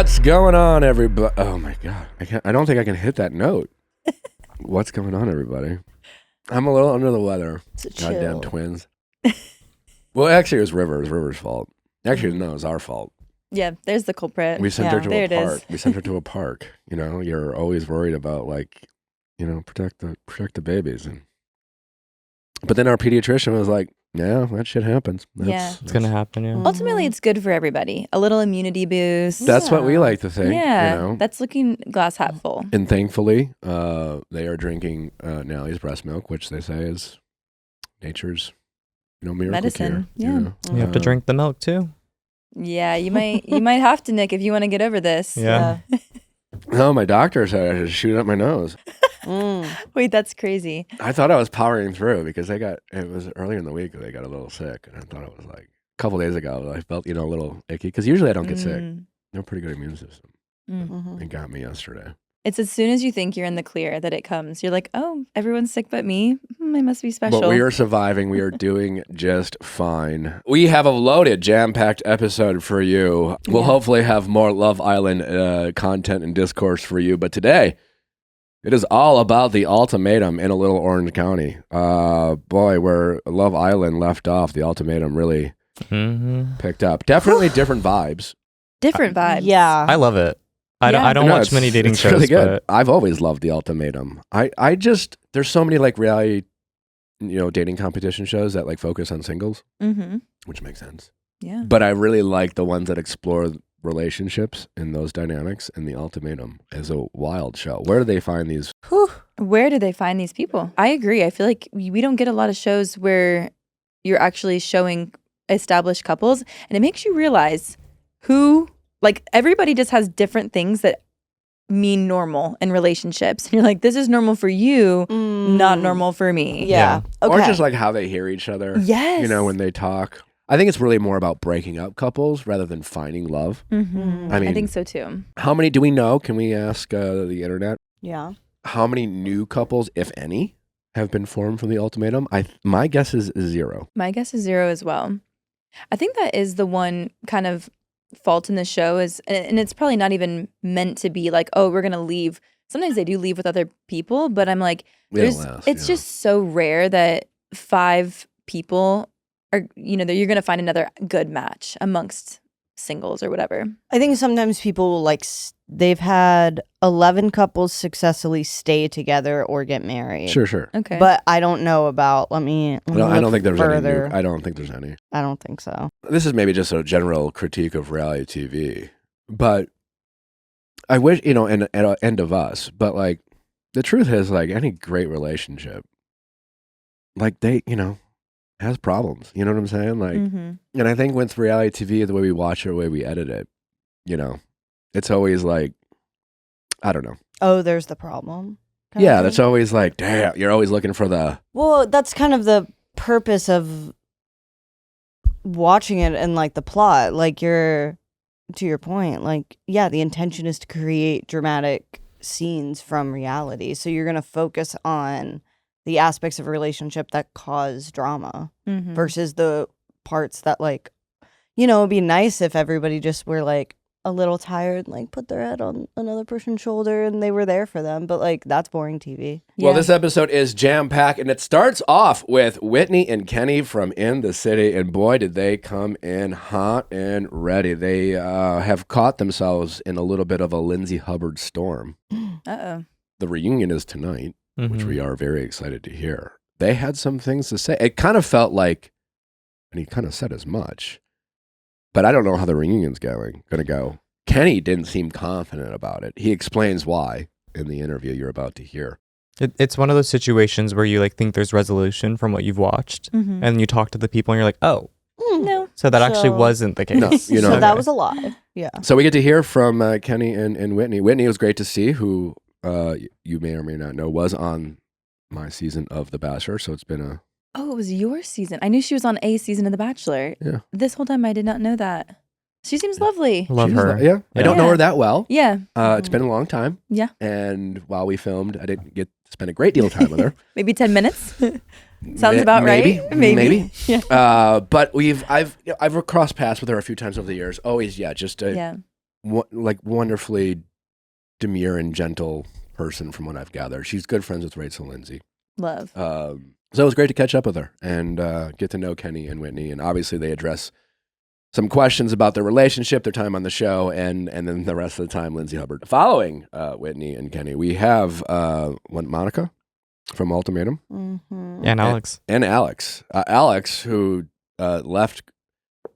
What's going on, everybody? Oh my God. I don't think I can hit that note. What's going on, everybody? I'm a little under the weather. Goddamn twins. Well, actually, it was River's fault. Actually, no, it was our fault. Yeah, there's the culprit. We sent her to a park. We sent her to a park. You know, you're always worried about, like, you know, protect the babies. But then our pediatrician was like, yeah, that shit happens. It's going to happen, yeah. Ultimately, it's good for everybody. A little immunity boost. That's what we like to think. Yeah, you know? that's looking glass half full. And thankfully, they are drinking Nallie's breast milk, which they say is nature's, miracle medicine. Cure, Yeah, you have to drink the milk too. Yeah, you might have to, Nick, if you want to get over this. Yeah. No, my doctor said I should shoot up my nose. Wait, that's crazy. I thought I was powering through because it was earlier in the week they got a little sick, and I thought it was like a couple days ago I felt a little icky because usually I don't get sick. They're a pretty good immune system. It got me yesterday. It's as soon as you think you're in the clear that it comes. You're like, oh, everyone's sick but me. I must be special. But we are surviving. We are doing just fine. We have a loaded, jam-packed episode for you. We'll hopefully have more Love Island content and discourse for you. But today, it is all about the Ultimatum in a little Orange County. Boy, where Love Island left off, the Ultimatum really picked up. Definitely different vibes. Different vibes. Yeah. I love it. I don't watch many dating shows. Really good. But I've always loved the Ultimatum. I just, there's so many like reality, dating competition shows that like focus on singles, which makes sense. Yeah. But I really like the ones that explore relationships and those dynamics, and the Ultimatum is a wild show. Where do they find these? Where do they find these people? I agree. I feel like we don't get a lot of shows where you're actually showing established couples, and it makes you realize who, like, everybody just has different things that mean normal in relationships. And you're like, this is normal for you, not normal for me. Yeah. Okay. Or just like how they hear each other. Yes. When they talk. I think it's really more about breaking up couples rather than finding love. I mean, I think so too. How many do we know? Can we ask the internet? Yeah. How many new couples, if any, have been formed from the Ultimatum? My guess is 0. My guess is 0 as well. I think that is the one kind of fault in the show is, and it's probably not even meant to be like, oh, we're gonna leave. Sometimes they do leave with other people, but I'm like, it's just so rare that 5 people are, that you're gonna find another good match amongst singles or whatever. I think sometimes people will they've had 11 couples successfully stay together or get married. Sure. Okay. But I don't know about, I don't think there's any. I don't think there's any. I don't think so. This is maybe just a general critique of reality TV, but I wish, and end of us, but like the truth is, like, any great relationship, like they, has problems. You know what I'm saying? Like, and I think with reality TV, the way we watch it, the way we edit it, it's always like, I don't know. Oh, there's the problem. Yeah, that's always like, damn, you're always looking for the... Well, that's kind of the purpose of watching it and like the plot. Like to your point, like, yeah, the intention is to create dramatic scenes from reality. So you're going to focus on the aspects of a relationship that cause drama versus the parts that, like, it'd be nice if everybody just were like a little tired, like put their head on another person's shoulder and they were there for them. But like, that's boring TV. Well, this episode is jam-packed, and it starts off with Whitney and Kenny from In the City, and boy, did they come in hot and ready. They have caught themselves in a little bit of a Lindsay Hubbard storm. Uh-oh. The reunion is tonight, which we are very excited to hear. They had some things to say. It kind of felt like, and he kind of said as much, but I don't know how the reunion's going to go. Kenny didn't seem confident about it. He explains why in the interview you're about to hear. It's one of those situations where you like think there's resolution from what you've watched, and you talk to the people and you're like, oh, no. So that actually wasn't the case. No, so that was a lie. Yeah. So we get to hear from Kenny and Whitney. Whitney was great to see, who you may or may not know was on my season of The Bachelor. So it's been a... Oh, it was your season. I knew she was on a season of The Bachelor. Yeah. This whole time I did not know that. She seems lovely. Love her. Yeah. I don't know her that well. Yeah. It's been a long time. Yeah. And while we filmed, I didn't get to spend a great deal of time with her. Maybe 10 minutes. Sounds about right. Maybe. Yeah. But I've crossed paths with her a few times over the years. Always, just a wonderfully demure and gentle person from what I've gathered. She's good friends with Rachel and Lindsay. Love. So it was great to catch up with her and get to know Kenny and Whitney. And obviously they address some questions about their relationship, their time on the show, and then the rest of the time, Lindsay Hubbard. Following Whitney and Kenny, we have Monica from Ultimatum. Mm-hmm. And Alex. And Alex. Alex, who left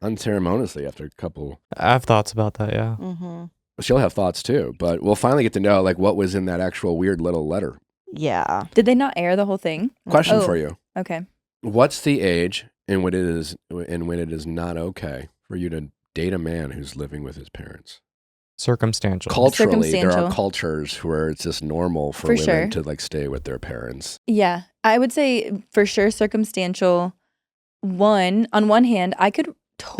unceremoniously after a couple. I have thoughts about that, yeah. Mm-hmm. She'll have thoughts too, but we'll finally get to know like what was in that actual weird little letter. Yeah. Did they not air the whole thing? Question Oh. for you. Okay. What's the age and when it is not okay for you to date a man who's living with his parents? Circumstantial. Culturally, there are Circumstantial. cultures where it's just normal for For women sure. to like stay with their parents. Yeah. I would say for sure circumstantial. On one hand, I could By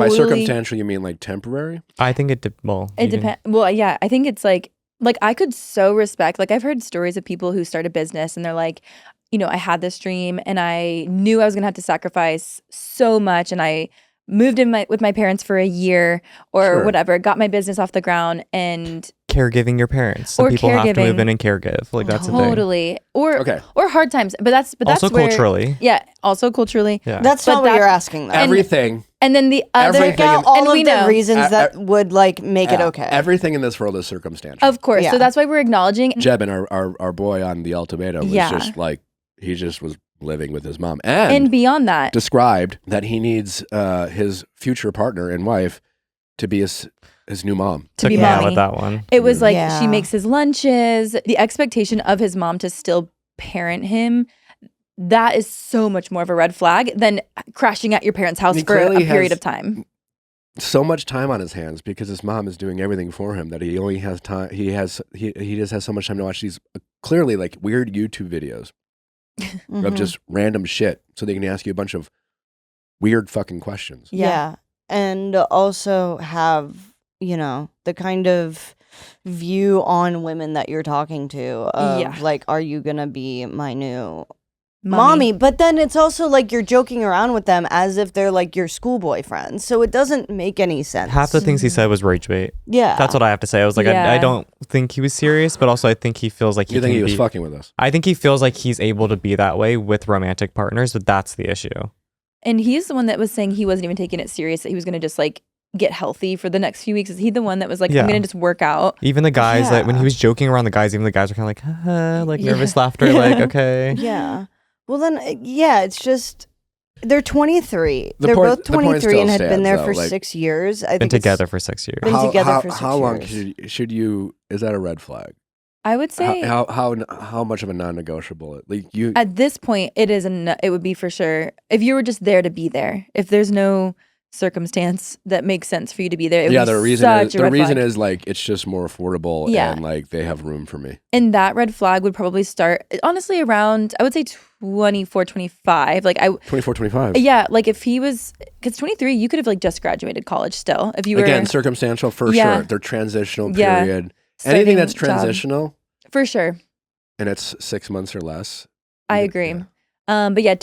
totally. circumstantial, you mean like temporary? I think it It depends. Well, yeah, I think it's like I could so respect. Like I've heard stories of people who start a business and they're like, I had this dream and I knew I was gonna have to sacrifice so much, and I moved in with my parents for a year or Sure. whatever, got my business off the ground, and Caregiving your parents. Some Or people have to caregiving. move in and caregive. Like that's the thing. totally Okay. or hard times. But that's Also where, culturally. Yeah, also culturally. Yeah. That's But not what that- you're asking, though. Everything. And then the other, Everything Out in- all and of we the know. reasons that would like make it okay. Everything in this world is circumstantial. Of course. Yeah. So that's why we're acknowledging. Jebbin, our boy on the Ultimatum, was Yeah. just like he just was living with his mom And beyond that, described that he needs his future partner and wife to be his new mom. to be Took me out mommy. with that one. It was like Yeah. she makes his lunches. The expectation of his mom to still parent him, that is so much more of a red flag than crashing at your parents' house He for a clearly period has- of time. So much time on his hands because his mom is doing everything for him that he only has time. He just has so much time to watch these clearly like weird YouTube videos Mhm. of just random shit, so they can ask you a bunch of weird fucking questions. Yeah. And also have, the kind of view on women that you're talking to of Yeah. like, are you going to be my new mommy? But then it's also like you're joking around with them as if they're like your schoolboy friends. So it doesn't make any sense. Half the things he said was rage bait. Yeah. That's what I have to say. I was like, Yeah. I don't think he was serious, but also I think he feels like You think can he was be- fucking with us? I think he feels like he's able to be that way with romantic partners, but that's the issue. And he's the one that was saying he wasn't even taking it serious, that he was going to just like get healthy for the next few weeks. Is he the one that was like, Yeah. I'm going to just work out? Even the guys that when Yeah. he was joking around the guys, even the guys were kind of like, haha, like Yeah. nervous laughter, like, okay. Yeah. Well, then, it's just they're 23. The They're point- both the point 23 and had still been there stands, for though, like- 6 years. I Been think it's- together for 6 years. Been together for 6 how long years. should you? Is that a red flag? I would say How much of a non-negotiable? Like you, at this point, it would be for sure. If you were just there to be there, if there's no circumstance that makes sense for you to be there, it would yeah. be The reason such is a red flag. like it's just more affordable Yeah. and like they have room for me. And that red flag would probably start honestly around, I would say 24, 25. Like 24, 25. yeah, like if he was, because 23, you could have like just graduated college still. If you were Again, circumstantial for Yeah. sure. They're transitional Yeah. period. starting Anything that's job. transitional For sure. and it's 6 months or less. I Yeah. agree. But yeah,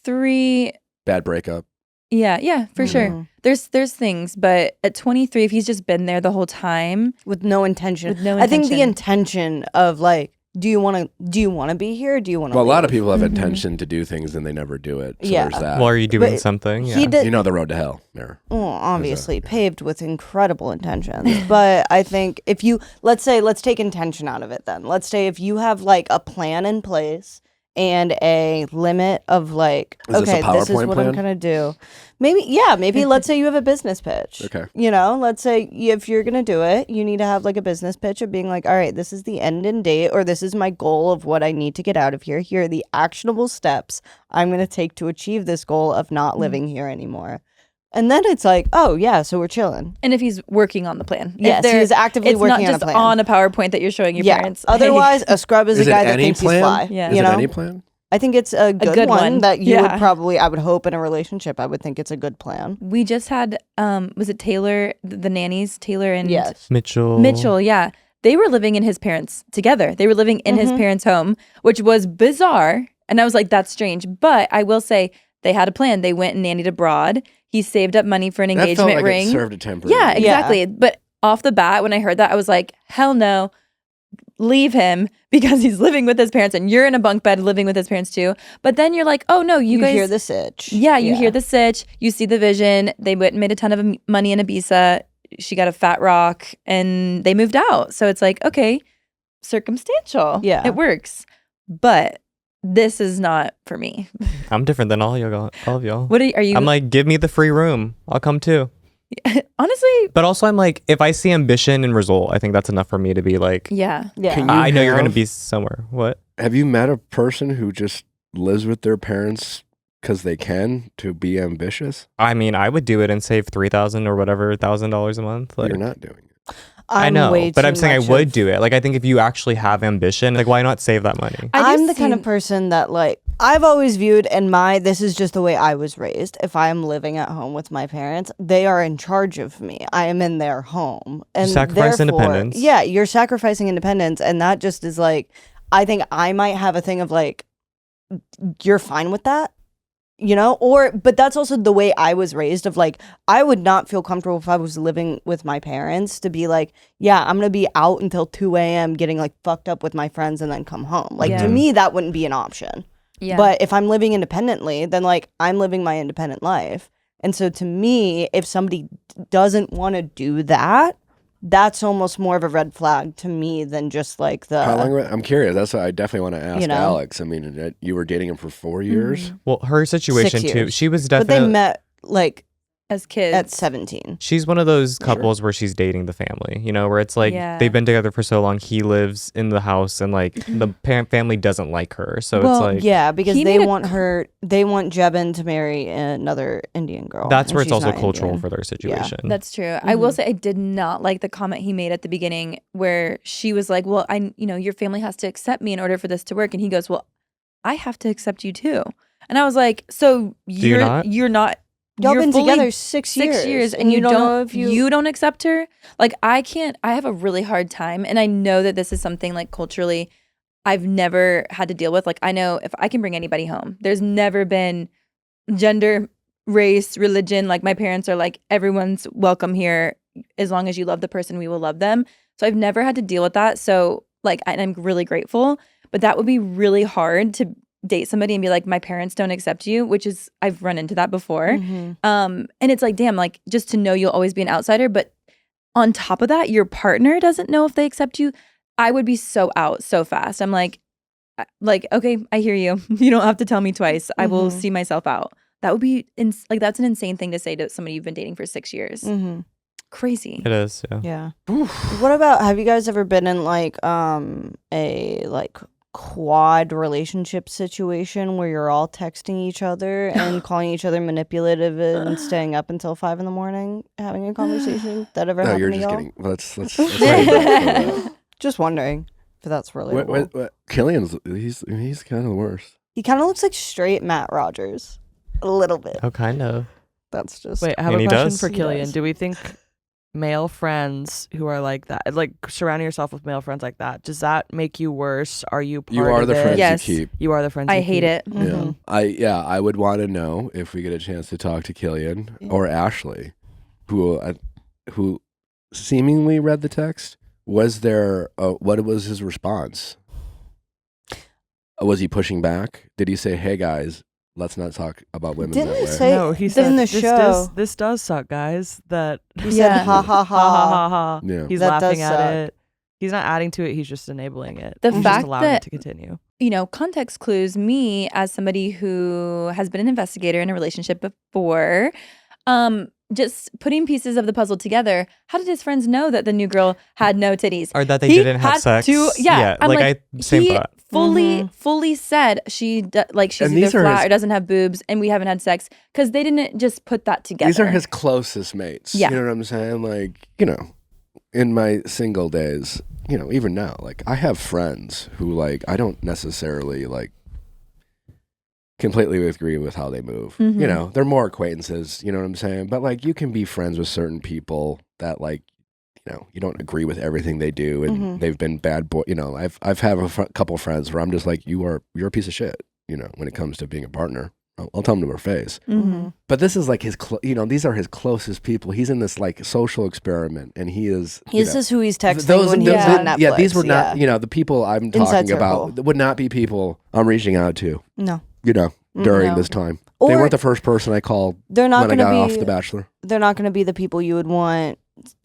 23, Bad breakup. yeah, for sure. Mhm. There's things, but at 23, if he's just been there the whole time, With no intention. with no I think the intention. intention of like, do you want to be here? Or do you want to? Well, a lot of people have Mhm. intention to do things and they never do it. So Yeah. there's that. Well, are you doing But something? He Yeah. did. You know the road to hell, Mayor. Well, obviously paved with incredible intentions. But I think if you let's take intention out of it then. Let's say if you have like a plan in place and a limit of like, Is this a okay, this is PowerPoint what plan? I'm gonna do. Maybe let's say you have a business pitch. Okay. Let's say if you're gonna do it, you need to have like a business pitch of being like, all right, this is the end and date, or this is my goal of what I need to get out of here. Here are the actionable steps I'm gonna take to achieve this goal of not living here anymore. And then it's like, oh yeah, so we're chilling. and if he's working on the plan. If Yes, he they're- is actively it's working not on just a plan. on a PowerPoint that you're showing your Yeah. parents. Otherwise, a scrub is Is a it guy that any thinks plan? he's fly. Yeah. Is You it know? any plan? I think it's a good, good one one. that you Yeah. would probably, I would hope in a relationship, I would think it's a good plan. We just had, was it Taylor, the nannies, Taylor and Yes. Mitchell, yeah. They were living in his parents together. They were living in his Mhm. parents' home, which was bizarre. And I was like, that's strange. But I will say they had a plan. They went and nannied abroad. He saved up money for an That felt engagement like ring. it served a temporary. Yeah, need. exactly. But off the bat, when I heard that, I was like, hell no, leave him because he's living with his parents and you're in a bunk bed living with his parents too. But then you're like, oh no, you guys hear the sitch. Yeah, you hear the sitch. You see the vision. They went and made a ton of money in Ibiza. She got a fat rock and they moved out. So it's like, okay, circumstantial. Yeah. It works. But this is not for me. I'm different than all of y'all. What are you? I'm like, give me the free room. I'll come too. Honestly. But also I'm like, if I see ambition and result, I think that's enough for me to be like, Yeah. Can I know you're going to have- be somewhere. What? Have you met a person who just lives with their parents because they can to be ambitious? I mean, I would do it and save $3,000 or whatever, $1,000 a month. Like, You're not doing it. I know, way but too I'm saying I much would of- do it. Like, I think if you actually have ambition, like, why not save that money? I'm the kind of person that, like, I've always viewed, and this is just the way I was raised. If I am living at home with my parents, they are in charge of me. I am in their home. And sacrifice therefore- independence. Yeah, you're sacrificing independence. And that just is like, I think I might have a thing of like, you're fine with that? You know, but that's also the way I was raised of like, I would not feel comfortable if I was living with my parents to be like, yeah, I'm going to be out until 2 a.m. getting like fucked up with my friends and then come home. Like Yeah. to me, that wouldn't be an option. Yeah. But if I'm living independently, then like I'm living my independent life. And so to me, if somebody doesn't want to do that, that's almost more of a red flag to me than just like the. How long? I'm curious. That's what I definitely want to ask You know? Alex. I mean, you were dating him for 4 years. Well, her situation 6 too, years. she was But definitely. they met like as kids. at 17. She's one of those Sure. couples where she's dating the family, you know, where it's like Yeah. they've been together for so long. He lives in the house and like the family doesn't like her. So Well, it's like, Yeah, because He they made a want Jebbin to marry another Indian girl. that's and where it's she's also not cultural Indian. for their situation. That's true. I will Mhm. say I did not like the comment he made at the beginning where she was like, well, your family has to accept me in order for this to work. And he goes, well, I have to accept you too. And I was like, so you not? you're not, Y'all you're been fully together 6 years. 6 years and you know don't if you don't accept her. Like I have a really hard time. And I know that this is something like culturally I've never had to deal with. Like I know if I can bring anybody home, there's never been gender, race, religion. Like my parents are like, everyone's welcome here. As long as you love the person, we will love them. So I've never had to deal with that. So like, and I'm really grateful, but that would be really hard to date somebody and be like, my parents don't accept you, which is, I've run into that before. Mhm. And it's like, damn, like just to know you'll always be an outsider. But on top of that, your partner doesn't know if they accept you. I would be so out so fast. I'm like, okay, I hear you. You don't have to tell me twice. I will Mhm. see myself out. That would be like that's an insane thing to say to somebody you've been dating for 6 years. Mhm. Crazy. It is, yeah. Yeah. What about, have you guys ever been in like a like quad relationship situation where you're all texting each other and calling each other manipulative and staying up until 5 a.m. having a conversation? That ever No, happened you're to just y'all? kidding. Let's save that for that. Just wondering if that's relatable. What? Killian's he's kind of the worst. He kind of looks like straight Matt Rogers. A little bit. Oh, kind of. That's just. Wait, I have And a he question does? for He Killian. does. Do we think male friends who are like that, like surrounding yourself with male friends like that, does that make you worse? Are you part You are of the it? friends Yes. you keep. You are the friends I you hate keep. it. Mhm. I would want to know if we get a chance to talk to Killian Yeah. or Ashley, who seemingly read the text. Was there what was his response? Was he pushing back? Did he say, "Hey guys, let's not talk about women Didn't that he way"? say- No, he in said the show. This does suck, guys. That He Yeah. said, ha ha ha ha ha. ha ha. Yeah. He's That does laughing at suck. it. He's not adding to it. He's just enabling it. The He's fact just allowing that- it to continue. Context clues me as somebody who has been an investigator in a relationship before. Just putting pieces of the puzzle together. How did his friends know that the new girl had no titties? Or that they He didn't have had sex. to- yeah, I'm like same he thought. fully said she's And either these are flat his- or doesn't have boobs, and we haven't had sex because they didn't just put that together. These are his closest mates. Yeah. You know what I'm saying? Like, in my single days, even now, like I have friends who like I don't necessarily like completely agree with how they move. Mhm. They're more acquaintances, you know what I'm saying? But like you can be friends with certain people that like you don't agree with everything they do and Mhm. they've been bad boy, I've had a couple friends where I'm just like you're a piece of shit, when it comes to being a partner. I'll tell him to her face. Mm-hmm. But this is like his, these are his closest people. He's in this like social experiment, and he is. This is who he's texting when he's on Netflix. Yeah, these were not, the people I'm Inside talking about circle. would not be people I'm reaching out to. No. During No. this time. Or they weren't the first person I called They're not when I going to got be. off The Bachelor. They're not going to be the people you would want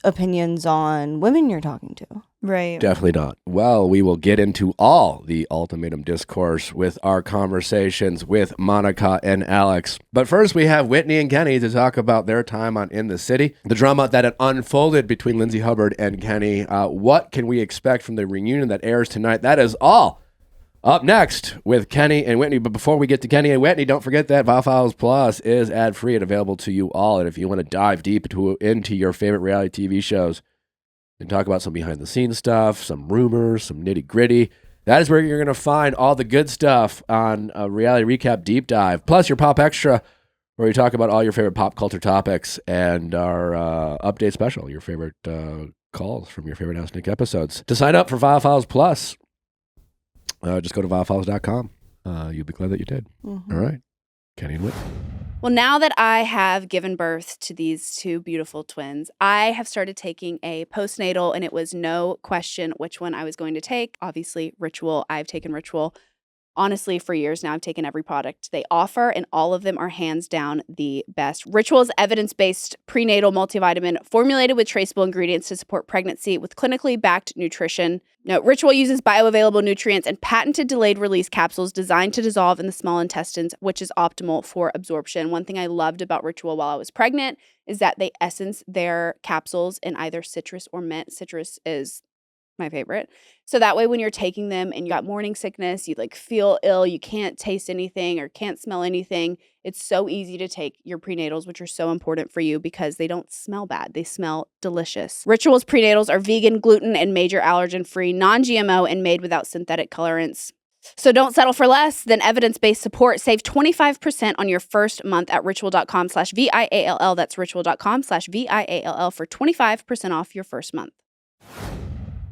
opinions on women you're talking to. Right. Definitely not. Well, we will get into all the Ultimatum discourse with our conversations with Monica and Alex. But first, we have Whitney and Kenny to talk about their time on In the City, the drama that had unfolded between Lindsay Hubbard and Kenny. What can we expect from the reunion that airs tonight? That is all up next with Kenny and Whitney. But before we get to Kenny and Whitney, don't forget that Viall Files Plus is ad-free and available to you all. And if you want to dive deep into your favorite reality TV shows and talk about some behind-the-scenes stuff, some rumors, some nitty-gritty, that is where you're going to find all the good stuff on a Reality Recap Deep Dive. Plus your Pop Extra, where we talk about all your favorite pop culture topics, and our update special, your favorite calls from your favorite Ask Nick episodes. To sign up for Viall Files Plus, just go to viallfiles.com. You'll be glad that you did. Mm-hmm. All right. Kenny and Whitney. Well, now that I have given birth to these two beautiful twins, I have started taking a postnatal, and it was no question which one I was going to take. Obviously, Ritual. I've taken Ritual. Honestly, for years now, I've taken every product they offer, and all of them are hands down the best. Ritual's evidence-based prenatal multivitamin formulated with traceable ingredients to support pregnancy with clinically backed nutrition. Now, Ritual uses bioavailable nutrients and patented delayed release capsules designed to dissolve in the small intestines, which is optimal for absorption. One thing I loved about Ritual while I was pregnant is that they essence their capsules in either citrus or mint. Citrus is my favorite. So that way when you're taking them and you got morning sickness, you like feel ill, you can't taste anything or can't smell anything, it's so easy to take your prenatals, which are so important for you because they don't smell bad. They smell delicious. Ritual's prenatals are vegan, gluten, and major allergen-free, non-GMO, and made without synthetic colorants. So don't settle for less than evidence-based support. Save 25% on your first month at ritual.com/VIALL. That's ritual.com/VIALL for 25% off your first month.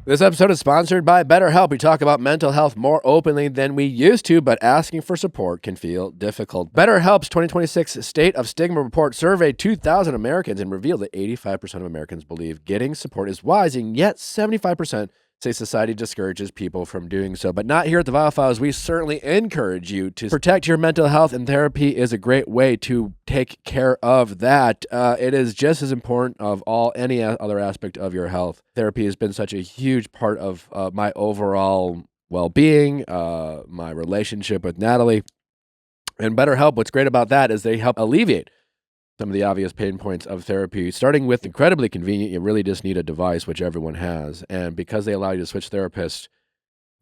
This episode is sponsored by BetterHelp. We talk about mental health more openly than we used to, but asking for support can feel difficult. BetterHelp's 2026 State of Stigma report surveyed 2,000 Americans and revealed that 85% of Americans believe getting support is wise, and yet 75% say society discourages people from doing so. But not here at the Viall Files. We certainly encourage you to protect your mental health, and therapy is a great way to take care of that. It is just as important of any other aspect of your health. Therapy has been such a huge part of my overall well-being, my relationship with Natalie. And BetterHelp, what's great about that is they help alleviate some of the obvious pain points of therapy, starting with incredibly convenient. You really just need a device, which everyone has. And because they allow you to switch therapists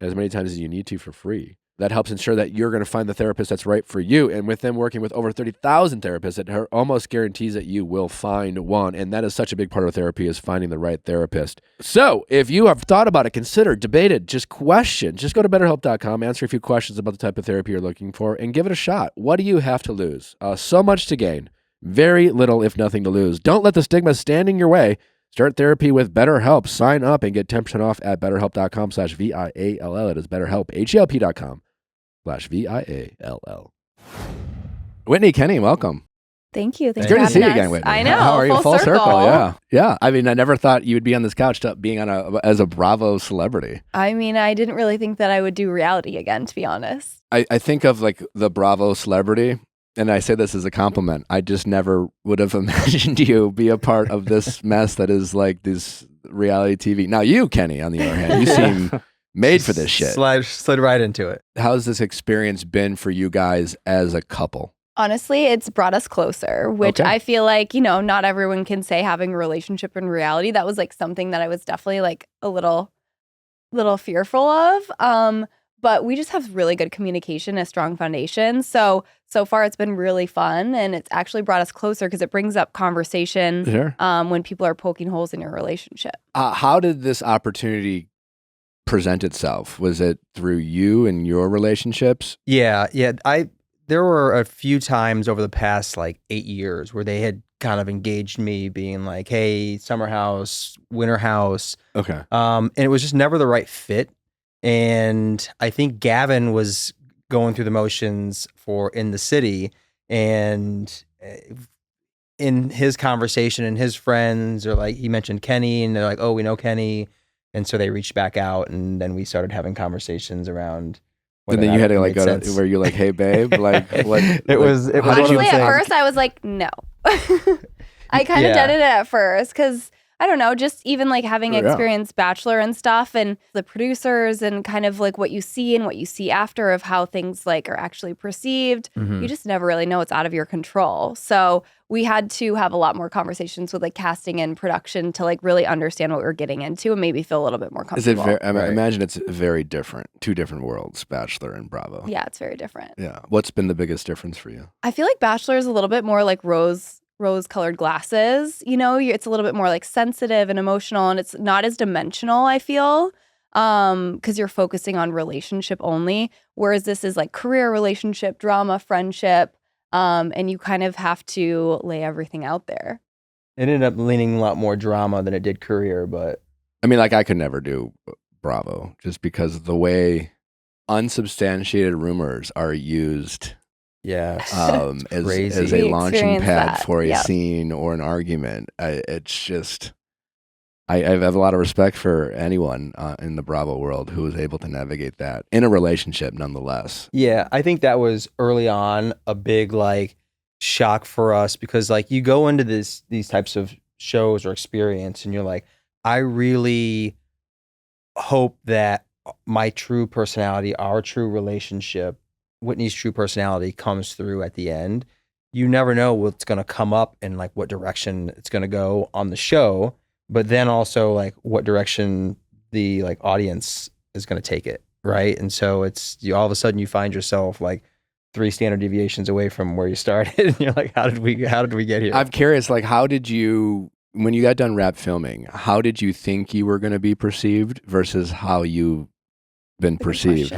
as many times as you need to for free, that helps ensure that you're going to find the therapist that's right for you. And with them working with over 30,000 therapists, it almost guarantees that you will find one. And that is such a big part of therapy, is finding the right therapist. So if you have thought about it, considered, debated, just questioned, just go to BetterHelp.com, answer a few questions about the type of therapy you're looking for, and give it a shot. What do you have to lose? So much to gain. Very little, if nothing, to lose. Don't let the stigma stand in your way. Start therapy with BetterHelp. Sign up and get 10% off at BetterHelp.com/VIALL. It is BetterHelp, HELP.com/VIALL. Whitney, Kenny, welcome. Thank you. Thanks It's for great to see having you again, us. Whitney. I know. How are you? Full circle. Yeah. Yeah. I mean, I never thought you would be on this couch being as a Bravo celebrity. I mean, I didn't really think that I would do reality again, to be honest. I think of like the Bravo celebrity, and I say this as a compliment. I just never would have imagined you be a part of this mess that is like this reality TV. Now you, Kenny, on the other hand, you seem made for this shit. Slid right into it. How's this experience been for you guys as a couple? Honestly, it's brought us closer, which Okay. I feel like, not everyone can say having a relationship in reality. That was like something that I was definitely like a little fearful of. But we just have really good communication, a strong foundation. So far it's been really fun, and it's actually brought us closer because it brings up conversation Sure. when people are poking holes in your relationship. How did this opportunity present itself? Was it through you and your relationships? Yeah. There were a few times over the past like 8 years where they had kind of engaged me, being like, "Hey, summer house, winter house," Okay. and it was just never the right fit. And I think Gavin was going through the motions for In the City, And in his conversation and his friends are like, he mentioned Kenny and they're like, oh, we know Kenny. And so they reached back out and then we started having conversations around. And then you had to like go to, where you're like, hey babe, like what? It was Honestly, at first I was like, no. I kind of did it at first because I don't know, just even like having experienced Bachelor and stuff and the producers and kind of like what you see and what you see after of how things like are actually perceived. You just never really know. It's out of your control. So we had to have a lot more conversations with like casting and production to like really understand what we were getting into and maybe feel a little bit more comfortable. Is it I imagine it's very different, two different worlds, Bachelor and Bravo. Yeah, it's very different. Yeah. What's been the biggest difference for you? I feel like Bachelor is a little bit more like rose-colored glasses. You know, it's a little bit more like sensitive and emotional, and it's not as dimensional, I feel, because you're focusing on relationship only, whereas this is like career, relationship, drama, friendship, and you kind of have to lay everything out there. It ended up leaning a lot more drama than it did career, but I mean, like I could never do Bravo just because of the way unsubstantiated rumors are used yes, as crazy. a launching pad that. for a scene or an argument. It's just, I have a lot of respect for anyone in the Bravo world who was able to navigate that in a relationship nonetheless. Yeah, I think that was early on a big like shock for us because like you go into these types of shows or experience and you're like, I really hope that my true personality, our true relationship, Whitney's true personality comes through at the end. You never know what's going to come up and like what direction it's going to go on the show, but then also like what direction the like audience is going to take it, right? And so it's all of a sudden you find yourself like 3 standard deviations away from where you started, and you're like, how did we get here? I'm curious, like, how did you, when you got done wrap filming, how did you think you were going to be perceived versus how you've been perceived?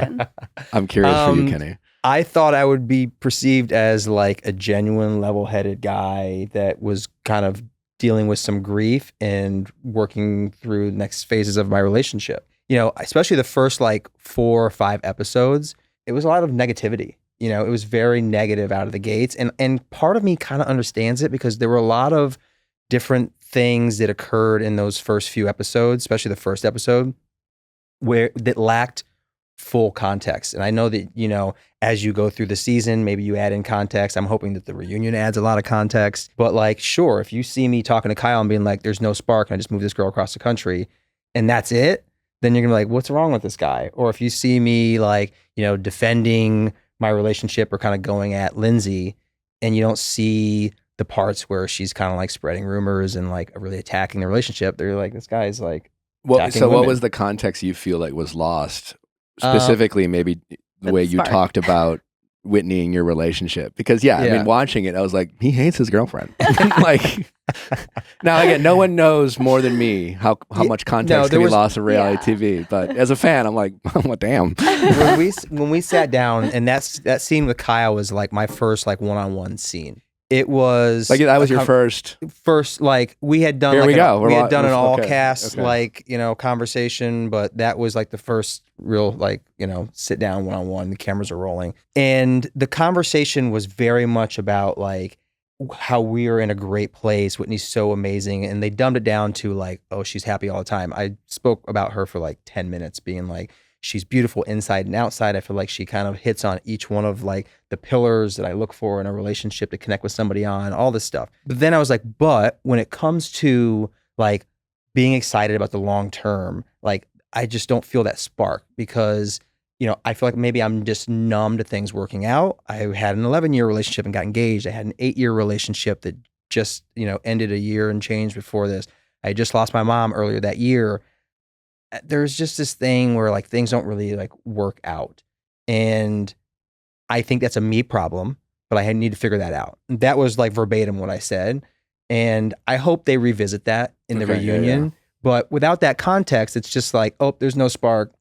I'm curious for you, Kenny. I thought I would be perceived as like a genuine level-headed guy that was kind of dealing with some grief and working through the next phases of my relationship. You know, especially the first like 4 or 5 episodes, it was a lot of negativity. You know, it was very negative out of the gates. And part of me kind of understands it because there were a lot of different things that occurred in those first few episodes, especially the first episode, that lacked full context. And I know that, you know, as you go through the season, maybe you add in context. I'm hoping that the reunion adds a lot of context. But like, sure, if you see me talking to Kyle and being like, there's no spark and I just moved this girl across the country and that's it, then you're gonna be like, what's wrong with this guy? Or if you see me like, you know, defending my relationship or kind of going at Lindsay and you don't see the parts where she's kind of like spreading rumors and like really attacking the relationship, they're like, this guy's like, so what was the context you feel like was lost? Specifically, maybe the way you talked about Whitney and your relationship. Because I mean, watching it, I was like, he hates his girlfriend. Like, now again, no one knows more than me how much context can be lost in reality TV. But as a fan, I'm like, well, damn. when we sat down, and that scene with Kyle was like my first like one-on-one scene. It was like that was your first like we had done. Here like we go. We had done an all cast like, you know, conversation, but that was like the first real like, you know, sit down one-on-one. The cameras are rolling, and the conversation was very much about like how we are in a great place. Whitney's so amazing, and they dumbed it down to like, oh, she's happy all the time. I spoke about her for like 10 minutes, being like, she's beautiful inside and outside. I feel like she kind of hits on each one of like the pillars that I look for in a relationship to connect with somebody on, all this stuff. But then I was like, but when it comes to like being excited about the long term, like I just don't feel that spark because, you know, I feel like maybe I'm just numb to things working out. I had an 11-year relationship and got engaged. I had an 8-year relationship that just, you know, ended a year and change before this. I just lost my mom earlier that year. There's just this thing where like things don't really like work out. And I think that's a me problem, but I need to figure that out. That was like verbatim what I said. And I hope they revisit that in the reunion. Yeah. But without that context, it's just like, oh, there's no spark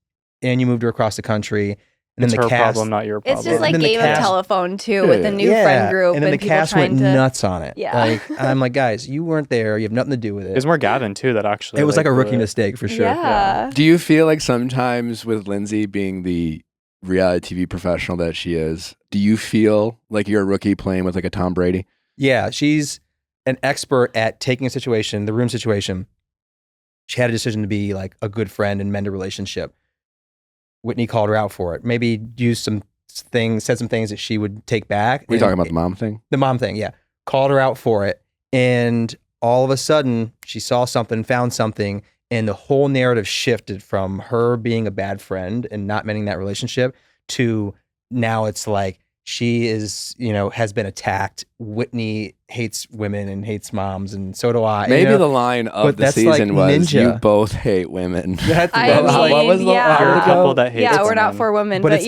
and you moved her across the country. And it's then the her cast, problem, not your problem. It's just like Game of Telephone too with the new friend group. And then the cast went nuts on it. Yeah. Like, I'm like, guys, you weren't there. You have nothing to do with it. It was more Gavin too that actually. It was like a rookie mistake for sure. Yeah. Do you feel like sometimes with Lindsay being the reality TV professional that she is, do you feel like you're a rookie playing with like a Tom Brady? Yeah, she's an expert at taking a situation, the room situation. She had a decision to be like a good friend and mend a relationship. Whitney called her out for it. Maybe used some things, said some things that she would take back. Are you talking about the mom thing? The mom thing, yeah. Called her out for it. And all of a sudden, she saw something, found something, and the whole narrative shifted from her being a bad friend and not mending that relationship to now it's like she is, has been attacked. Whitney hates women and hates moms, and so do I. Maybe the line of the season was, ninja. "You both hate women." What was You're a couple that hates Yeah, we're women. not for women, but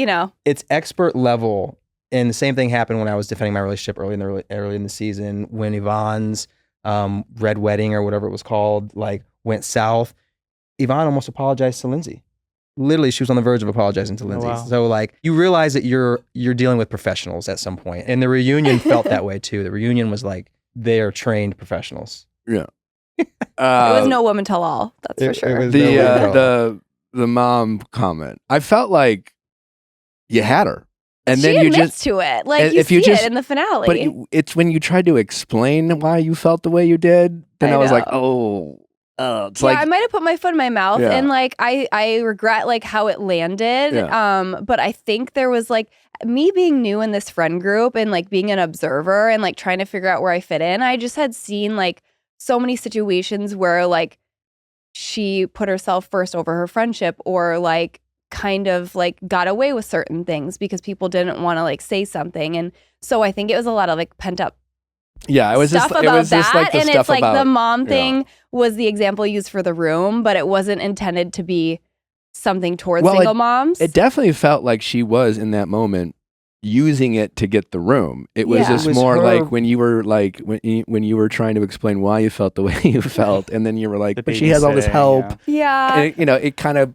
it's expert level. And the same thing happened when I was defending my relationship early in the season when Yvonne's red wedding or whatever it was called went south. Yvonne almost apologized to Lindsay. Literally, she was on the verge of apologizing to Lindsay. Oh, wow. So you realize that you're dealing with professionals at some point. And the reunion felt that way too. The reunion was like they're trained professionals. Yeah. it was no woman tell all. That's for sure. The mom comment. I felt like you had her, and she then you admits just to it. Like if you you see just- it in the finale. But it's when you tried to explain why you felt the way you did. Then I was like, know. it's yeah, like I might have put my foot in my mouth, Yeah. and I regret how it landed. Yeah. But I think there was me being new in this friend group and being an observer and trying to figure out where I fit in. I just had seen so many situations where she put herself first over her friendship, or kind of got away with certain things because people didn't want to say something, and so I think it was a lot of pent up. Yeah, it was stuff just about it was just that, the and stuff it's about the mom yeah. thing was the example used for the room, but it wasn't intended to be something towards Well, single moms. It definitely felt like she was in that moment using it to get the room. It was Yeah. just It was more her- like when you were when you were trying to explain why you felt the way you felt, and then you were like, The but she has all this babysitting, help. yeah, And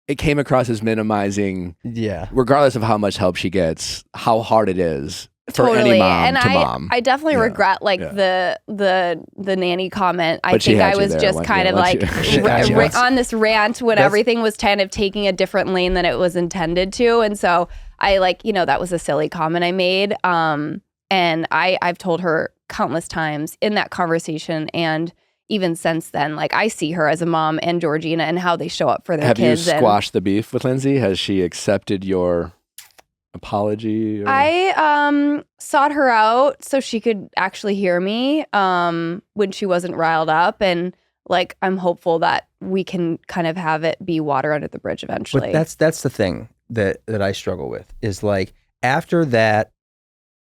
it came across as minimizing, Yeah. regardless of how much help she gets, how hard it is for totally. any mom And to mom. I definitely Yeah. regret Yeah. the nanny comment. I But she think had I you was there just once- kind yeah, of once you- She had you. on this rant when That's- everything was kind of taking a different lane than it was intended to, and so I that was a silly comment I made. And I've told her countless times in that conversation, and even since then, I see her as a mom and Georgina and how they show up for their Have you kids. and squashed the beef with Lindsay? Has she accepted your apology? Or? I sought her out so she could actually hear me when she wasn't riled up, and I'm hopeful that we can kind of have it be water under the bridge eventually. But that's the thing that I struggle with is after that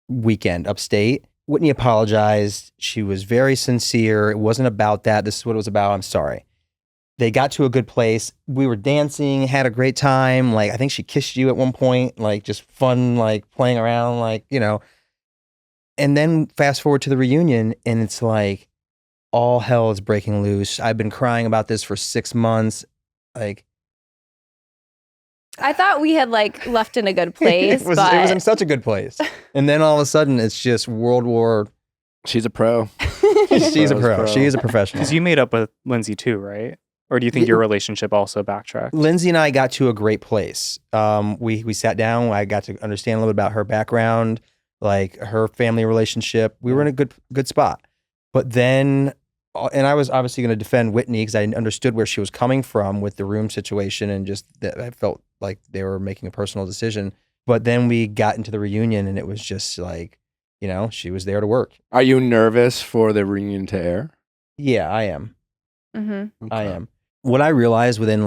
weekend upstate, Whitney apologized. She was very sincere. It wasn't about that. This is what it was about. I'm sorry. They got to a good place. We were dancing, had a great time. I think she kissed you at one point, just fun, playing around, And then fast forward to the reunion, and it's all hell is breaking loose. I've been crying about this for 6 months. I thought we had left in a good place, it was but in such a good place. And then all of a sudden, it's just World War. She's a pro. She's a pro. Pro. She is a professional. Because you made up with Lindsay too, right? Or do you think your relationship also backtracked? Lindsay and I got to a great place. We sat down. I got to understand a little bit about her background, her family relationship. We were in a good spot. But then, and I was obviously going to defend Whitney because I understood where she was coming from with the room situation, and just that I felt like they were making a personal decision. But then we got into the reunion, and it was just she was there to work. Are you nervous for the reunion to air? Yeah, I am. Mhm. I am. What I realized within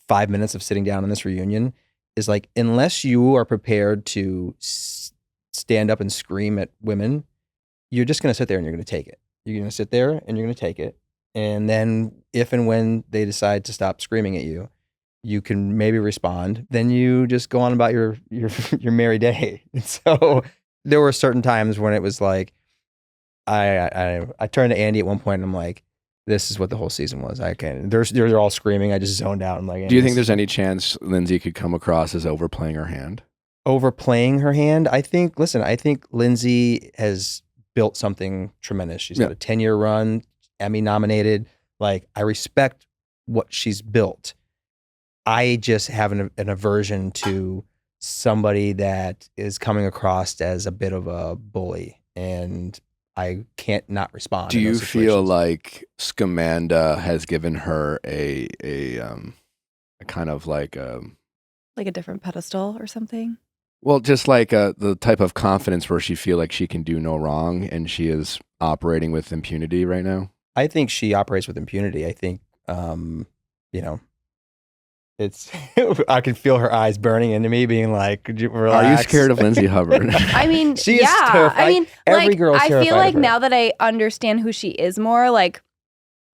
5 minutes of sitting down in this reunion is unless you are prepared to stand up and scream at women, you're just going to sit there and you're going to take it. You're going to sit there and you're going to take it. And then if and when they decide to stop screaming at you, you can maybe respond. Then you just go on about your merry day. And so there were certain times when it was I turned to Andy at one point and I'm like, this is what the whole season was. They're all screaming. I just zoned out. I'm like, Do you think there's any chance Lindsay could come across as overplaying her hand? overplaying her hand? I think Lindsay has built something tremendous. She's got a 10-year run, Emmy nominated. I respect what she's built. I just have an aversion to somebody that is coming across as a bit of a bully, and I can't not respond. Do in you those feel situations. like Scamanda has given her a kind of like Like a different pedestal or something? well, just like the type of confidence where she feel like she can do no wrong, and she is operating with impunity right now? I think she operates with impunity. I think, you know, it's. I can feel her eyes burning into me, being like, "Could you relax?" Are you scared of Lindsay Hubbard? I mean, She is yeah. terrified. I mean, Every like, girl's I feel terrified like of her. now that I understand who she is more, like,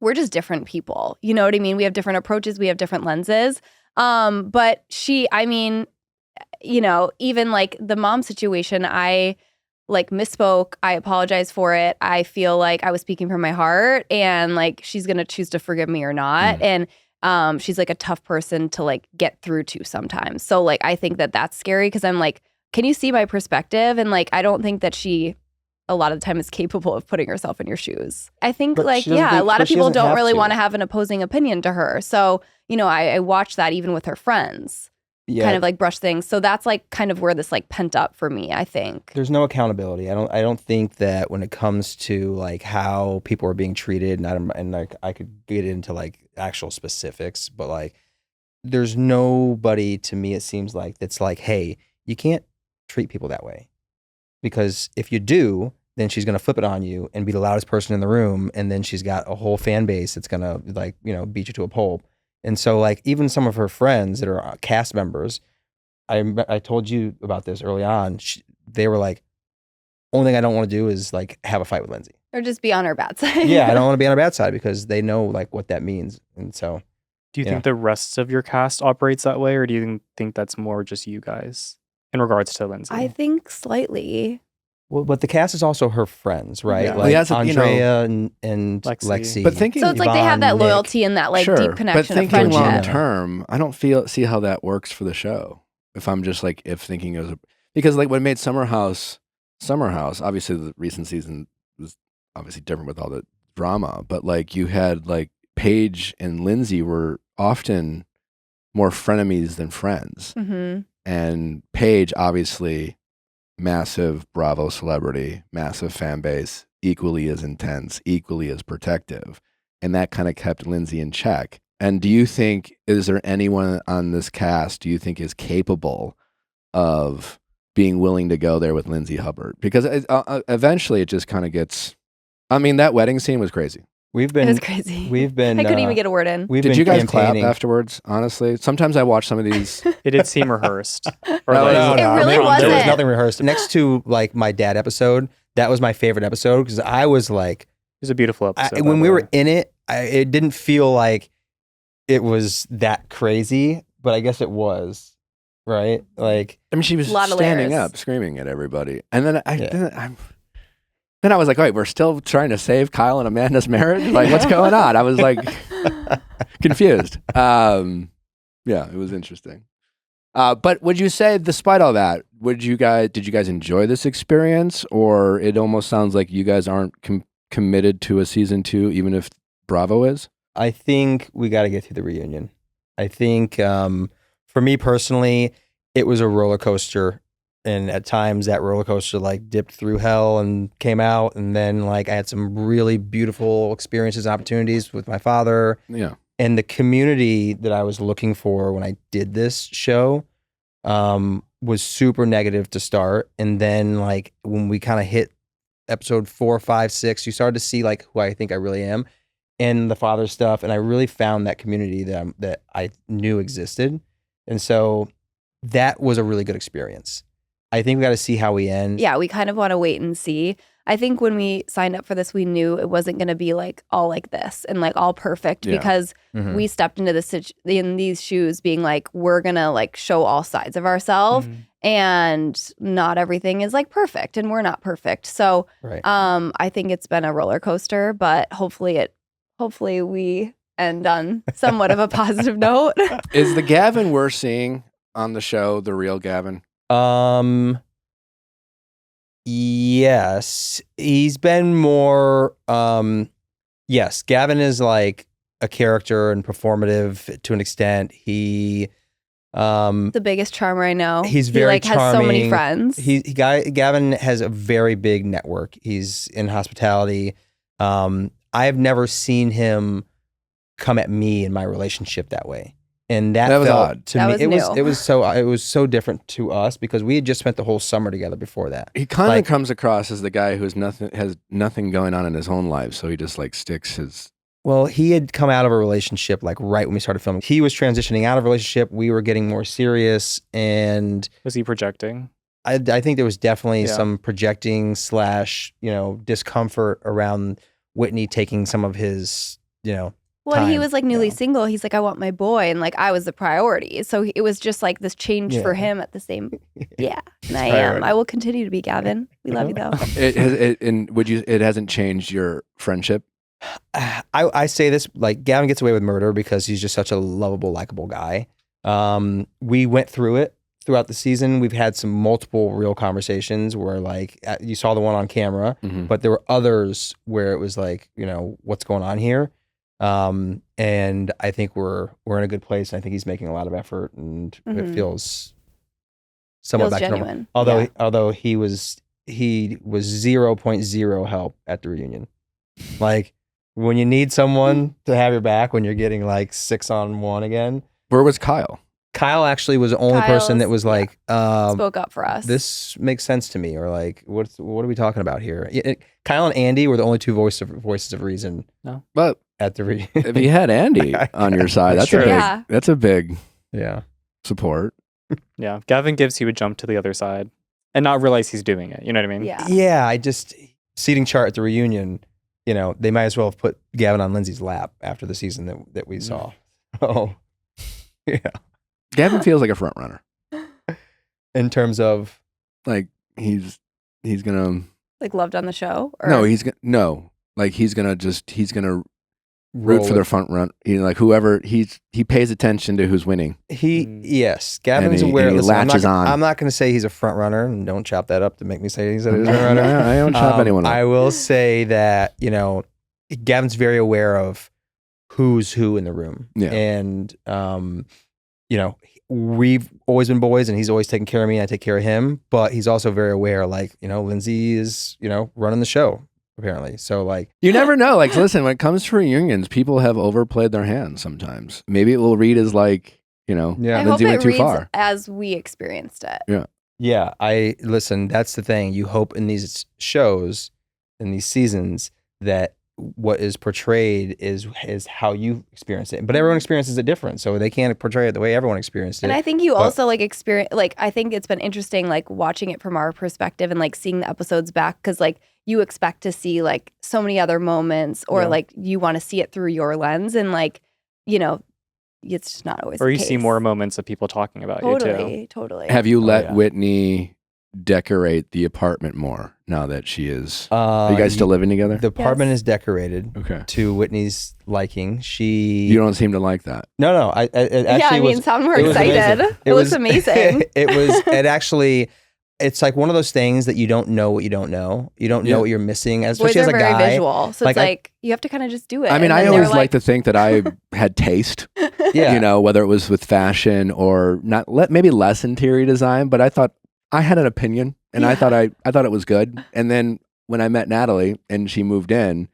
we're just different people. You know what I mean? We have different approaches. We have different lenses. But I mean, you know, even like the mom situation, I like misspoke. I apologize for it. I feel like I was speaking from my heart, and like she's gonna choose to forgive me or not. And she's like a tough person to like get through to sometimes. So like I think that that's scary because I'm like, can you see my perspective? And like I don't think that she a lot of the time is capable of putting herself in your shoes. I think But like she doesn't a think- lot but of she people doesn't don't have really to. want to have an opposing opinion to her. So you know I watch that even with her friends. Yeah, Kind of like brush things. So that's like kind of where this like pent up for me, I think. there's no accountability. I don't think that when it comes to like how people are being treated, and like I could get into like actual specifics, but like there's nobody to me, it seems like, that's like, hey, you can't treat people that way, because if you do, then she's gonna flip it on you and be the loudest person in the room, and then she's got a whole fan base that's gonna like, you know, beat you to a pulp. And so like even some of her friends that are cast members, I told you about this early on. They were like, only thing I don't want to do is like have a fight with Lindsay. Or just be on her bad side. Yeah, I don't want to be on her bad side, because they know like what that means. And so Do you Yeah. think the rest of your cast operates that way, or do you think that's more just you guys in regards to Lindsay? I think slightly. well, but the cast is also her friends, right? Yeah. Like Well, that's a- you know- Andrea and Lexi. Lexi. But thinking So it's like they have Yvonne, that Nick. loyalty and that like sure, deep connection but of thinking long friendship. term, I don't see how that works for the show. If I'm just like thinking as because like what made Summer House, obviously the recent season was obviously different with all the drama, but like you had like Paige and Lindsay were often more frenemies than friends, Mm-hmm. and Paige obviously massive Bravo celebrity, massive fan base, equally as intense, equally as protective, and that kind of kept Lindsay in check. And do you think, is there anyone on this cast do you think is capable of being willing to go there with Lindsay Hubbard? Because eventually it just kind of gets, I mean, that wedding scene was crazy. We've It been was crazy. we've been I couldn't even get a word in. We've Did been you guys clap campaigning. afterwards? Honestly, sometimes I watch some of these. It did seem rehearsed. Or No, like- no, It really There was wasn't. nothing rehearsed. Next to like my dad episode, that was my favorite episode, because I was like, It was a beautiful episode. when by we the were way. in it, it didn't feel like it was that crazy, but I guess it was, right? Like, I mean, she was Lot of standing layers. up, screaming at everybody, and then Yeah. then I was like, wait, we're still trying to save Kyle and Amanda's marriage? Like, what's going on? I was like confused. Yeah, it was interesting. But would you say, despite all that, did you guys enjoy this experience, or it almost sounds like you guys aren't committed to a season 2, even if Bravo is? I think we got to get through the reunion. I think for me personally, it was a roller coaster. And at times that roller coaster like dipped through hell and came out. And then like I had some really beautiful experiences and opportunities with my father. Yeah. And the community that I was looking for when I did this show was super negative to start. And then like when we kind of hit episode 4, 5, 6, you started to see like who I think I really am and the father stuff. And I really found that community that I knew existed. And so that was a really good experience. I think we got to see how we end. Yeah, we kind of want to wait and see. I think when we signed up for this, we knew it wasn't going to be like all like this and like all perfect Yeah. because Mhm. we stepped into this in these shoes being like, we're going to like show all sides of ourselves Mhm. and not everything is like perfect and we're not perfect. So Right. I think it's been a roller coaster, but hopefully we end on somewhat of a positive note. Is the Gavin we're seeing on the show the real Gavin? Yes, he's been more. Yes, Gavin is like a character and performative to an extent. He The biggest charmer I know. He's he very like has so many charming. friends. Gavin has a very big network. He's in hospitality. I've never seen him come at me in my relationship that way. And that was felt odd. to That me. was It new. was so different to us because we had just spent the whole summer together before that. He kind of Like- comes across as the guy who's has nothing going on in his own life, so he just like sticks his. Well, he had come out of a relationship like right when we started filming. He was transitioning out of a relationship. We were getting more serious, and Was he projecting? I think there was definitely Yeah. some projecting / discomfort around Whitney taking some of his Well, he time, was like newly yeah. single. He's like, I want my boy, and like I was the priority. So it was just like this change for Yeah. him at the same. Yeah, and I priority. am. I will continue to be Gavin. We love you though. It hasn't changed your friendship. I say this like Gavin gets away with murder because he's just such a lovable, likable guy. We went through it throughout the season. We've had some multiple real conversations where like you saw the one on camera, Mhm. but there were others where it was like, what's going on here? And I think we're in a good place. And I think he's making a lot of effort, and it Mhm. feels somewhat Feels back to normal. genuine. Although he was 0.0 help at the reunion. Like when you need someone to have your back when you're getting like 6-on-1 again. Where was Kyle? Kyle actually was the only person that Kyle's- was like, Spoke up for us. this makes sense to me, or like, what are we talking about here? Kyle and Andy were the only two voices of reason But at the reunion. if you had Andy on your side, that's Sure. a big. Yeah. That's a big Yeah. support. Yeah. Gavin gives you a jump to the other side and not realize he's doing it. You know what I mean? Yeah. Yeah. I just, seating chart at the reunion, they might as well have put Gavin on Lindsay's lap after the season that we saw. Oh, yeah. Gavin feels like a front runner. In terms of, Like he's gonna. Like loved on the show. Or? No, he's gonna root roll for their with- front run. Like whoever he pays attention to who's winning. yes, Gavin's And he- aware. and he Listen, latches on. I'm not going to say he's a front runner, and don't chop that up to make me say he's a front No, runner. I don't chop anyone up. I will say that Gavin's very aware of who's who in the room, Yeah. and we've always been boys, and he's always taken care of me, and I take care of him. But he's also very aware, like Lindsay is running the show apparently. So like You never know. Like, listen, when it comes to reunions, people have overplayed their hand sometimes. Maybe it will read as like, yeah. I hope Lindsay went it too reads far. as we experienced it. Yeah, listen, that's the thing. You hope in these shows, in these seasons, that what is portrayed is how you experience it. But everyone experiences it different, so they can't portray it the way everyone experienced it. And I think you But- also like experience, like, I think it's been interesting, like watching it from our perspective and like seeing the episodes back. Cause like you expect to see like so many other moments or Yeah. like you want to see it through your lens and like, it's just not always Or the you see case. more moments of people talking about you too. Totally. have you let yeah. Whitney decorate the apartment more now that she is? Are you guys still living together? The apartment Yes. is decorated Okay. to Whitney's liking. She You don't seem to like that. no. It actually yeah, I mean, was, sound more it was excited. amazing. It looks amazing. It actually. It's like one of those things that you don't know what you don't know. You don't Yeah. know what you're missing, Boys especially as are a very guy. visual. So like, it's like you have to kind of just do it. I mean, And I then always they're like to think that I had taste, Yeah. whether it was with fashion or not, maybe less interior design, but I thought I had an opinion and I thought it was good. And then when I met Natalie and she moved in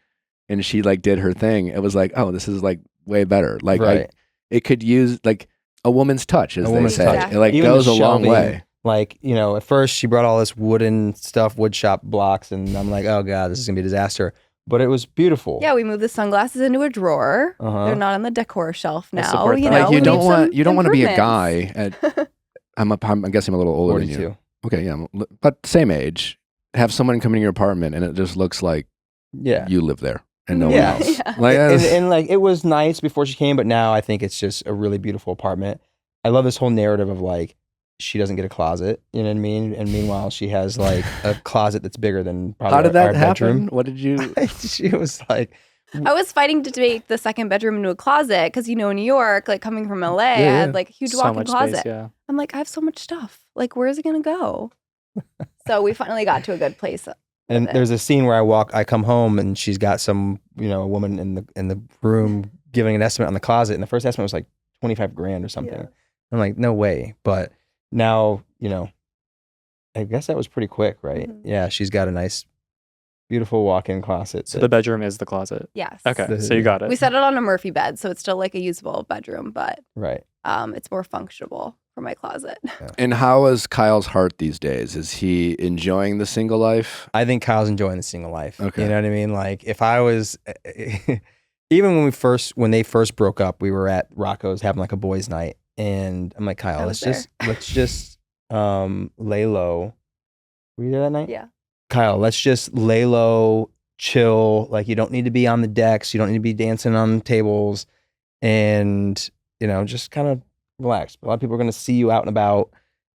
and she like did her thing, it was like, oh, this is like way better. Like Right. it could use like a woman's touch, as A they woman's say. touch. It like Even the goes a long shelving, way. Like, at first she brought all this wooden stuff, wood shop blocks, and I'm like, oh God, this is gonna be a disaster. But it was beautiful. Yeah, we moved the sunglasses into a drawer. Uh-huh. They're not on the decor shelf I now. support that. Like we you don't made want some you don't want to be a improvements. guy at I'm guessing I'm a little older than 42. you. Okay, yeah, but same age. Have someone come in your apartment and it just looks like Yeah. you live there and no Yeah. one else. Yeah. Like and, that's- and like it was nice before she came, but now I think it's just a really beautiful apartment. I love this whole narrative of like she doesn't get a closet, you know what I mean? And meanwhile, she has like a closet that's bigger than probably how did our that happen? bedroom. What did you? She was like, I was fighting to make the second bedroom into a closet because, New York, like coming from LA, I Yeah, had like a huge So walk-in much closet. space, yeah. I'm like, I have so much stuff. Like, where is it going to go? So we finally got to a good place. and it. there's a scene where I come home and she's got some, woman in the room giving an estimate on the closet, and the first estimate was like $25,000 or something. Yeah. I'm like, no way. But now, I guess that was pretty quick, right? Mhm. Yeah, she's got a nice, beautiful walk-in closet. So the bedroom is the closet. Yes. Okay, so you got it. We set it on a Murphy bed, so it's still like a usable bedroom, but Right. it's more functional for my closet. And how is Kyle's heart these days? Is he enjoying the single life? I think Kyle's enjoying the single life. Okay. You know what I mean? Like if I was, even when they first broke up, we were at Rocco's having like a boys' night, and I'm like, Kyle, I let's was just lay low. Were you there that night? Yeah. Kyle, let's just lay low, chill. Like you don't need to be on the decks, you don't need to be dancing on tables, and just kind of relax. A lot of people are going to see you out and about.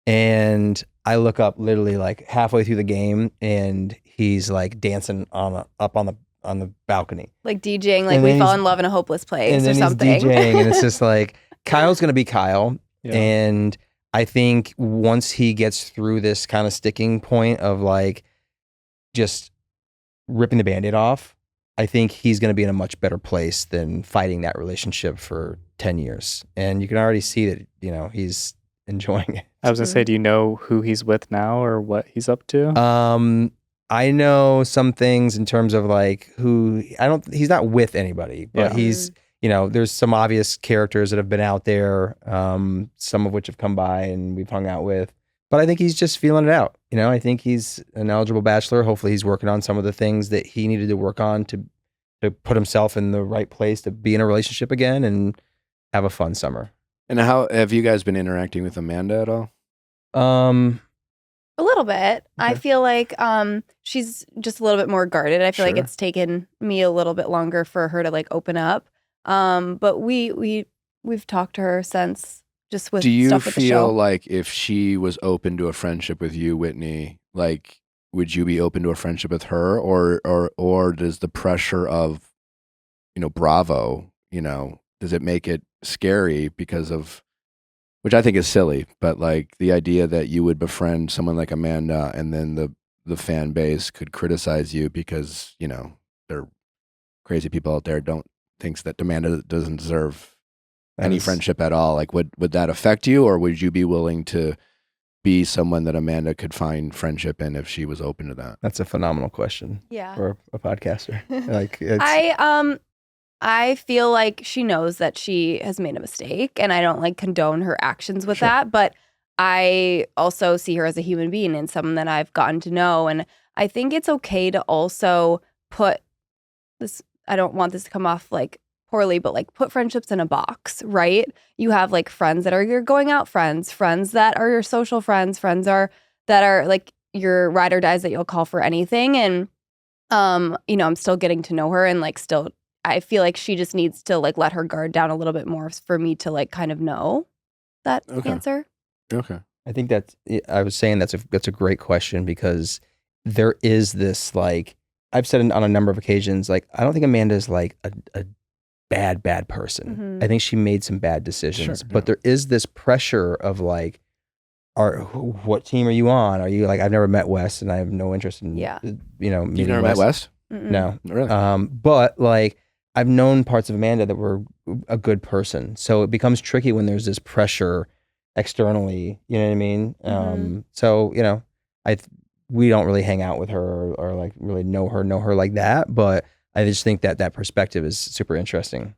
And I look up literally like halfway through the game, and he's like dancing up on the balcony, Like DJing, like And we then fell he's- in love in a hopeless place and or then something. he's DJing, and it's just like Kyle's going to be Kyle. Yeah. And I think once he gets through this kind of sticking point of like just ripping the Band-Aid off, I think he's going to be in a much better place than fighting that relationship for 10 years. And you can already see that, he's enjoying it. I was gonna say, do you know who he's with now or what he's up to? I know some things in terms of like he's not with anybody, but Yeah. he's, there's some obvious characters that have been out there, some of which have come by and we've hung out with. But I think he's just feeling it out. I think he's an eligible bachelor. Hopefully he's working on some of the things that he needed to work on to put himself in the right place to be in a relationship again and have a fun summer. And how have you guys been interacting with Amanda at all? A little bit. I Okay. feel like she's just a little bit more guarded. I feel like Sure. it's taken me a little bit longer for her to like open up. But we've talked to her since, just with Do you stuff with the feel show. like if she was open to a friendship with you, Whitney, like would you be open to a friendship with her, or does the pressure of Bravo, does it make it scary because of, which I think is silly, but like the idea that you would befriend someone like Amanda and then the fan base could criticize you because they're crazy people out there thinks that Amanda doesn't deserve any friendship at all. Like would that affect you, or would you be willing to be someone that Amanda could find friendship in if she was open to that? That's a phenomenal question Yeah. for a podcaster. Like it's, I feel like she knows that she has made a mistake, and I don't like condone her actions with Sure. that, but I also see her as a human being and someone that I've gotten to know, and I think it's okay to also put this, I don't want this to come off like poorly, but like put friendships in a box, right? You have like friends that are your going out friends that are your social friends that are like your ride or dies that you'll call for anything, and I'm still getting to know her, and like still I feel like she just needs to like let her guard down a little bit more for me to like kind of know that Okay. answer. Okay. I think I was saying that's a great question, because there is this, like, I've said on a number of occasions, like, I don't think Amanda is like a bad person. Mhm. I think she made some bad decisions, Sure, but there is this pressure of like, what team are you on? Are you like, I've never met Wes and I have no interest in, Yeah. You've meeting never met Wes? Mm-mm. No. Really? But like, I've known parts of Amanda that were a good person. So it becomes tricky when there's this pressure externally, you know what I mean? Mhm. So, we don't really hang out with her or like really know her like that. But I just think that perspective is super interesting.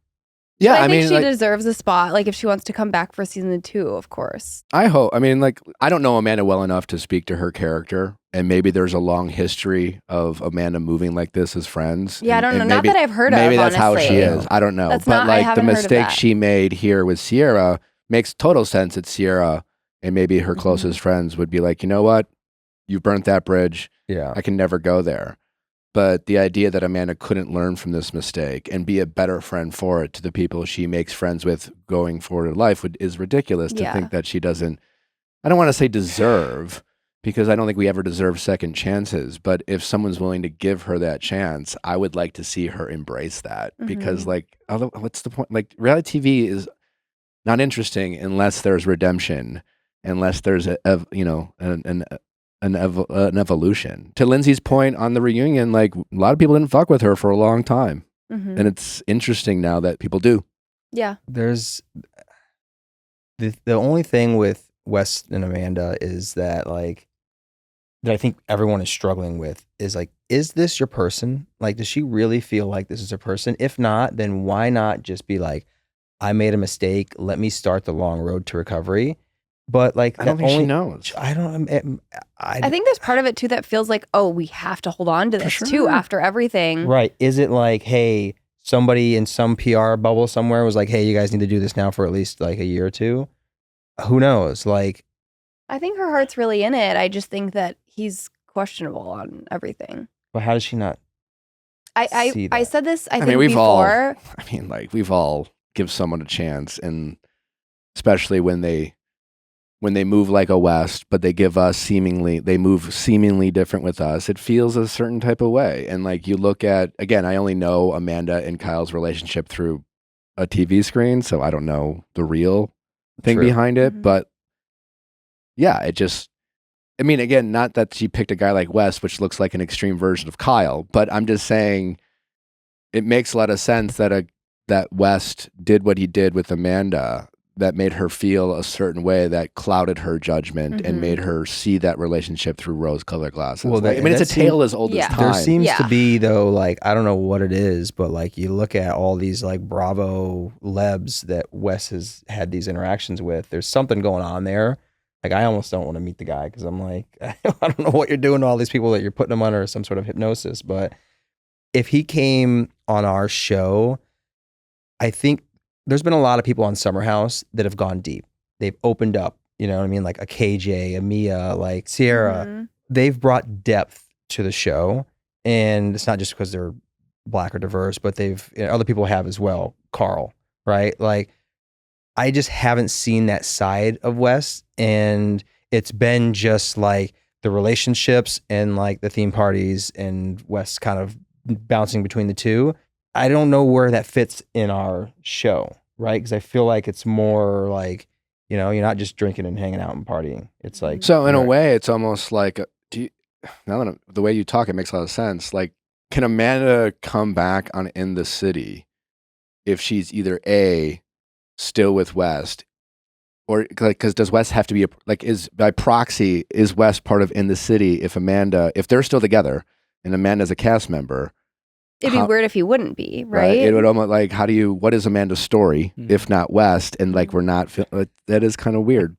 Yeah, But I think mean, she like, deserves a spot, like if she wants to come back for season 2, of course. I hope. I mean, like, I don't know Amanda well enough to speak to her character, and maybe there's a long history of Amanda moving like this as friends. Yeah, I and- don't know. and Not maybe, that I've heard maybe of, that's how she honestly. is. I don't know. That's But not- I like the haven't heard of mistake that. she made here with Sierra makes total sense. It's Sierra, and maybe her closest friends would be like, you know what, you've burnt that bridge. Yeah. I can never go there. But the idea that Amanda couldn't learn from this mistake and be a better friend for it to the people she makes friends with going forward in life is ridiculous to Yeah. think that she doesn't, I don't want to say deserve, because I don't think we ever deserve second chances. But if someone's willing to give her that chance, I would like to see her embrace that. Because like, what's the point? Like, reality TV is not interesting unless there's redemption, unless there's an evolution. To Lindsay's point on the reunion, like, a lot of people didn't fuck with her for a long time. Mhm. And it's interesting now that people do. Yeah. There's the only thing with Wes and Amanda is that like that I think everyone is struggling with is like, is this your person? Like, does she really feel like this is her person? If not, then why not just be like, I made a mistake. Let me start the long road to recovery. But like, I don't think she knows. I don't. I think there's part of it too that feels like, oh, we have to hold on to this too after everything. Right. Is it like, hey, somebody in some PR bubble somewhere was like, hey, you guys need to do this now for at least like a year or two? Who knows? Like, I think her heart's really in it. I just think that he's questionable on everything. but how does she not? see I that? said this, I think mean, we've before. we've all give someone a chance, and especially when they move like a West, but they move seemingly different with us, it feels a certain type of way. And like you look at, again, I only know Amanda and Kyle's relationship through a TV screen, so I don't know the real thing True. behind it. But yeah, I mean, again, not that she picked a guy like West, which looks like an extreme version of Kyle, but I'm just saying it makes a lot of sense that that West did what he did with Amanda, that made her feel a certain way, that clouded her judgment and made her see that relationship through rose-colored glasses. Well, I mean, it's a tale as old as time. There seems to be, though, like, I don't know what it is, but like you look at all these like Bravo lebs that Wes has had these interactions with, there's something going on there. Like, I almost don't want to meet the guy because I'm like, I don't know what you're doing to all these people that you're putting them under some sort of hypnosis. But if he came on our show, I think there's been a lot of people on Summer House that have gone deep. They've opened up, you know what I mean? Like a KJ, a Mia, like Sierra. They've brought depth to the show. And it's not just because they're Black or diverse, but other people have as well. Carl, right? Like, I just haven't seen that side of Wes. And it's been just like the relationships and like the theme parties and Wes kind of bouncing between the two. I don't know where that fits in our show, right? Because I feel like it's more like, you know, you're not just drinking and hanging out and partying. It's like, so in a way, it's almost like, now that the way you talk, it makes a lot of sense. Like, can Amanda come back on In the City if she's either A, still with West, or like, because does West have to be is by proxy, is West part of In the City if they're still together and Amanda's a cast member? It'd be weird if he wouldn't be, right? It would almost like, what is Amanda's story if not West? And like, we're not, that is kind of weird.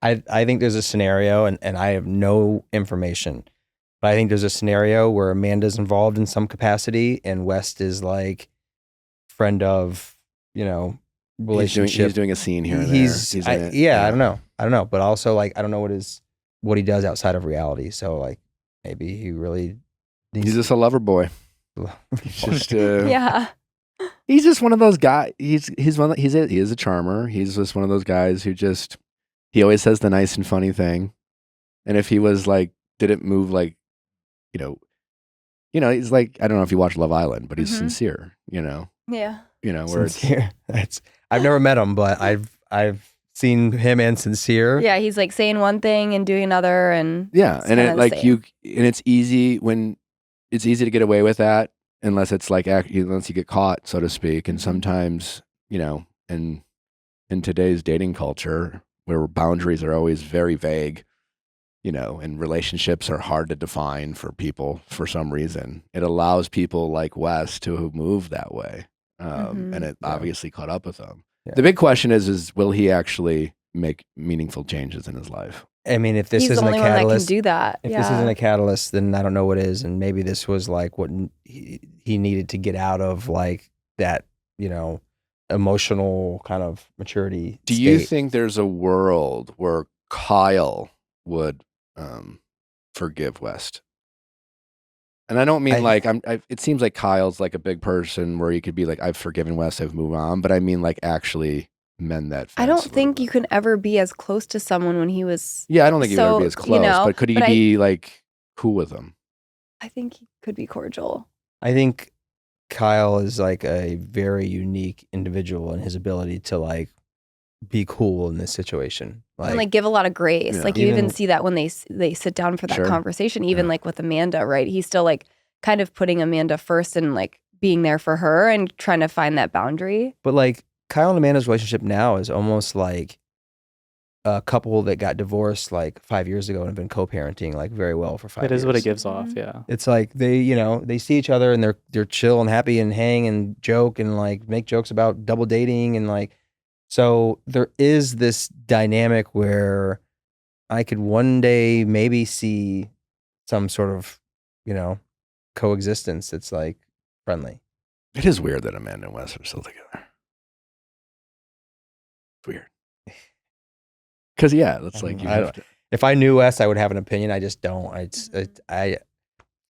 I think there's a scenario, and I have no information, but I think there's a scenario where Amanda's involved in some capacity and West is like friend of, you know, relationship. He's doing a scene here and there. I don't know. But also like, I don't know what he does outside of reality. So like, maybe he really he's just a lover boy. He's just he's just one of those guys. He is a charmer. He's just one of those guys who he always says the nice and funny thing. And if he was like, didn't move like, you know, he's like, I don't know if you watch Love Island, but he's sincere, you know? Yeah. You know, where sincere. I've never met him, but I've seen him and Sincere. Yeah, he's like saying one thing and doing another, and and it's easy to get away with that unless it's like, unless you get caught, so to speak. And sometimes, you know, in today's dating culture where boundaries are always very vague, you know, and relationships are hard to define for people for some reason, it allows people like Wes to move that way. And it obviously caught up with them. Yeah. The big question is will he actually make meaningful changes in his life? I mean, if this He's isn't the only a catalyst, one that can do that. If this isn't a catalyst, then I don't know what is. And maybe this was like what he needed to get out of like that, you know, emotional kind of maturity. Do you think there's a world where Kyle would forgive West? And I don't mean it seems like Kyle's like a big person where he could be like, I've forgiven West, I've moved on. But I mean like actually mend that fence. I don't think you can ever be as close to someone when he was. Yeah, I don't think he would ever be as close. You know, but could he be like cool with him? I think he could be cordial. I think Kyle is like a very unique individual in his ability to like be cool in this situation. And like give a lot of grace. Yeah. Like you even see that when they sit down for that conversation, even like with Amanda, right? He's still like kind of putting Amanda first and like being there for her and trying to find that boundary. But like Kyle and Amanda's relationship now is almost like a couple that got divorced like 5 years ago and have been co-parenting like very well for 5 years. It is what it gives off, yeah. It's like they see each other and they're chill and happy and hang and joke and like make jokes about double dating and like, so there is this dynamic where I could one day maybe see some sort of, coexistence that's like friendly. It is weird that Amanda and Wes are still together. It's weird. Because it's like if I knew Wes, I would have an opinion. I just don't. I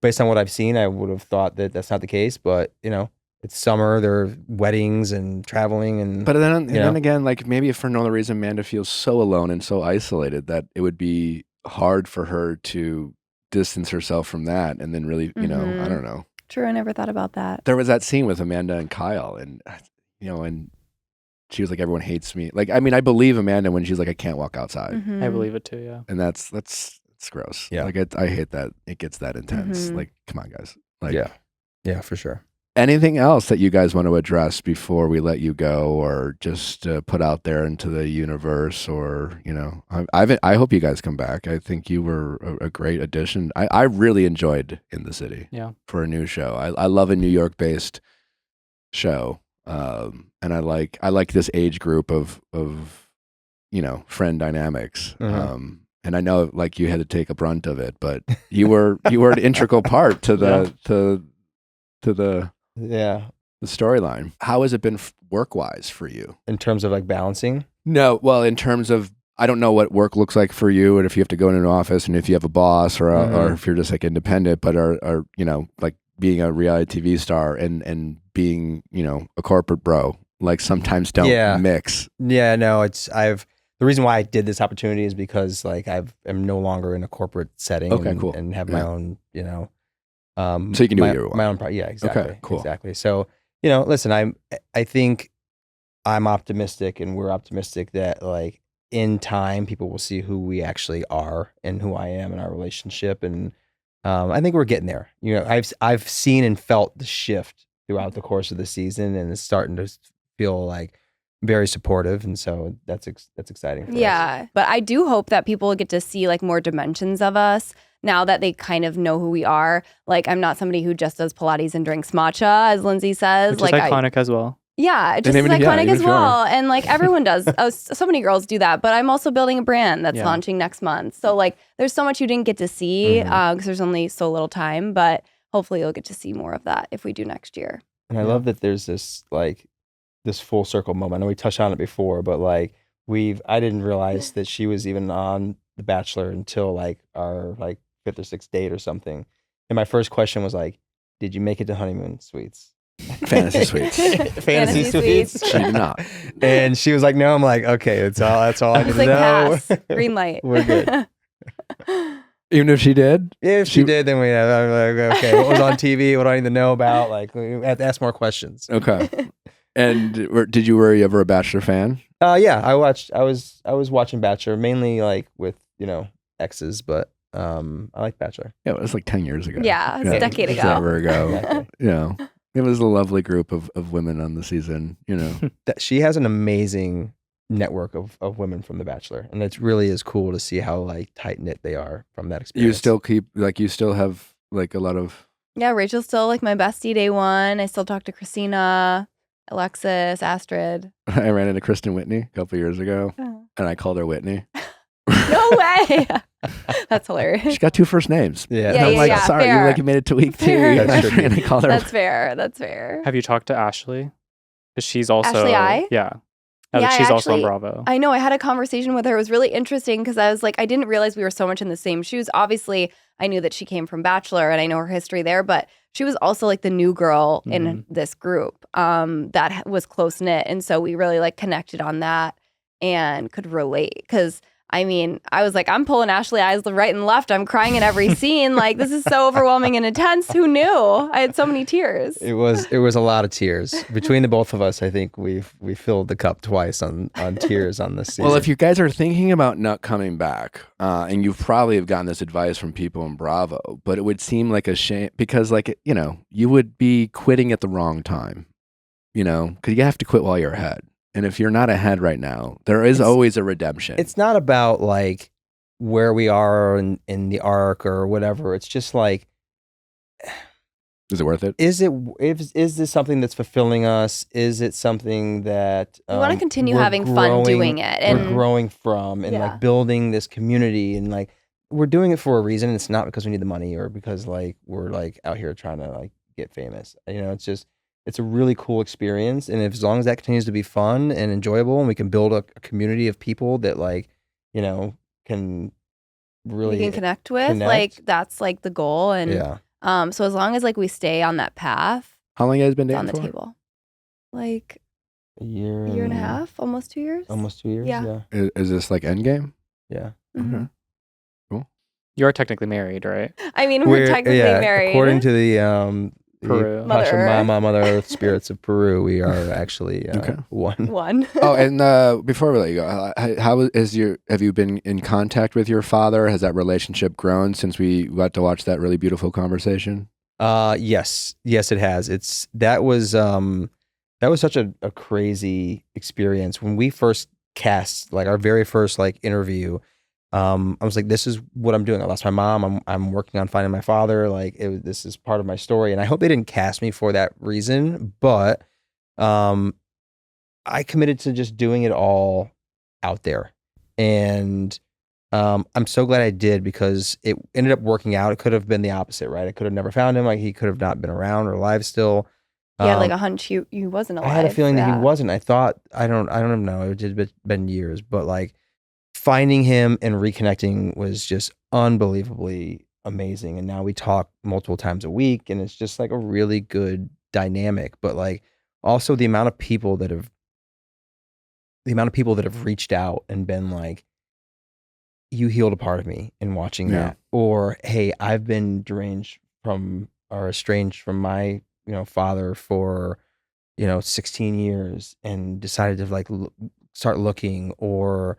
based on what I've seen, I would have thought that that's not the case. But it's summer. There are weddings and traveling, and but then again, like maybe if for no other reason, Amanda feels so alone and so isolated that it would be hard for her to distance herself from that, and then really, I don't know. True, I never thought about that. There was that scene with Amanda and Kyle, and and she was like, "Everyone hates me." Like, I mean, I believe Amanda when she's like, "I can't walk outside," I believe it too. Yeah, and that's gross. Yeah, like I hate that it gets that intense. Like, come on, guys. Like, yeah, for sure. Anything else that you guys want to address before we let you go, or just put out there into the universe, or I hope you guys come back. I think you were a great addition. I really enjoyed In the City. Yeah, for a new show. I love a New York based show, and I like this age group of friend dynamics. And I know like you had to take a brunt of it, but you were an integral part to the the storyline. How has it been work-wise for you? In terms of like balancing? No, well, in terms of, I don't know what work looks like for you, and if you have to go in an office, and if you have a boss, or if you're just like independent, but are like being a reality TV star and being, a corporate bro, like sometimes don't mix. Yeah, no, the reason why I did this opportunity is because like I'm no longer in a corporate setting and have my own, so you can do what you want. My own exactly. Okay, cool. Exactly. So, listen, I think I'm optimistic, and we're optimistic that like in time people will see who we actually are and who I am in our relationship, and I think we're getting there. I've seen and felt the shift throughout the course of the season, and it's starting to feel like very supportive, and so that's exciting for us. But I do hope that people get to see like more dimensions of us now that they kind of know who we are. Like, I'm not somebody who just does Pilates and drinks matcha, as Lindsay says. Which is iconic as well. Yeah, just as iconic as well. And like everyone does. So many girls do that. But I'm also building a brand that's launching next month. So like there's so much you didn't get to see because there's only so little time. But hopefully you'll get to see more of that if we do next year. And I love that there's this full circle moment. I know we touched on it before, but like I didn't realize that she was even on The Bachelor until like our like 5th or 6th date or something. And my first question was like, did you make it to honeymoon suites? Fantasy suites. Fantasy suites. She did not. And she was like, no. I'm like, okay, that's all I need to know. Pass. Green light. We're good. Even if she did? If she did, then I'm like, okay, what was on TV? What do I need to know about? Like, we have to ask more questions. Okay. And were you ever a Bachelor fan? Yeah, I was watching Bachelor mainly like with exes, but I like Bachelor. Yeah, it was like 10 years ago. Yeah, it was a decade ago. Forever ago. Exactly. It was a lovely group of women on the season. She has an amazing network of women from The Bachelor, and it really is cool to see how like tight knit they are from that experience. You still have like a lot of. Yeah, Rachel's still like my bestie day one. I still talk to Christina, Alexis, Astrid. I ran into Kristen Whitney a couple years ago, and I called her Whitney. No way. That's hilarious. She got 2 first names. Yeah. And I'm like, sorry, fair. you made it to week 2. That's fair. That's fair. Have you talked to Ashley? Because she's also Ashley I? Yeah. She's also on Bravo. I know. I had a conversation with her. It was really interesting because I was like, I didn't realize we were so much in the same shoes. Obviously, I knew that she came from Bachelor and I know her history there, but she was also like the new girl in this group that was close knit. And so we really like connected on that and could relate because I mean, I was like, I'm pulling Ashley eyes right and left. I'm crying in every scene. Like, this is so overwhelming and intense. Who knew? I had so many tears. It was a lot of tears. Between the both of us, I think we filled the cup twice on tears on this season. Well, if you guys are thinking about not coming back, and you probably have gotten this advice from people in Bravo, but it would seem like a shame because like, you would be quitting at the wrong time, because you have to quit while you're ahead. And if you're not ahead right now, there is always a redemption. It's not about like where we are in the arc or whatever. It's just like, is it worth it? Is this something that's fulfilling us? Is it something that we want to continue having fun doing it, and we're growing from, and like building this community, and like we're doing it for a reason. It's not because we need the money or because like we're like out here trying to like get famous. You know, it's a really cool experience, and as long as that continues to be fun and enjoyable, and we can build a community of people that like, you know, can really we can connect with, like that's like the goal, and so as long as like we stay on that path. How long have you guys been dating on the for? table? Like a year and a half, almost 2 years. Almost 2 years. Yeah. Is this like endgame? Yeah. Mm-hmm. Okay. Cool. You're technically married, right? I mean, we're technically married. According to the Peru. Mother Earth spirits of Peru, we are actually one. Oh, and before we let you go, have you been in contact with your father? Has that relationship grown since we got to watch that really beautiful conversation? Yes, it has. That was such a crazy experience when we first cast, like our very first like interview. I was like, this is what I'm doing. I lost my mom. I'm working on finding my father. Like this is part of my story. And I hope they didn't cast me for that reason, but I committed to just doing it all out there. And I'm so glad I did, because it ended up working out. It could have been the opposite, right? I could have never found him. Like he could have not been around or alive still. Yeah, like a hunch he wasn't alive. I had a feeling that he wasn't. I thought, I don't even know. It had been years, but like, finding him and reconnecting was just unbelievably amazing. And now we talk multiple times a week, and it's just like a really good dynamic. But like also the amount of people that have reached out and been like, you healed a part of me in watching that. Or, hey, I've been estranged from my, father for, 16 years and decided to like start looking, or,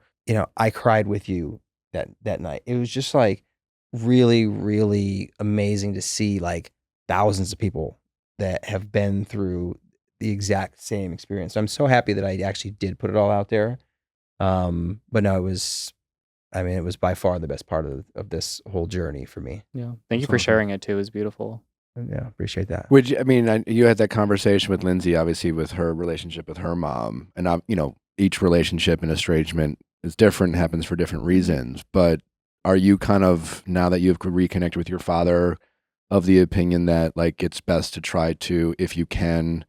I cried with you that night. It was just like really, really amazing to see like thousands of people that have been through the exact same experience. So I'm so happy that I actually did put it all out there. But no, it was by far the best part of this whole journey for me. Yeah. Thank you for sharing it too. It was beautiful. Yeah, appreciate that. You had that conversation with Lindsay, obviously, with her relationship with her mom, and each relationship and estrangement is different, happens for different reasons. But are you kind of, now that you've reconnected with your father, of the opinion that like it's best to try to, if you can,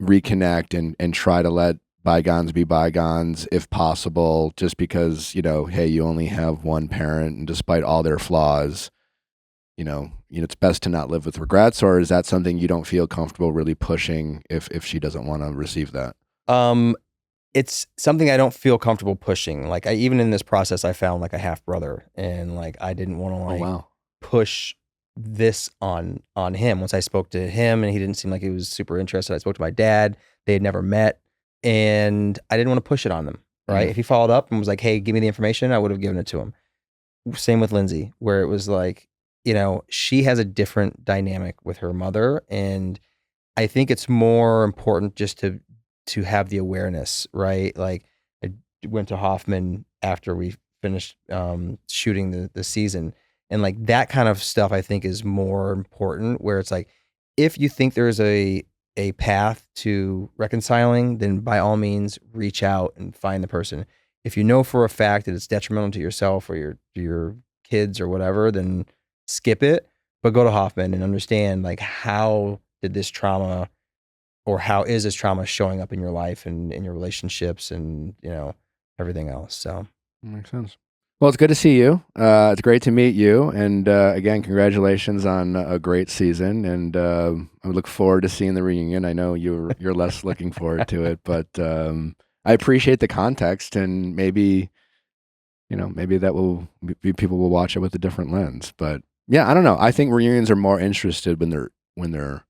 reconnect and try to let bygones be bygones if possible, just because, hey, you only have one parent, and despite all their flaws, it's best to not live with regrets? Or is that something you don't feel comfortable really pushing if she doesn't want to receive that? It's something I don't feel comfortable pushing. Like even in this process, I found like a half brother, and like I didn't want to push this on him. Once I spoke to him and he didn't seem like he was super interested, I spoke to my dad. They had never met, and I didn't want to push it on them. Right? Mm-hmm. If he followed up and was like, "Hey, give me the information," I would have given it to him. Same with Lindsay, where it was like, she has a different dynamic with her mother, and I think it's more important just to have the awareness, right? Like I went to Hoffman after we finished shooting the season, and like that kind of stuff I think is more important, where it's like, if you think there's a path to reconciling, then by all means reach out and find the person. If you know for a fact that it's detrimental to yourself or your kids or whatever, then skip it, but go to Hoffman and understand like how did this trauma, or how is this trauma showing up in your life and in your relationships and, everything else. So makes sense. Well, it's good to see you. It's great to meet you. And again, congratulations on a great season. And I look forward to seeing the reunion. I know you're less looking forward to it, but I appreciate the context, and maybe that will be, people will watch it with a different lens. But yeah, I don't know. I think reunions are more interested when they're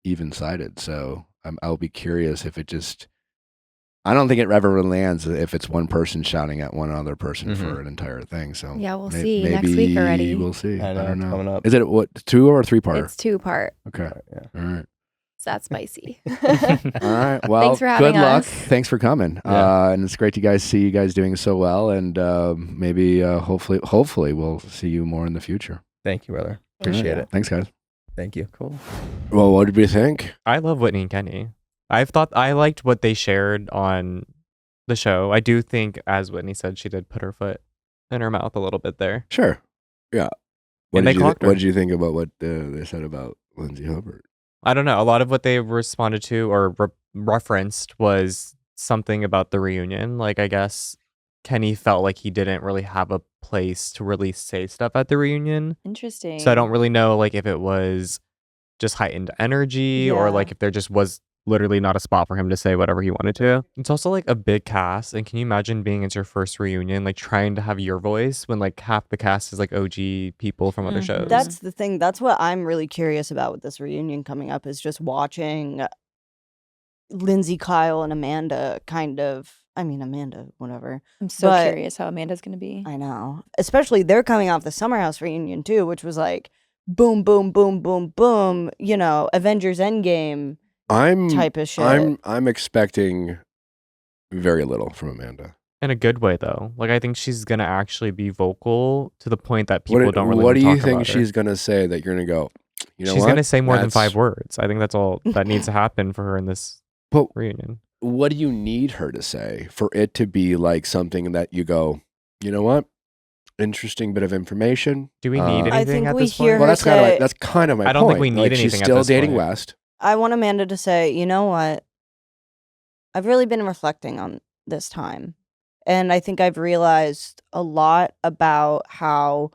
even-sided. So I'll be curious if it just, I don't think it ever lands if it's one person shouting at one other person for an entire thing. So yeah, we'll see next week already. We'll see. I don't know. Coming up. Is it 2 or 3 part? It's 2-part. Okay. Yeah. All right. It's that spicy. All right. Well, Thanks for having good luck. us. Thanks for coming. Yeah. And it's great to see you guys doing so well. And maybe, hopefully, we'll see you more in the future. Thank you, brother. Appreciate it. Thanks, guys. Thank you. Cool. Well, what did we think? I love Whitney and Kenny. I liked what they shared on the show. I do think, as Whitney said, she did put her foot in her mouth a little bit there. Sure. Yeah. And they clocked her. What did you think about what they said about Lindsay Hubbard? I don't know. A lot of what they responded to or referenced was something about the reunion. Like, I guess Kenny felt like he didn't really have a place to really say stuff at the reunion. Interesting. So I don't really know, like, if it was just heightened energy or Yeah. like if there just was literally not a spot for him to say whatever he wanted to. It's also like a big cast, and can you imagine being at your first reunion, like trying to have your voice when like half the cast is like OG people from other shows? That's the thing. That's what I'm really curious about with this reunion coming up, is just watching Lindsay, Kyle, and Amanda Amanda, whatever. I'm so But- curious how Amanda's going to be. I know. Especially they're coming off the Summer House reunion too, which was like boom, boom, boom, boom, boom, Avengers Endgame type of shit. I'm expecting very little from Amanda. In a good way, though. Like, I think she's gonna actually be vocal to the point that people don't really. What do you talk think about her. she's gonna say that you're gonna go? You know She's what? gonna say more than That's- 5 words. I think that's all that needs to happen for her in this But reunion. what do you need her to say for it to be like something that you go, you know what? Interesting bit of information. Do we need I anything think at we this hear point? Well, her that's kind of my point. I don't think we need like, anything She's at still this dating point. West. I want Amanda to say, you know what? I've really been reflecting on this time. And I think I've realized a lot about how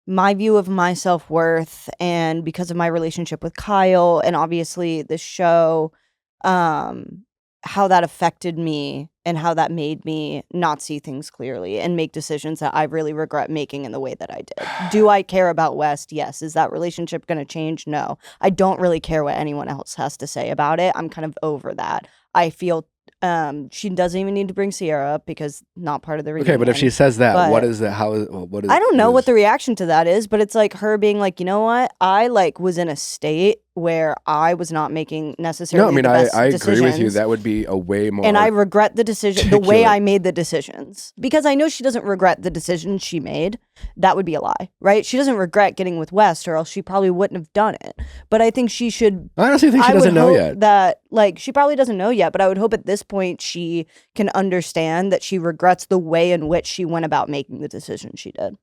my view of my self-worth, and because of my relationship with Kyle and obviously the show, how that affected me and how that made me not see things clearly and make decisions that I really regret making in the way that I did. Do I care about West? Yes. Is that relationship going to change? No. I don't really care what anyone else has to say about it. I'm kind of over that. I feel she doesn't even need to bring Sierra up because not part of the reunion. Okay, but if she says that, But- what is that? What is? I don't know what the reaction to that is, but it's like her being like, you know what? I was in a state where I was not making necessarily No, I mean the best I agree with you. decisions. That would be a way more. And I regret the decision, the way articulate. I made the decisions. Because I know she doesn't regret the decisions she made. That would be a lie, right? She doesn't regret getting with West, or else she probably wouldn't have done it. But I think she should. I honestly think she I would doesn't know hope yet. that, she probably doesn't know yet, but I would hope at this point she can understand that she regrets the way in which she went about making the decision she did.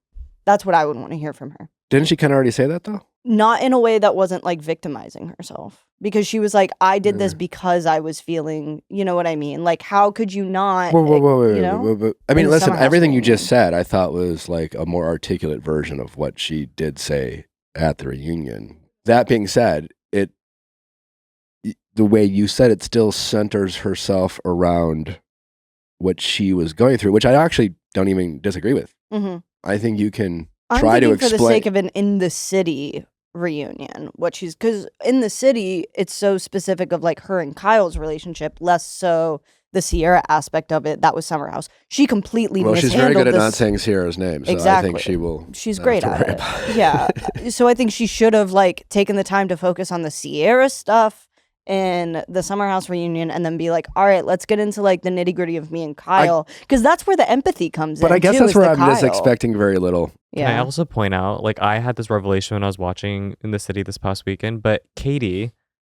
That's what I would want to hear from her. Didn't she kind of already say that though? Not in a way that wasn't victimizing herself, because she was like, I did this because I was feeling, you know what I mean? Like, how could you not? Whoa. I mean, In the listen, Summer House everything you just reunion. said, I thought was like a more articulate version of what she did say at the reunion. That being said, the way you said it still centers herself around what she was going through, which I actually don't even disagree with. Mhm. I think you can I'm try to thinking explain. for the sake of an in the city reunion, because in the city, it's so specific of her and Kyle's relationship, less so the Sierra aspect of it. That was Summer House. She completely Well, she's very mishandled good at not this- saying Sierra's name, so I Exactly. think she will. She's not great have to at worry it. about it. Yeah. So I think she should have taken the time to focus on the Sierra stuff in the Summer House reunion, and then be like, all right, let's get into the nitty gritty of me and Kyle, because that's where the empathy comes in. But I guess too, that's is where the I'm just Kyle. expecting very little. Can I Yeah. also point out, I had this revelation when I was watching In the City this past weekend, but Katie,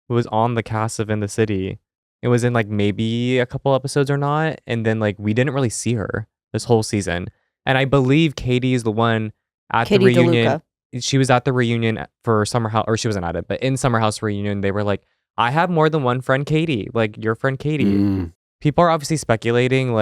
who was on the cast of In the City, it was in maybe a couple episodes or not, and then we didn't really see her this whole season. And I believe Katie is the one at Katie the reunion. DeLuca. She was at the reunion for Summer House, or she wasn't at it, but in Summer House reunion, they were like, I have more than one friend, Katie, your friend Katie. Mm. People are obviously speculating,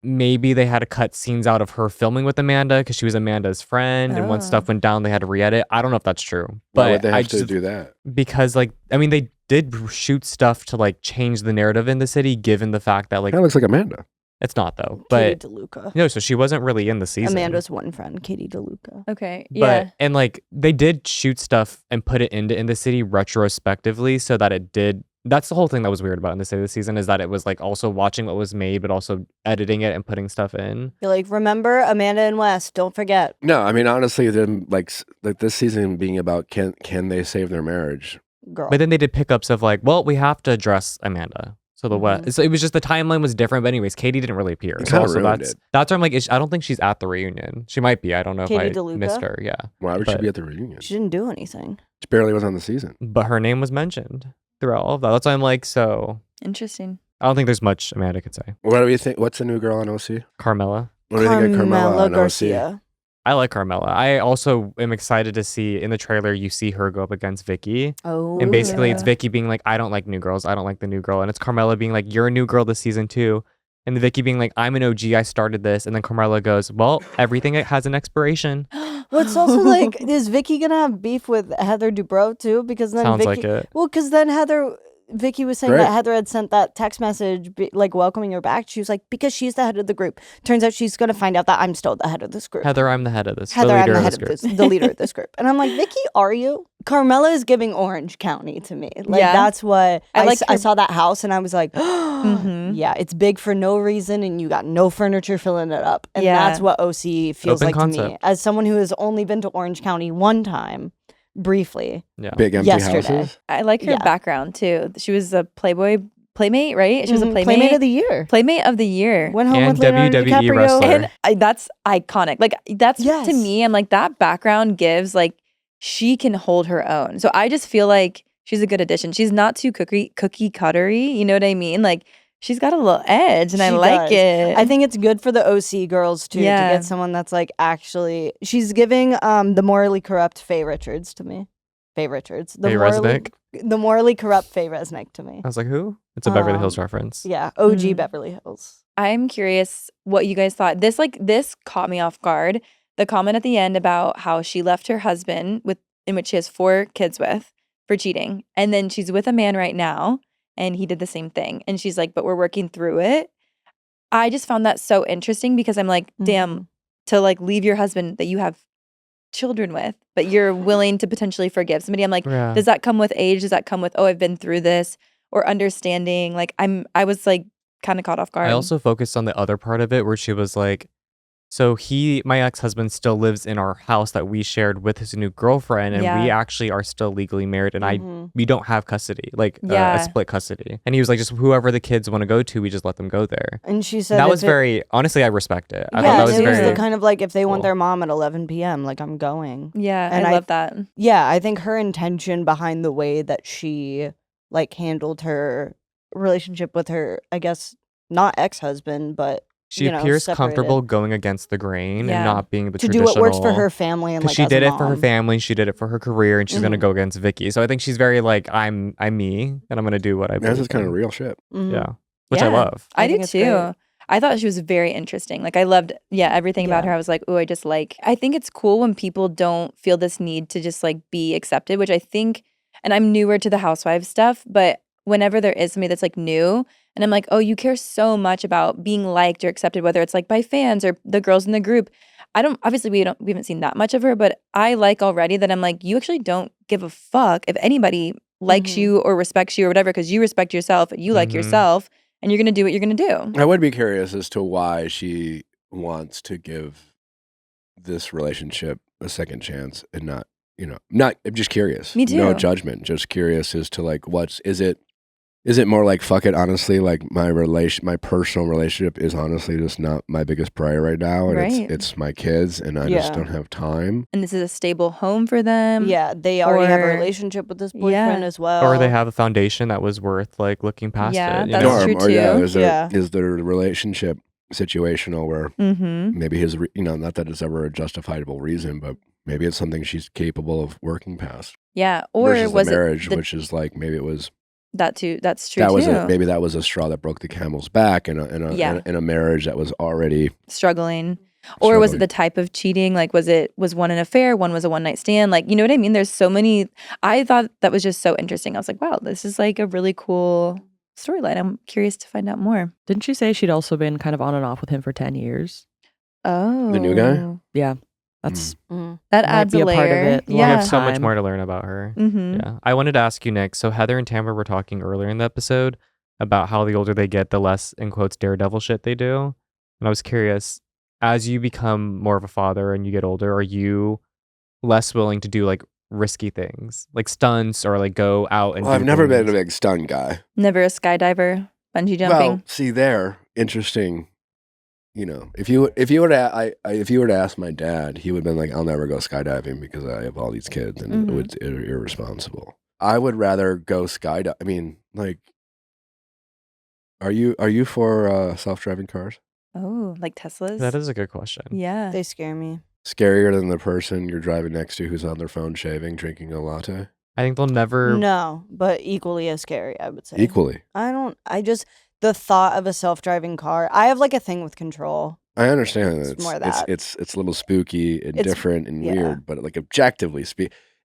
maybe they had to cut scenes out of her filming with Amanda because she was Amanda's friend, and once Oh. stuff went down, they had to re-edit. I don't know if that's true, Why but would they I have to just do that? because they did shoot stuff to change the narrative in the city, given the fact that Kind of looks like Amanda. it's not though. Katie But DeLuca. no, so she wasn't really in the season. Amanda's one friend, Katie DeLuca. Okay. But Yeah. and they did shoot stuff and put it into In the City retrospectively, so that it did. That's the whole thing that was weird about In the City this season, is that it was also watching what was made, but also editing it and putting stuff in. You're like, remember Amanda and West? Don't forget. No, I mean honestly, them this season being about can they save their marriage? girl. But then they did pickups of like, well, we have to address Amanda. So so it was just the timeline was different. But anyways, Katie didn't really appear. It So kinda also ruined that's it. that's where I'm like, I don't think she's at the reunion. She might be. I don't know if Katie I DeLuca? missed her. Yeah. Why would she But- be at the reunion? She didn't do anything. She barely was on the season. But her name was mentioned throughout all of that. That's why I'm like, so Interesting. I don't think there's much Amanda could say. What do you think? What's the new girl on OC? Carmela. What do you think of Carmela on OC? Garcia. I like Carmela. I also am excited to see in the trailer you see her go up against Vicky. Oh, And basically yeah. it's Vicky being like, I don't like new girls. I don't like the new girl. And it's Carmela being like, you're a new girl this season too. And Vicky being like, I'm an OG. I started this. And then Carmela goes, well, everything has an expiration. What's also like, is Vicky gonna have beef with Heather Dubrow too? Because then Sounds Vicky, like it. well, because then Vicky was saying Great. that Heather had sent that text message, like welcoming her back. She was like, because she's the head of the group. Turns out she's gonna find out that I'm still the head of this group. Heather, I'm the head of this. Heather, the I'm leader the of head this of group. this, the leader of this group. And I'm like, Vicky, are you? Carmela is giving Orange County to me. Like Yeah. that's what I like I her- saw that house and I was like, Mhm. yeah, it's big for no reason and you got no furniture filling it up. And Yeah. that's what OC feels Open like to me. concept. As someone who has only been to Orange County one time, briefly. Yeah. Big empty Yesterday. houses. I like her Yeah. background too. She was a Playboy playmate, right? She was a Mhm, playmate. of the year. Playmate of the year. Went home And with Leonardo WWE DiCaprio. wrestler. And that's iconic. Like that's Yes. to me, I'm like that background gives like she can hold her own. So I just feel like she's a good addition. She's not too cookie cuttery. You know what I mean? Like she's got a little edge, and I She like does. it. I think it's good for the OC girls too Yeah. to get someone that's like actually. She's giving the morally corrupt Faye Richards to me. Faye Richards. Faye Resnick? The morally corrupt Faye Resnick to me. I was like, who? It's a Beverly Hills reference. Yeah, OG Mm. Beverly Hills. I'm curious what you guys thought. This caught me off guard. The comment at the end about how she left her husband in which she has 4 kids with for cheating, and then she's with a man right now, and he did the same thing. And she's like, "But we're working through it." I just found that so interesting because I'm like, damn, to like leave your husband that you have children with, but you're willing to potentially forgive somebody. I'm like, Yeah. does that come with age? Does that come with, oh, I've been through this, or understanding? Like I was like kind of caught off guard. I also focused on the other part of it where she was like, so my ex-husband still lives in our house that we shared with his new girlfriend, and we Yeah. actually are still legally married, and Mhm. we don't have custody, like Yeah. a split custody. And he was like, just whoever the kids want to go to, we just let them go there. And she said That if was very, honestly, I respect it. I Yeah, thought that was it was very, the kind of like if they want cool. their mom at 11 p.m., like I'm going. yeah, and I I- love that. Yeah, I think her intention behind the way that she like handled her relationship with her, I guess not ex-husband, but she you know, appears separated. comfortable going against the grain Yeah. and not being the to do traditional. what works for her family and Because like she as did a it for her mom. family, she did it for her career, and she's gonna Mhm. go against Vicky. So I think she's very like, I'm me, and I'm gonna do what I This believe is kind of in. real shit. Mhm. Yeah, which I Yeah. love. I, I do think it's too. great. I thought she was very interesting. Like I loved, everything about Yeah. her. I was like, oh, I just like. I think it's cool when people don't feel this need to just like be accepted, which I think. And I'm newer to the housewives stuff, but whenever there is somebody that's like new, and I'm like, oh, you care so much about being liked or accepted, whether it's like by fans or the girls in the group. I don't. Obviously, we haven't seen that much of her, but I like already that I'm like, you actually don't give a fuck if anybody likes Mhm. you or respects you or whatever, because you respect yourself, you like Mhm. yourself, and you're gonna do what you're gonna do. I would be curious as to why she wants to give this relationship a second chance and not, I'm just curious. Me No too. judgment. Just curious as to like, is it more like, fuck it, honestly, like my personal relationship is honestly just not my biggest priority right now. And Right. it's my kids and I just Yeah. don't have time. And this is a stable home for them. Yeah, they already have a or- relationship with this boyfriend Yeah. as well. Or they have a foundation that was worth like looking past Yeah, it. You that's know? true Or yeah, too. is their relationship situational where Mm-hmm. maybe not that it's ever a justifiable reason, but maybe it's something she's capable of working past. Yeah. Or Versus was the marriage, it the, which is like maybe it was that too? That's true that too. was maybe that was a straw that broke the camel's back in Yeah. a marriage that was already Struggling. Or was it struggling. the type of cheating? Like was one an affair? One was a one night stand? Like, you know what I mean? There's so many. I thought that was just so interesting. I was like, wow, this is like a really cool storyline. I'm curious to find out more. Didn't she say she'd also been kind of on and off with him for 10 years? Oh. The new guy? Yeah. That's Mhm. That Might adds be a a part of layer. it. We Yeah. have so much Time. more to learn about her. Mm-hmm. Yeah. I wanted to ask you, Nick. So Heather and Tamara were talking earlier in the episode about how the older they get, the less, in quotes, daredevil shit they do. And I was curious, as you become more of a father and you get older, are you less willing to do like risky things, like stunts or like go out and Well, do I've never been a things. big stunt guy. Never a skydiver, bungee jumping. Well, see there, interesting. You know, if you were to ask my dad, he would have been like, "I'll never go skydiving because I have all these kids and Mhm. it's irresponsible." I would rather go skydive. I mean, like, are you for self-driving cars? Oh, like Teslas? That is a good question. Yeah. They scare me. Scarier than the person you're driving next to who's on their phone shaving, drinking a latte? I think they'll never. No, but equally as scary, I would say. Equally. The thought of a self-driving car. I have like a thing with control. I understand that It's more that. it's a little spooky and It's- different and yeah. weird, but like objectively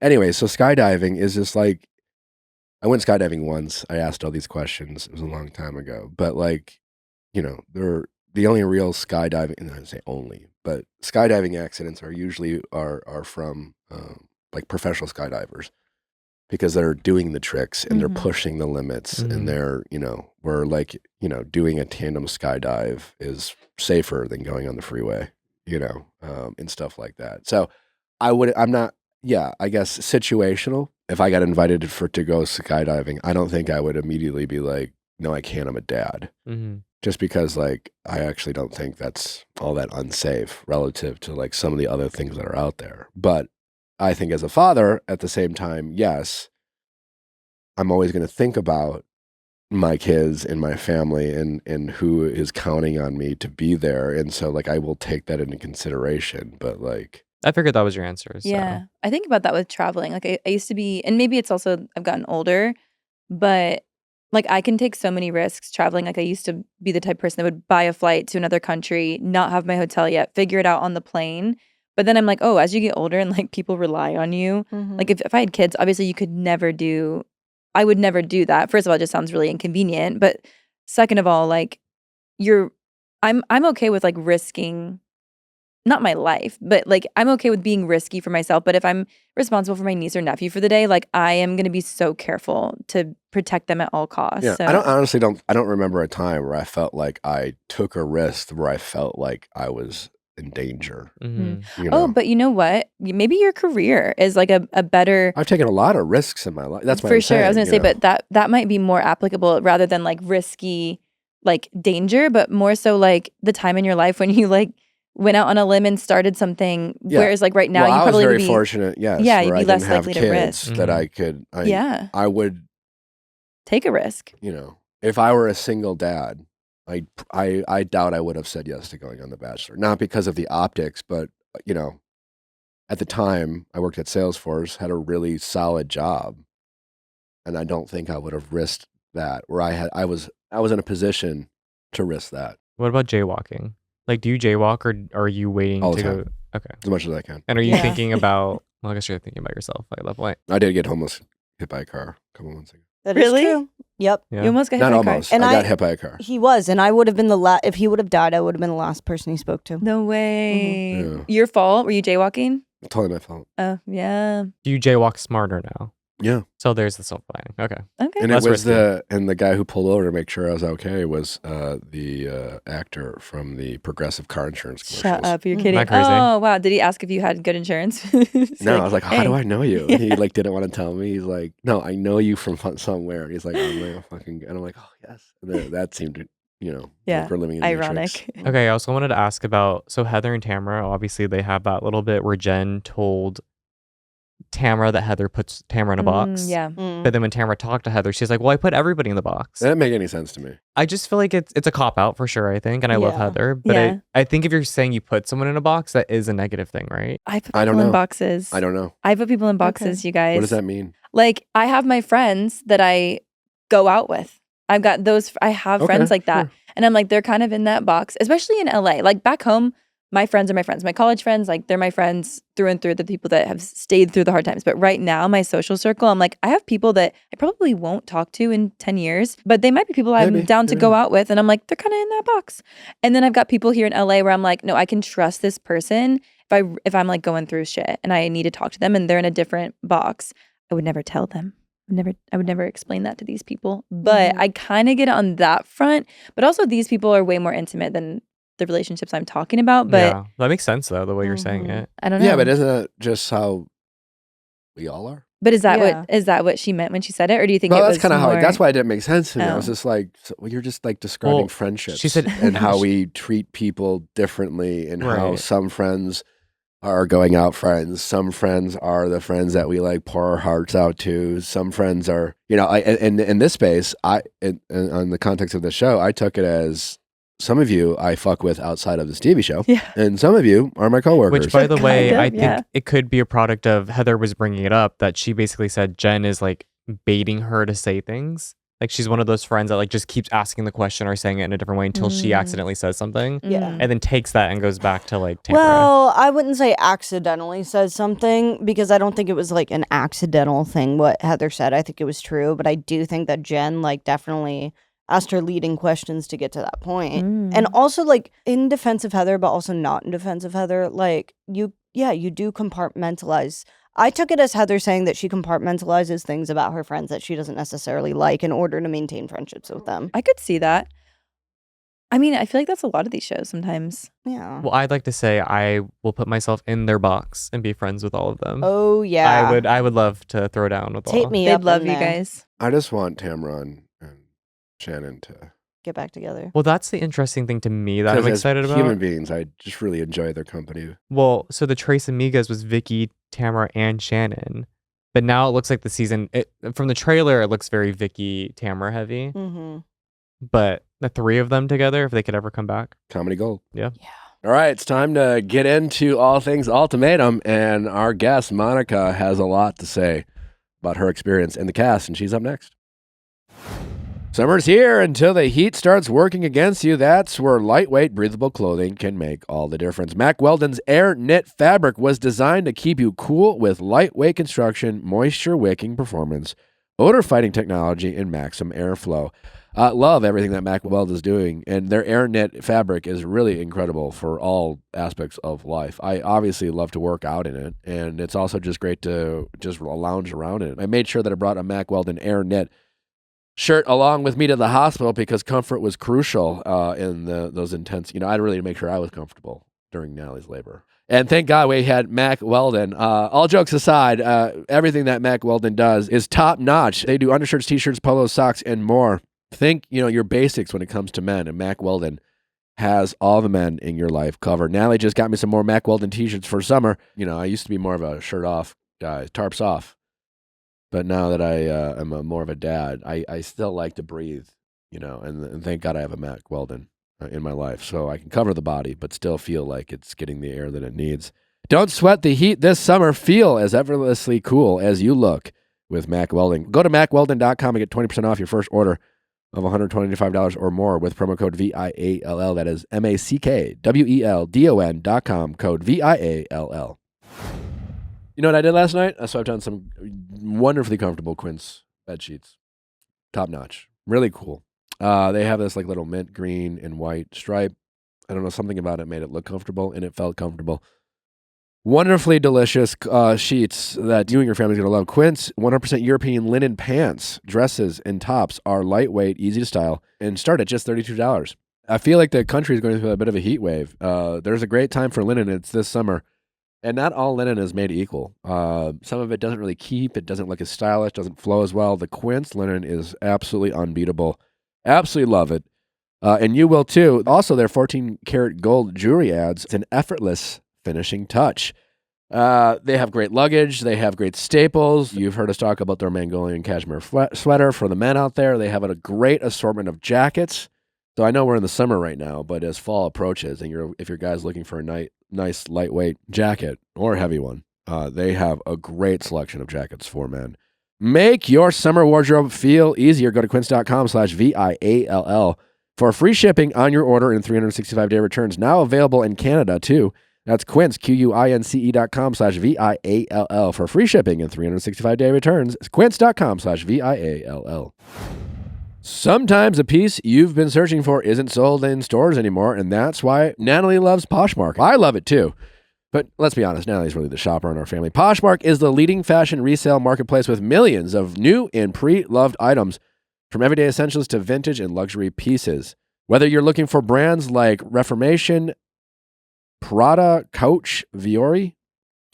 anyway, so skydiving is just like, I went skydiving once. I asked all these questions. It was a long time ago, but like, you know, the only real skydiving, and I don't say only, but skydiving accidents are usually are from like professional skydivers, because they're doing the tricks and they're Mhm. pushing the limits Mhm. and they're, you know, where like, you know, doing a tandem skydive is safer than going on the freeway, you know, and stuff like that. So I guess situational. If I got invited to go skydiving, I don't think I would immediately be like, no, I can't, I'm a dad. Mm-hmm. Just because like, I actually don't think that's all that unsafe relative to like some of the other things that are out there. But I think as a father, at the same time, yes, I'm always going to think about my kids and my family and who is counting on me to be there. And so like, I will take that into consideration, but like, I figured that was your answer. So. Yeah. I think about that with traveling. Like I used to be, and maybe it's also I've gotten older, but like I can take so many risks traveling. Like I used to be the type of person that would buy a flight to another country, not have my hotel yet, figure it out on the plane. But then I'm like, oh, as you get older and like people rely on you, like if I had kids, obviously I would never do that. First of all, it just sounds really inconvenient. But second of all, like I'm okay with like risking, not my life, but like I'm okay with being risky for myself. But if I'm responsible for my niece or nephew for the day, like I am going to be so careful to protect them at all costs. yeah, So, I don't remember a time where I felt like I took a risk where I felt like I was in danger. Mm-hmm. You know? Oh, but you know what? Maybe your career is like a better. I've taken a lot of risks in my life. That's what for I'm sure. saying, I was going to you say, know? but that might be more applicable rather than like risky, like danger, but more so like the time in your life when you like went out on a limb and started something. Yeah. Whereas like right now, well, you I was probably very would be fortunate. Yes, Yeah, where you'd be I less didn't have likely to kids risk. that Mhm. I could. Yeah. I would. take a risk. You know, if I were a single dad, I doubt I would have said yes to going on The Bachelor. Not because of the optics, but you know, at the time I worked at Salesforce, had a really solid job, and I don't think I would have risked that. Where I was in a position to risk that What about jaywalking? Like, do you jaywalk or are you waiting all the to time, go? Okay. as much as I can. And are you Yeah. thinking about? Well, I guess you're thinking about yourself at that point. I did get almost hit by a car a couple months ago. That is Really? true. Yep. Yeah. You almost got hit Not by a car. almost. And I got I- hit by a car. He was, and I would have been if he would have died, I would have been the last person he spoke to. No way. Yeah. Your fault? Were you jaywalking? Totally my fault. Oh, yeah. Do you jaywalk smarter now? Yeah. So there's the silver lining. Okay. Okay. And Less it was risky. the guy who pulled over to make sure I was okay was the actor from the Progressive car insurance commercials. Shut up. You're Mm. kidding. Am I crazy? Oh, wow. Did he ask if you had good insurance? He's No, I was like, how do "Hey." I know you? And he like didn't want to tell me. He's like, no, I know you from somewhere. He's like, I'm like, fucking, and I'm like, oh yes. And then that seemed to, you know, Yeah, like we're living in the Matrix. Ironic. Okay. I also wanted to ask about Heather and Tamara. Obviously, they have that little bit where Jen told Tamara that Heather puts Tamara in a box. Yeah. Mm. But then when Tamara talked to Heather, she's like, "Well, I put everybody in the box." That didn't make any sense to me. I just feel like it's a cop out for sure. I think, and I love Yeah. Heather, but Yeah. I think if you're saying you put someone in a box, that is a negative thing, right? I put I don't people in know. boxes. I don't know. I put people in boxes, you guys. What does that mean? Like, I have my friends that I go out with. I've got those, I have Okay, friends like that. sure. And I'm like, they're kind of in that box, especially in LA. Like, back home, my friends are my friends. My college friends, like, they're my friends through and through, the people that have stayed through the hard times. But right now, my social circle, I'm like, I have people that I probably won't talk to in 10 years, but they might be people I'm Maybe, down to yeah. go out with. And I'm like, they're kind of in that box. And then I've got people here in LA where I'm like, no, I can trust this person if I'm like going through shit and I need to talk to them and they're in a different box. I would never tell them. I would never explain that to these people. But I kind of get on that front. But also, these people are way more intimate than the relationships I'm talking about. But yeah, that makes sense though, the way you're saying it. I don't know. Yeah, but isn't it just how We all are. But is that what she meant when she said it, or do you think Well, it that's was kind of more... how. That's why it didn't make sense to me. I was Oh. just like, you're just like describing Well, friendships. she said- and how we treat people differently, and how Right. some friends are going out friends. Some friends are the friends that we like pour our hearts out to. Some friends are, in this space, on the context of the show, I took it as some of you I fuck with outside of this TV show, Yeah. and some of you are my coworkers. Which, by the way, Kind of, I think yeah. it could be a product of Heather was bringing it up that she basically said Jen is like baiting her to say things. Like she's one of those friends that like just keeps asking the question or saying it in a different way until she accidentally says something. Yeah. And then takes that and goes back to like Tamara. Well, I wouldn't say accidentally says something because I don't think it was like an accidental thing what Heather said. I think it was true, but I do think that Jen like definitely asked her leading questions to get to that point. And also like in defense of Heather, but also not in defense of Heather, like you do compartmentalize. I took it as Heather saying that she compartmentalizes things about her friends that she doesn't necessarily like in order to maintain friendships with them. I could see that. I mean, I feel like that's a lot of these shows sometimes. Yeah. Well, I'd like to say I will put myself in their box and be friends with all of them. Oh yeah. I would love to throw down with Take all. me They'd up love in you there. guys. I just want Tamara and Shannon to. Get back together. Well, that's the interesting thing to me that I'm 'Cause as excited about. Human beings, I just really enjoy their company. Well, so the Tres Amigas was Vicky, Tamara, and Shannon. But now it looks like the season, from the trailer, it looks very Vicky, Tamara heavy. Mm-hmm. But the three of them together, if they could ever come back. Comedy gold. Yeah. All right, it's time to get into all things Ultimatum, and our guest Monica has a lot to say about her experience in the cast, and she's up next. Summer's here until the heat starts working against you. That's where lightweight, breathable clothing can make all the difference. Mack Weldon's Air Knit fabric was designed to keep you cool with lightweight construction, moisture-wicking performance, odor-fighting technology, and maximum airflow. Love everything that Mack Weld is doing, and their Air Knit fabric is really incredible for all aspects of life. I obviously love to work out in it, and it's also just great to just lounge around in it. I made sure that I brought a Mack Weldon Air Knit shirt along with me to the hospital because comfort was crucial in those intense, I really to make sure I was comfortable during Natalie's labor. And thank God we had Mack Weldon. All jokes aside, everything that Mack Weldon does is top notch. They do undershirts, t-shirts, polos, socks, and more. Think, your basics when it comes to men, and Mack Weldon has all the men in your life covered. Natalie just got me some more Mack Weldon t-shirts for summer. I used to be more of a shirt off guy, tarps off. But now that I am more of a dad, I still like to breathe, and thank God I have a Mack Weldon in my life. So I can cover the body, but still feel like it's getting the air that it needs. Don't sweat the heat this summer. Feel as effortlessly cool as you look with Mack Weldon. Go to MackWeldon.com and get 20% off your first order of $125 or more with promo code VIALL. That is MackWeldon.com, code VIALL. You know what I did last night? I swiped on some wonderfully comfortable Quince bed sheets. Top notch. Really cool. They have this like little mint green and white stripe. I don't know, something about it made it look comfortable, and it felt comfortable. Wonderfully delicious sheets that you and your family's going to love. Quince 100% European linen pants, dresses, and tops are lightweight, easy to style, and start at just $32. I feel like the country is going through a bit of a heat wave. There's a great time for linen. It's this summer. And not all linen is made equal. Some of it doesn't really keep. It doesn't look as stylish, doesn't flow as well. The Quince linen is absolutely unbeatable. Absolutely love it. And you will too. Also, their 14-karat gold jewelry adds an effortless finishing touch. They have great luggage. They have great staples. You've heard us talk about their Mongolian cashmere sweater for the men out there. They have a great assortment of jackets. So I know we're in the summer right now, but as fall approaches, and if your guy's looking for a nice lightweight jacket or a heavy one, they have a great selection of jackets for men. Make your summer wardrobe feel easier. Go to quince.com/VIALL for free shipping on your order and 365-day returns. Now available in Canada too. That's Quince, QUINCE.com/VIALL for free shipping and 365-day returns. It's quince.com/VIALL. Sometimes a piece you've been searching for isn't sold in stores anymore, and that's why Natalie loves Poshmark. I love it too. But let's be honest, Natalie's really the shopper in our family. Poshmark is the leading fashion resale marketplace with millions of new and pre-loved items, from everyday essentials to vintage and luxury pieces. Whether you're looking for brands like Reformation, Prada, Coach, Viall,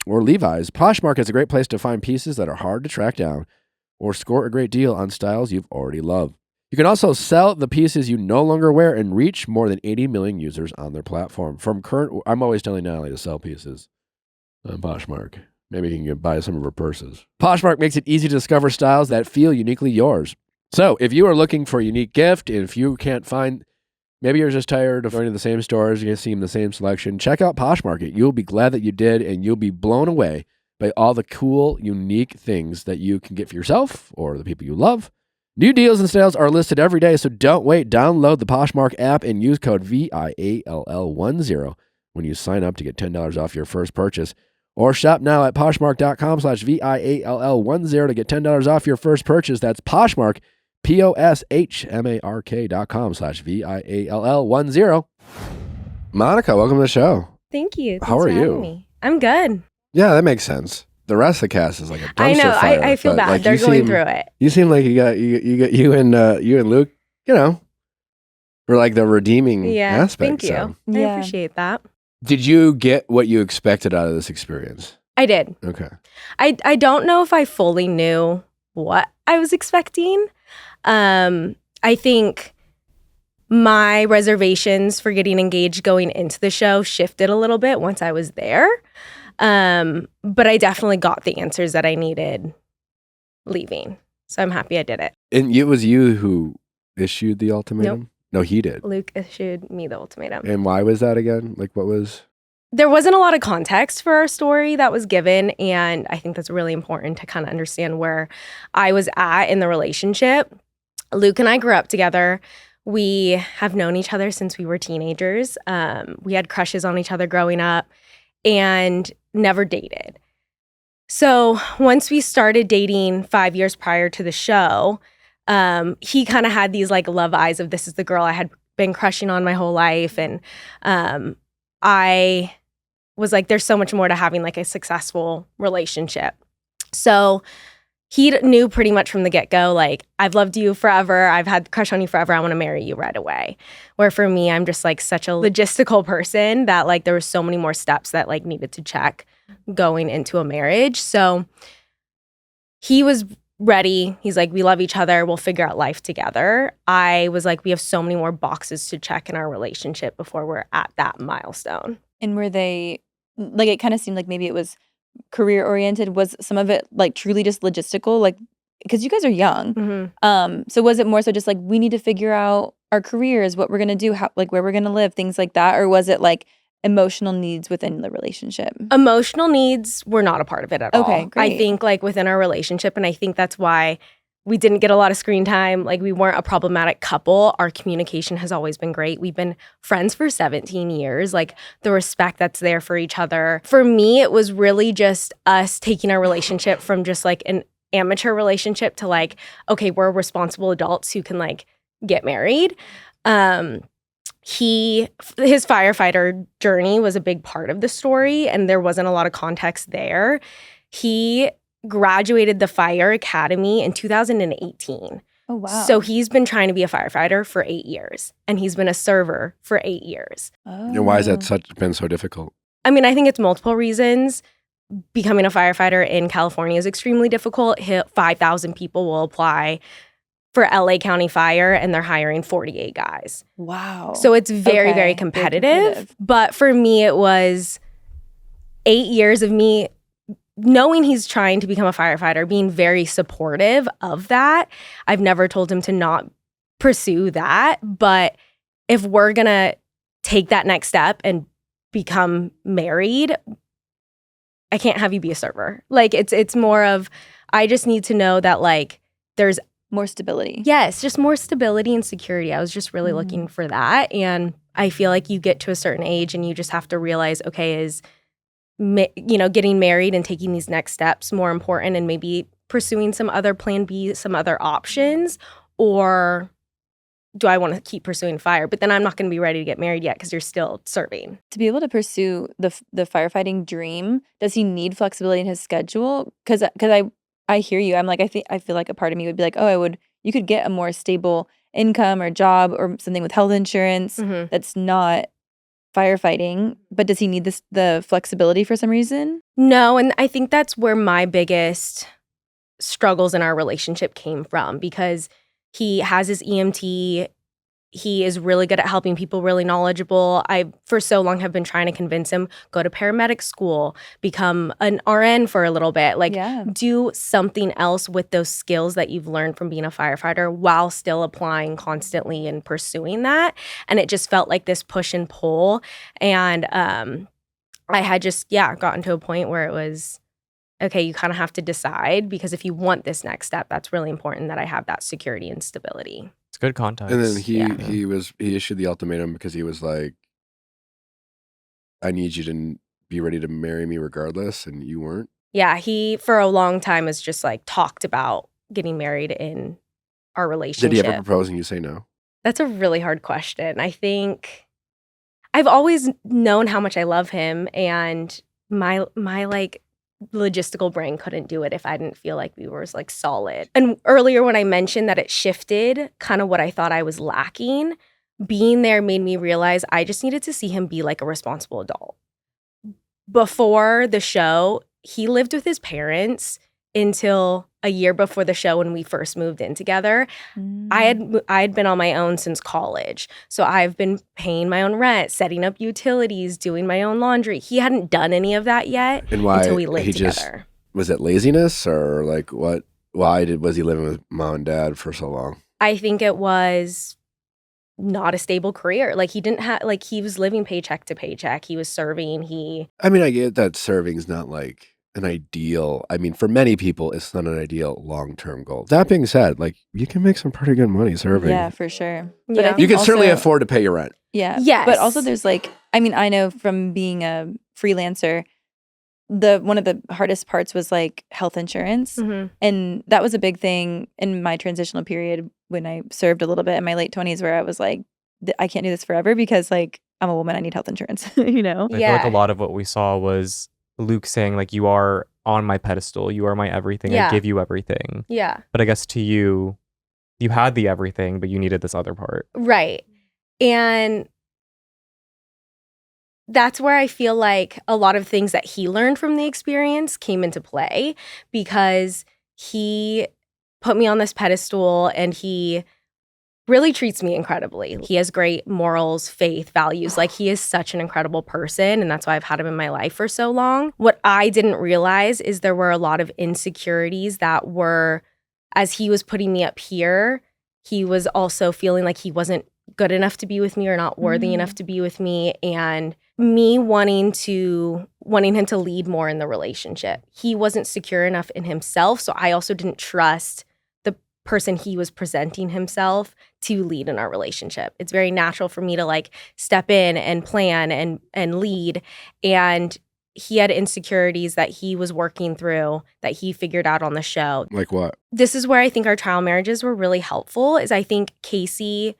or Levi's, Poshmark is a great place to find pieces that are hard to track down or score a great deal on styles you've already loved. You can also sell the pieces you no longer wear and reach more than 80 million users on their platform. I'm always telling Natalie to sell pieces on Poshmark. Maybe you can buy some of her purses. Poshmark makes it easy to discover styles that feel uniquely yours. So if you are looking for a unique gift, and if you can't find, maybe you're just tired of going to the same stores, you're seeing the same selection, check out Poshmark. You'll be glad that you did, and you'll be blown away by all the cool, unique things that you can get for yourself or the people you love. New deals and sales are listed every day, so don't wait. Download the Poshmark app and use code VIALL10 when you sign up to get $10 off your first purchase. Or shop now at Poshmark.com/VIALL10 to get $10 off your first purchase. That's Poshmark, POSHMARK.com/VIALL10. Monica, welcome to the show. Thank you. How are you? Me. I'm good. Yeah, that makes sense. The rest of the cast is like a dumpster I know. fire, I feel but, bad. like, They're you going seem- through it. You seem like you and Luke, for like the redeeming Yeah. aspect. Thank you. So. I Yeah. appreciate that. Did you get what you expected out of this experience? I did. Okay. I don't know if I fully knew what I was expecting. I think my reservations for getting engaged going into the show shifted a little bit once I was there. But I definitely got the answers that I needed leaving. So I'm happy I did it. And it was you who issued the ultimatum? Nope. No, he did. Luke issued me the ultimatum. And why was that again? Like, what was? There wasn't a lot of context for our story that was given. And I think that's really important to kind of understand where I was at in the relationship. Luke and I grew up together. We have known each other since we were teenagers. We had crushes on each other growing up and never dated. So once we started dating 5 years prior to the show, he kind of had these like love eyes of this is the girl I had been crushing on my whole life. And I was like, there's so much more to having like a successful relationship. So he knew pretty much from the get-go, like, I've loved you forever. I've had a crush on you forever. I want to marry you right away. Where for me, I'm just like such a logistical person that like there were so many more steps that like needed to check going into a marriage. So he was ready. He's like, we love each other. We'll figure out life together. I was like, we have so many more boxes to check in our relationship before we're at that milestone. And were they, like, it kind of seemed like maybe it was career oriented. Was some of it like truly just logistical? Like, because you guys are young. Mm-hmm. So was it more so just like, we need to figure out our careers, what we're going to do, how, like where we're going to live, things like that? Or was it like emotional needs within the relationship? Emotional needs were not a part of it at all. Okay, great. I think like within our relationship, and I think that's why we didn't get a lot of screen time. Like we weren't a problematic couple. Our communication has always been great. We've been friends for 17 years. Like the respect that's there for each other. For me, it was really just us taking our relationship from just like an amateur relationship to like, okay, we're responsible adults who can like get married. His firefighter journey was a big part of the story, and there wasn't a lot of context there. He graduated the fire academy in 2018. Oh, wow. So he's been trying to be a firefighter for 8 years, and he's been a server for 8 years. And why has that been so difficult? I mean, I think it's multiple reasons. Becoming a firefighter in California is extremely difficult. 5,000 people will apply for LA County Fire, and they're hiring 48 guys. Wow. So it's very, Okay, very very competitive. competitive. But for me, it was 8 years of me knowing he's trying to become a firefighter, being very supportive of that. I've never told him to not pursue that. But if we're going to take that next step and become married, I can't have you be a server. Like it's more of, I just need to know that like there's more stability. Yes, just more stability and security. I was just really looking for that. And I feel like you get to a certain age and you just have to realize, okay, is getting married and taking these next steps more important, and maybe pursuing some other plan B, some other options, or do I want to keep pursuing fire? But then I'm not going to be ready to get married yet because you're still serving. To be able to pursue the firefighting dream, does he need flexibility in his schedule? Because I hear you. I'm like, I feel like a part of me would be like, oh, you could get a more stable income or job or something with health insurance Mm-hmm. that's not firefighting, but does he need the flexibility for some reason? No, and I think that's where my biggest struggles in our relationship came from, because he has his EMT. He is really good at helping people, really knowledgeable. I, for so long, have been trying to convince him, go to paramedic school, become an RN for a little bit. Like, do something else with those skills that you've learned from being a firefighter while still applying constantly and pursuing that. And it just felt like this push and pull. And I had just, gotten to a point where it was, okay, you kind of have to decide, because if you want this next step, that's really important that I have that security and stability. It's good context. And then he issued the ultimatum because he was like, I need you to be ready to marry me regardless, and you weren't. Yeah, he for a long time has just like talked about getting married in our relationship. Did he ever propose and you say no? That's a really hard question. I think I've always known how much I love him, and my like logistical brain couldn't do it if I didn't feel like we were like solid. And earlier when I mentioned that it shifted kind of what I thought I was lacking, being there made me realize I just needed to see him be like a responsible adult. Before the show, he lived with his parents until a year before the show when we first moved in together. I had been on my own since college. So I've been paying my own rent, setting up utilities, doing my own laundry. He hadn't done any of that yet until we lived together. Was it laziness or like what? Why was he living with mom and dad for so long? I think it was not a stable career. Like he didn't have, like he was living paycheck to paycheck. He was serving. I mean, I get that serving's not like an ideal. I mean, for many people, it's not an ideal long-term goal. That being said, like you can make some pretty good money serving. Yeah, for sure. But Yeah. I think You can certainly also- afford to pay your rent. Yeah. Yes. But also there's like, I mean, I know from being a freelancer, one of the hardest parts was like health insurance. Mhm. And that was a big thing in my transitional period when I served a little bit in my late 20s, where I was like, I can't do this forever because like I'm a woman, I need health insurance, you know? I feel like a lot of what we saw was Luke saying like, you are on my pedestal, you are my everything, Yeah. I give you everything. Yeah. But I guess to you, you had the everything, but you needed this other part. Right. And that's where I feel like a lot of things that he learned from the experience came into play, because he put me on this pedestal and he really treats me incredibly. He has great morals, faith, values. Like he is such an incredible person, and that's why I've had him in my life for so long. What I didn't realize is there were a lot of insecurities that were, as he was putting me up here, he was also feeling like he wasn't good enough to be with me or not worthy enough to be with me, and me wanting him to lead more in the relationship. He wasn't secure enough in himself, so I also didn't trust the person he was presenting himself to lead in our relationship. It's very natural for me to like step in and plan and lead, and he had insecurities that he was working through that he figured out on the show. Like what? This is where I think our trial marriages were really helpful, is I think Casey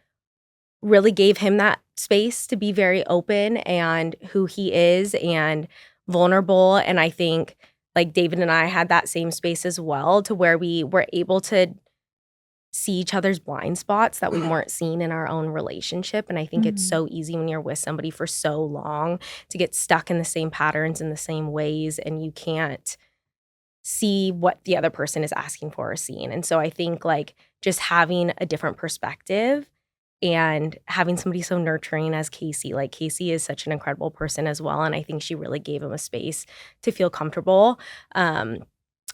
really gave him that space to be very open and who he is and vulnerable. And I think like David and I had that same space as well, to where we were able to see each other's blind spots that we weren't seeing in our own relationship. And I think it's so easy when you're with somebody for so long to get stuck in the same patterns in the same ways, and you can't see what the other person is asking for or seeing. And so I think like just having a different perspective and having somebody so nurturing as Casey. Like Casey is such an incredible person as well. And I think she really gave him a space to feel comfortable.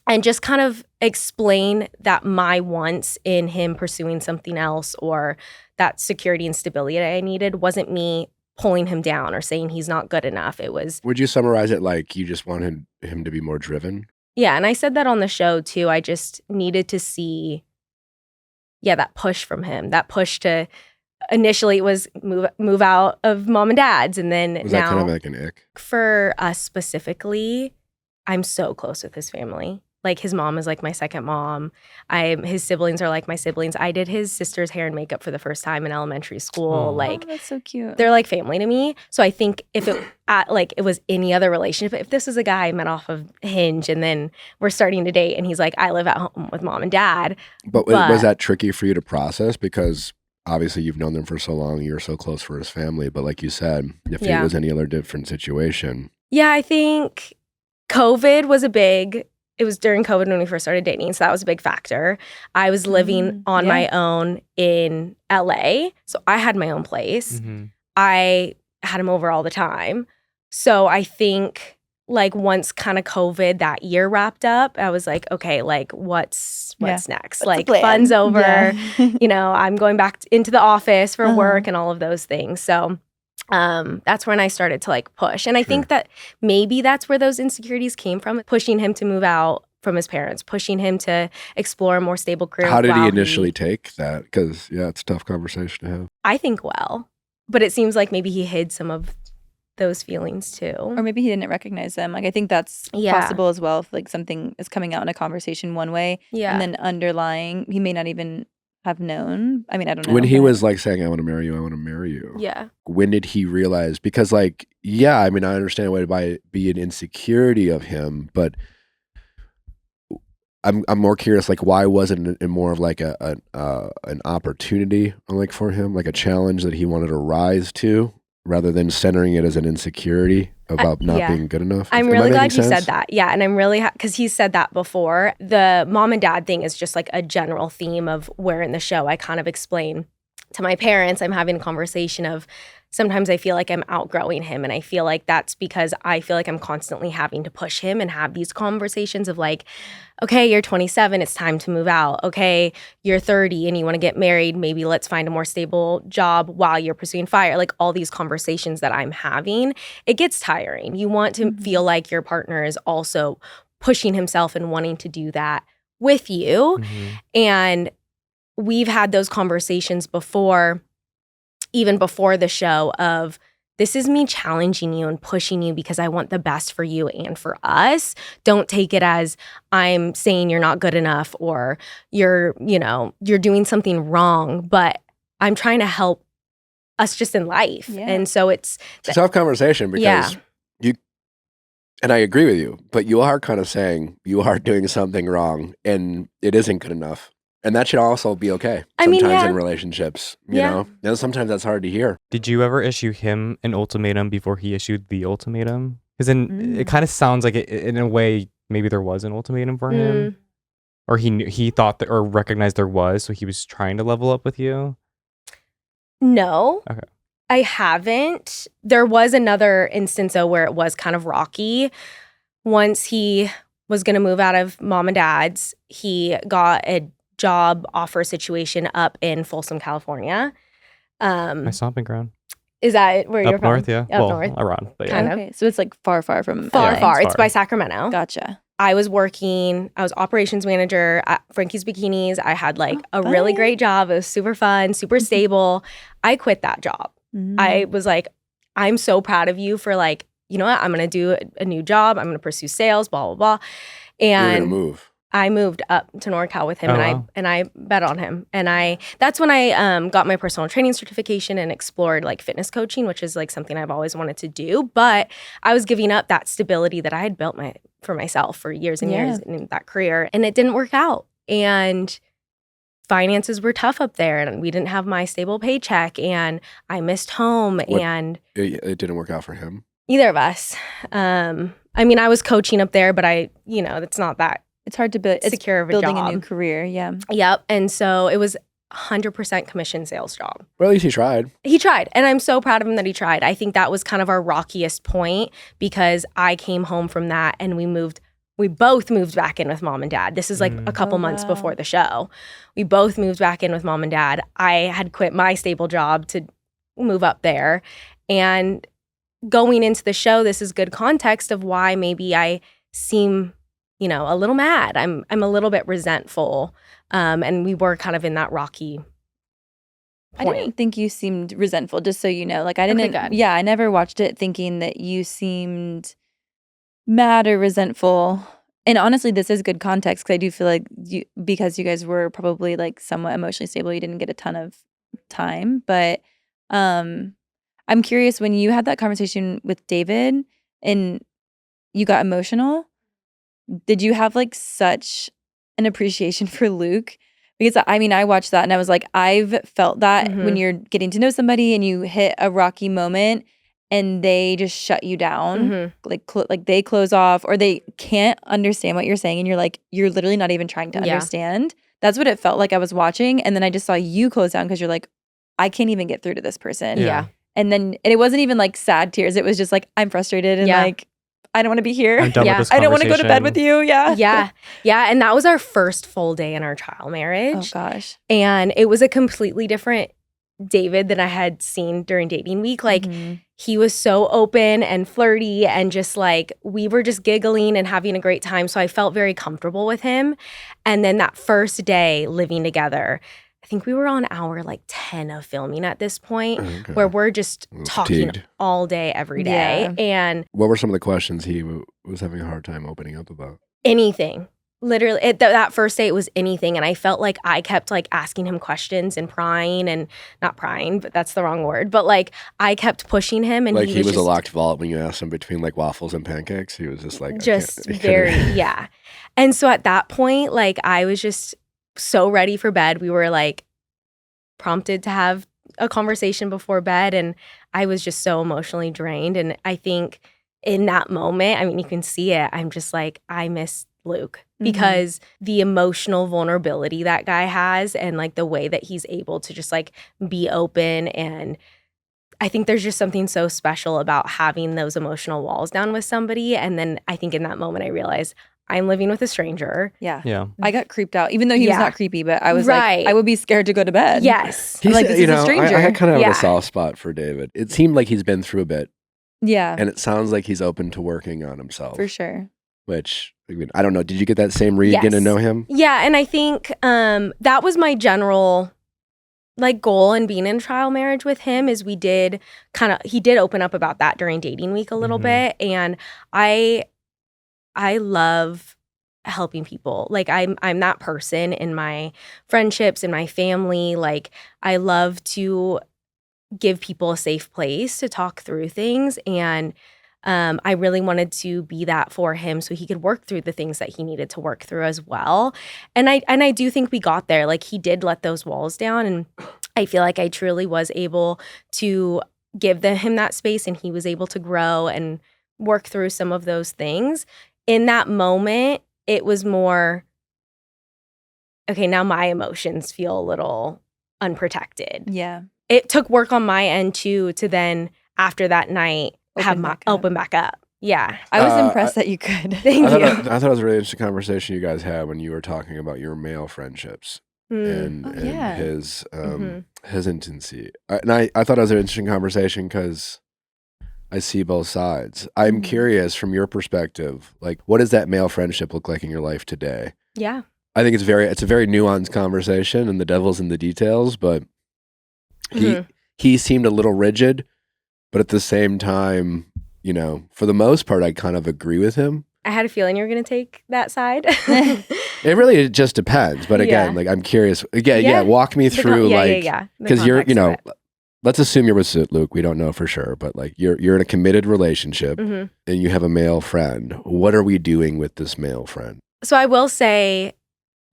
And just kind of explain that my wants in him pursuing something else, or that security and stability that I needed, wasn't me pulling him down or saying he's not good enough. It was... Would you summarize it like you just wanted him to be more driven? Yeah, and I said that on the show too. I just needed to see, that push from him. That push to... Initially, it was move out of mom and dad's, and then Was now... that kind of like an ick? For us specifically, I'm so close with his family. Like his mom is like my second mom. His siblings are like my siblings. I did his sister's hair and makeup for the first time in elementary school. Like that's so cute. they're like family to me. So I think if it was any other relationship, if this was a guy I met off of Hinge and then we're starting to date and he's like, I live at home with mom and dad. But was that tricky for you to process? Because obviously you've known them for so long, you're so close for his family, but like you said, if it Yeah. was any other different situation. Yeah, I think COVID was it was during COVID when we first started dating, so that was a big factor. I was living on my own in LA, so I had my own place. Mm-hmm. I had him over all the time. So I think like once kind of COVID that year wrapped up, I was like, okay, like what's next? What's like the plan? fun's over. Yeah. I'm going back into the office for work and all of those things. So that's when I started to like push. And I think that maybe that's where those insecurities came from, pushing him to move out from his parents, pushing him to explore a more stable career. How did he initially take that? Because, it's a tough conversation to have. I think well, but it seems like maybe he hid some of those feelings too. Or maybe he didn't recognize them. Like I think that's possible as well if like something is coming out in a conversation one way and then underlying, he may not even have known. I mean, I don't know. When he was like saying, I want to marry you, I want to marry you. Yeah. When did he realize? Because like, I mean, I understand why it might be an insecurity of him, but I'm more curious, like why wasn't it more of like an opportunity like for him, like a challenge that he wanted to rise to rather than centering it as an insecurity about not being good enough? I'm really glad you said that. Yeah. And I'm really, because he's said that before. The mom and dad thing is just like a general theme of where in the show I kind of explain to my parents, I'm having a conversation of sometimes I feel like I'm outgrowing him. And I feel like that's because I feel like I'm constantly having to push him and have these conversations of like, okay, you're 27, it's time to move out. Okay, you're 30 and you want to get married. Maybe let's find a more stable job while you're pursuing fire. Like all these conversations that I'm having, it gets tiring. You want to feel like your partner is also pushing himself and wanting to do that with you. And we've had those conversations before, even before the show, of this is me challenging you and pushing you because I want the best for you and for us. Don't take it as I'm saying you're not good enough or you're doing something wrong, but I'm trying to help us just in life. Yeah. And so it's a tough conversation because and I agree with you, but you are kind of saying you are doing something wrong and it isn't good enough. And that should also be okay sometimes in relationships, you know? And sometimes that's hard to hear. Did you ever issue him an ultimatum before he issued the ultimatum? Because then it kind of sounds like in a way, maybe there was an ultimatum for him. Or he thought that, or recognized there was, so he was trying to level up with you? No. Okay. I haven't. There was another instance though where it was kind of rocky. Once he was going to move out of mom and dad's, he got a job offer situation up in Folsom, California. My stomping ground. Is that where you're up north? from? Yeah. Up Well, north. around. But Kind yeah. of. Okay, so it's like far from Far. LA. It's by Sacramento. Gotcha. I was operations manager at Frankie's Bikinis. I had like a really great job. It was super fun, super stable. I quit that job. I was like, I'm so proud of you for like, you know what? I'm going to do a new job. I'm going to pursue sales, blah, blah, blah. And You're going to move. I moved up to NorCal with him and I bet on him. And that's when I got my personal training certification and explored like fitness coaching, which is like something I've always wanted to do. But I was giving up that stability that I had built for myself for years and years in that career. And it didn't work out. And finances were tough up there and we didn't have my stable paycheck and I missed home. And it didn't work out for him? Either of us. I mean, I was coaching up there, but it's not that. It's hard to build secure of a building job. a new career. Yeah. Yep. And so it was 100% commission sales job. Well, at least he tried. He tried. And I'm so proud of him that he tried. I think that was kind of our rockiest point because I came home from that and we both moved back in with mom and dad. This is like a couple months before the show. We both moved back in with mom and dad. I had quit my stable job to move up there. And going into the show, this is good context of why maybe I seem a little mad. I'm a little bit resentful. And we were kind of in that rocky point. I didn't think you seemed resentful, just so you know. Like I didn't I never watched it thinking that you seemed mad or resentful. And honestly, this is good context because I do feel like because you guys were probably like somewhat emotionally stable, you didn't get a ton of time. But I'm curious, when you had that conversation with David and you got emotional, did you have like such an appreciation for Luke Because I mean, I watched that and I was like, I've felt that when Mhm. you're getting to know somebody and you hit a rocky moment and they just shut you down, Mhm. like they close off or they can't understand what you're saying, and you're like, you're literally not even trying to Yeah. understand. That's what it felt like I was watching, and then I just saw you close down because you're like, I can't even get through to this person. Yeah. And then it wasn't even like sad tears. It was just like, I'm frustrated and Yeah. like, I don't want to be here. I'm done Yeah. with this I don't want to go to bed with conversation. you. Yeah. Yeah. Yeah. And that was our first full day in our trial Oh marriage. gosh. And it was a completely different David than I had seen during dating week. Like, Mhm. he was so open and flirty and just like, we were just giggling and having a great time. So I felt very comfortable with him. And then that first day living together, I think we were on hour like 10 of filming at this point, Okay. where we're just talking Fatigued. all day, every day. Yeah. And What were some of the questions he was having a hard time opening up about? anything. Literally, that first day, it was anything. And I felt like I kept like asking him questions and prying, and not prying, but that's the wrong word. But like, I kept pushing him, and Like he he was just a locked vault when you asked him between like waffles and pancakes. He was just like, I just can't- very, yeah. And so at that point, like, I was just so ready for bed. We were like prompted to have a conversation before bed, and I was just so emotionally drained. And I think in that moment, I mean, you can see it. I'm just like, I miss Luke, because the emotional vulnerability that guy has, and like the way that he's able to just like be open. And I think there's just something so special about having those emotional walls down with somebody. And then I think in that moment, I realized I'm living with a stranger. Yeah. Yeah. I got creeped out, even though he was Yeah. not creepy, but I was Right. like, I would be scared to go to bed. Yes. He's, Like, this you is a know, stranger. I kind of have Yeah. a soft spot for David. It seemed like he's been through a bit, Yeah. and it sounds like he's open to working on himself. For sure. Which, I mean, I don't know. Did you get that same read getting to Yes. know him? Yeah, and I think that was my general like goal in being in trial marriage with him, is he did open up about that during dating week a little Mhm. bit. And I love helping people. Like, I'm that person in my friendships, in my family. Like, I love to give people a safe place to talk through things. And I really wanted to be that for him, so he could work through the things that he needed to work through as well. And I do think we got there. Like, he did let those walls down, and I feel like I truly was able to give him that space, and he was able to grow and work through some of those things. In that moment, it was more, okay, now my emotions feel a little unprotected. Yeah. It took work on my end too, to then after that night have my open back up. Yeah. I was Uh, impressed that you could. Thank you. I thought it was a really interesting conversation you guys had when you were talking about your male friendships and, Oh, and yeah. his intimacy. And I thought it was an interesting conversation because I see both sides. I'm curious from your perspective, like, what does that male friendship look like in your life today? Yeah. I think it's a very nuanced conversation, and the devil's in the details, but he seemed a little rigid, but at the same time, you know, for the most part, I kind of agree with him. I had a feeling you were going to take that side. It just depends. But again, Yeah. like, I'm curious. Again, Yeah. walk me through, The because you're, you context know, of let's assume you're with Luke. We don't know for sure, but like, you're in a committed relationship, it. Mhm. and you have a male friend. What are we doing with this male friend? So I will say,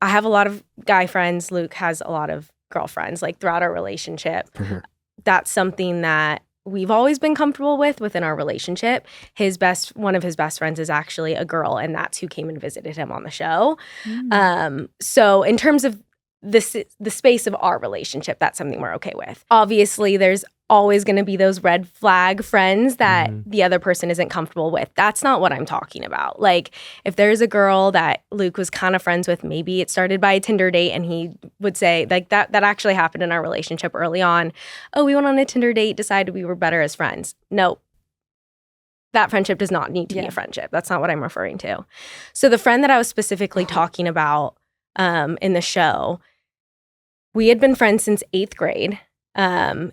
I have a lot of guy friends. Luke has a lot of girlfriends, like, throughout our relationship. That's something that we've always been comfortable with within our relationship. One of his best friends is actually a girl, and that's who came and visited him on the show. So in terms of the space of our relationship, that's something we're okay with. Obviously, there's always going to be those red flag friends that the other person isn't comfortable with. That's not what I'm talking about. Like, if there's a girl that Luke was kind of friends with, maybe it started by a Tinder date, and he would say, like, that actually happened in our relationship early on. Oh, we went on a Tinder date, decided we were better as friends. No. That friendship does not need to be a friendship. That's not what I'm referring to. So the friend that I was specifically talking about in the show, we had been friends since 8th grade.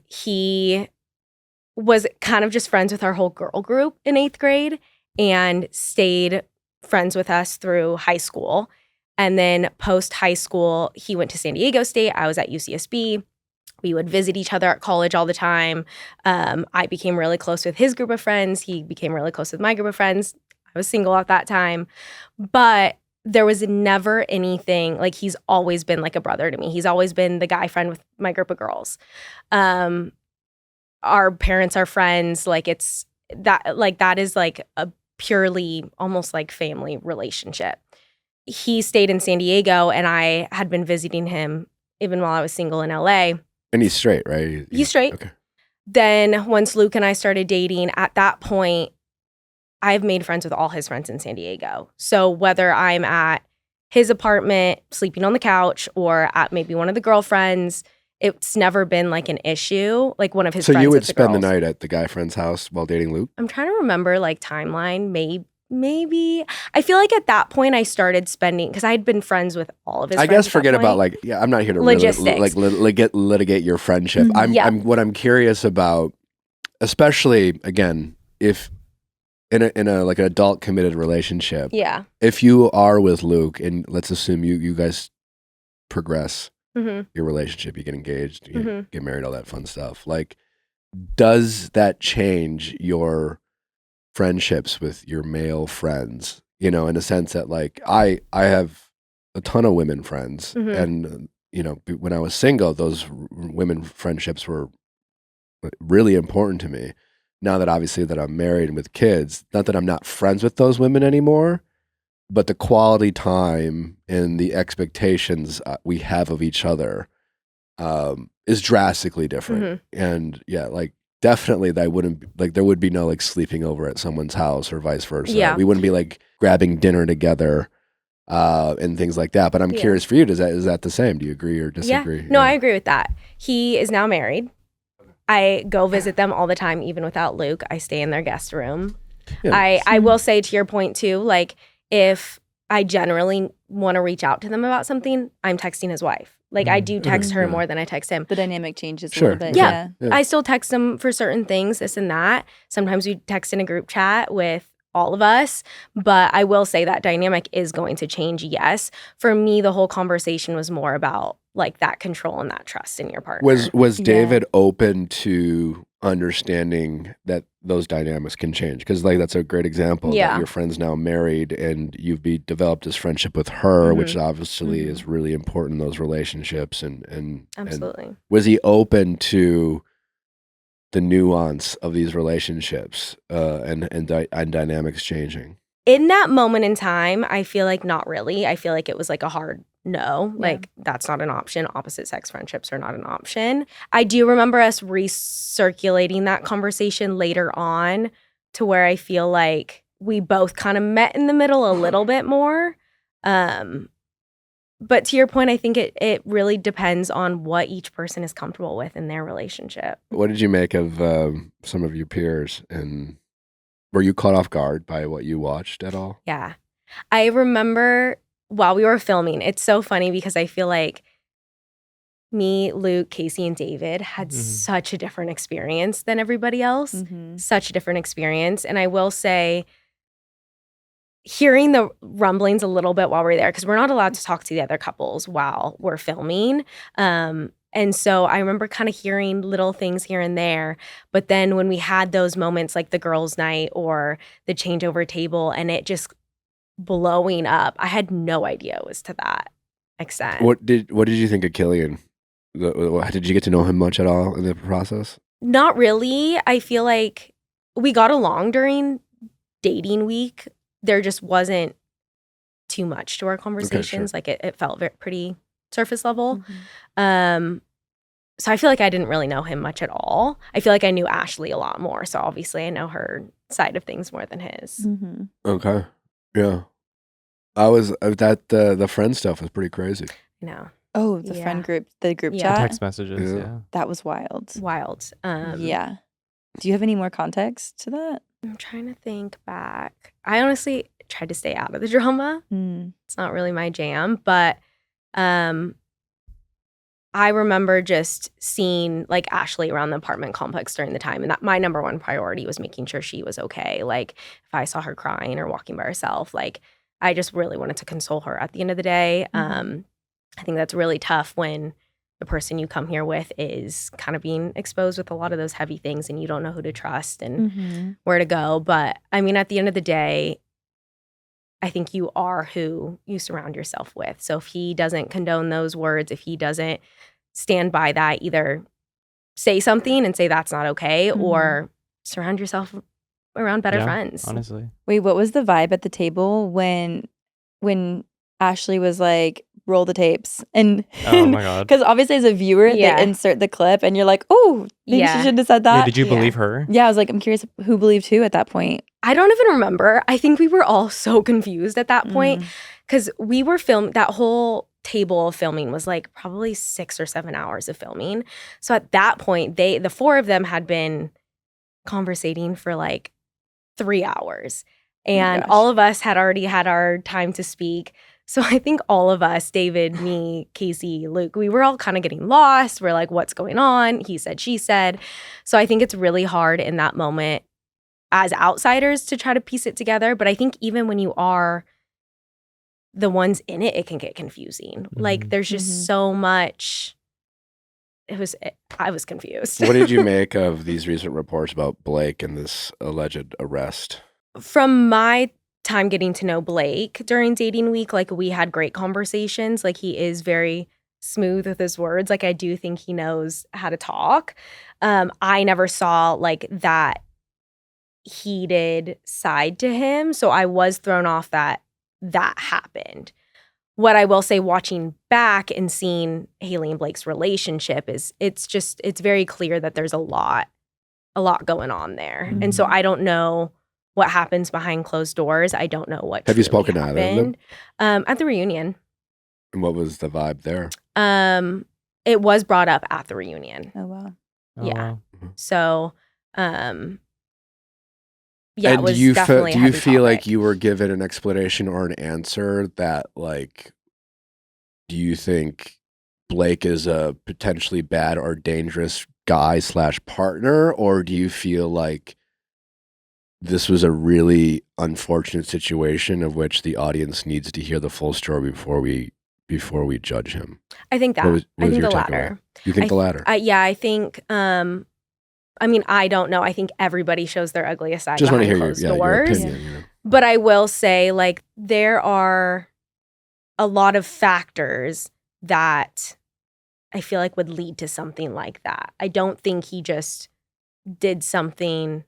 He was kind of just friends with our whole girl group in 8th grade, and stayed friends with us through high school. And then post high school, he went to San Diego State. I was at UCSB. We would visit each other at college all the time. I became really close with his group of friends. He became really close with my group of friends. I was single at that time. But there was never anything, like he's always been like a brother to me. He's always been the guy friend with my group of girls. Our parents are friends. Like it's that is like a purely almost like family relationship. He stayed in San Diego and I had been visiting him even while I was single in LA. And he's straight, right? He's straight. Okay. Then once Luke and I started dating, at that point, I've made friends with all his friends in San Diego. So whether I'm at his apartment, sleeping on the couch, or at maybe one of the girlfriends, it's never been like an issue. Like one of his friends. So you would with the spend the girls. night at the guy friend's house while dating Luke? I'm trying to remember like timeline. Maybe. I feel like at that point I started spending, because I had been friends with all of his I friends. guess forget about like, yeah, I'm not here to Logistics. litigate your friendship. Yeah. What I'm curious about, especially again, if in a like an adult committed relationship, Yeah. if you are with Luke and let's assume you guys progress Mm-hmm. your relationship, you get engaged, you Mm-hmm. get married, all that fun stuff. Like, does that change your friendships with your male friends? You know, in a sense that like I have a ton of women friends, Mhm. and you know, when I was single, those women friendships were really important to me. Now that obviously that I'm married and with kids, not that I'm not friends with those women anymore, but the quality time and the expectations we have of each other is drastically different. Mm-hmm. And yeah, like definitely that wouldn't like there would be no like sleeping over at someone's house or vice versa. Yeah. We wouldn't be like grabbing dinner together and things like that. But I'm Yeah. curious for you, is that the same? Do you agree or disagree? Yeah. No, I agree with that. He is now married. I go visit them all the time, even without Luke. I stay in their guest room. Yeah. I will say to your point too, like if I generally want to reach out to them about something, I'm texting his wife. Like I do text her Yeah. more than I text him. The dynamic changes a Sure. little bit. Yeah. Yeah. I still text him for certain things, this and that. Sometimes we text in a group chat with all of us, but I will say that dynamic is going to change. Yes. For me, the whole conversation was more about like that control and that trust in your partner. Was Yeah. David open to understanding that those dynamics can change? Because like that's a great example Yeah. that your friend's now married and you've developed this friendship with her, Mhm. which obviously Mhm. is really important in those relationships. And Absolutely. was he open to the nuance of these relationships and dynamics changing? In that moment in time, I feel like not really. I feel like it was like a hard no. Yeah. Like that's not an option. Opposite sex friendships are not an option. I do remember us recirculating that conversation later on to where I feel like we both kind of met in the middle a little bit more. But to your point, I think it really depends on what each person is comfortable with in their relationship. What did you make of some of your peers, and were you caught off guard by what you watched at all? Yeah. I remember while we were filming, it's so funny because I feel like me, Luke, Casey, and David had such a different experience than everybody else. Mm-hmm. Such a different experience. And I will say, hearing the rumblings a little bit while we're there, because we're not allowed to talk to the other couples while we're filming. And so I remember kind of hearing little things here and there. But then when we had those moments like the girls' night or the changeover table and it just blowing up, I had no idea it was to that extent. What did you think of Killian? Did you get to know him much at all in the process? Not really. I feel like we got along during dating week. There just wasn't too much to our conversations. Like it felt pretty surface level. Mm-hmm. So I feel like I didn't really know him much at all. I feel like I knew Ashley a lot more. So obviously I know her side of things more than his. Mm-hmm. Okay, yeah. I was the friend stuff was pretty crazy. No. Oh, the Yeah. friend group, the group Yeah. chat. Text messages, Yeah. yeah. That was wild. Wild. Yeah. Do you have any more context to that? I'm trying to think back. I honestly tried to stay out of the drama. Mm. It's not really my jam, but I remember just seeing like Ashley around the apartment complex during the time, and that my number one priority was making sure she was okay. Like if I saw her crying or walking by herself, like I just really wanted to console her at the end of the day. Mhm. I think that's really tough when the person you come here with is kind of being exposed with a lot of those heavy things and you don't know who to trust and Mm-hmm. where to go. But I mean, at the end of the day, I think you are who you surround yourself with. So if he doesn't condone those words, if he doesn't stand by that, either say something and say that's not okay, or surround yourself around better friends. Honestly. Wait, what was the vibe at the table when Ashley was like, roll the tapes? And Oh my God. because obviously as a viewer, Yeah. they insert the clip and you're like, oh, maybe she Yeah. shouldn't have said that. Yeah, did you believe her? Yeah, I was like, I'm curious who believed who at that point. I don't even remember. I think we were all so confused at that point because we were that whole table of filming was like probably 6 or 7 hours of filming. So at that point, the 4 of them had been conversating for like 3 hours. And gosh. all of us had already had our time to speak. So I think all of us, David, me, Casey, Luke, we were all kind of getting lost. We're like, what's going on? He said, she said. So I think it's really hard in that moment as outsiders to try to piece it together. But I think even when you are the ones in it, it can get confusing. Like there's just so much. I was confused. What did you make of these recent reports about Blake and this alleged arrest? From my time getting to know Blake during dating week, like we had great conversations. Like he is very smooth with his words. Like I do think he knows how to talk. I never saw like that heated side to him. So I was thrown off that happened. What I will say, watching back and seeing Haley and Blake's relationship is it's very clear that there's a lot going on there. And so I don't know what happens behind closed doors. I don't know what Have you truly spoken to either of them? at the reunion. And what was the vibe there? It was brought up at the reunion. Oh, wow. Yeah. Wow. So, yeah, And it was do you definitely a do you heavy feel like topic. you were given an explanation or an answer that, like, do you think Blake is a potentially bad or dangerous guy / partner, or do you feel like this was a really unfortunate situation of which the audience needs to hear the full story before we judge him? I think that. What was I think your the takeaway? latter. You think the latter? Yeah, I think. I mean, I don't know. I think everybody shows their ugliest side Just want to behind hear your, closed your doors. opinion. You know? But I will say, like, there are a lot of factors that I feel like would lead to something like that. I don't think he just did something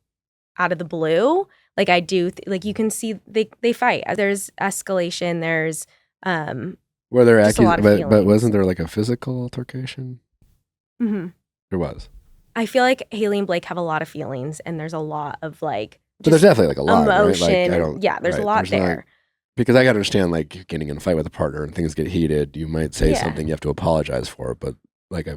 out of the blue. Like I do, like you can see they fight. There's escalation. There's Were there just a lot of but feelings. wasn't there like a physical altercation? Mm-hmm. There was. I feel like Haley and Blake have a lot of feelings, and there's a lot of like. But there's definitely like a lot, emotion. right? Like, I don't, Yeah, there's a lot there's not- there. because I can understand, like, getting in a fight with a partner and things get heated. You might say Yeah. something you have to apologize for, but like,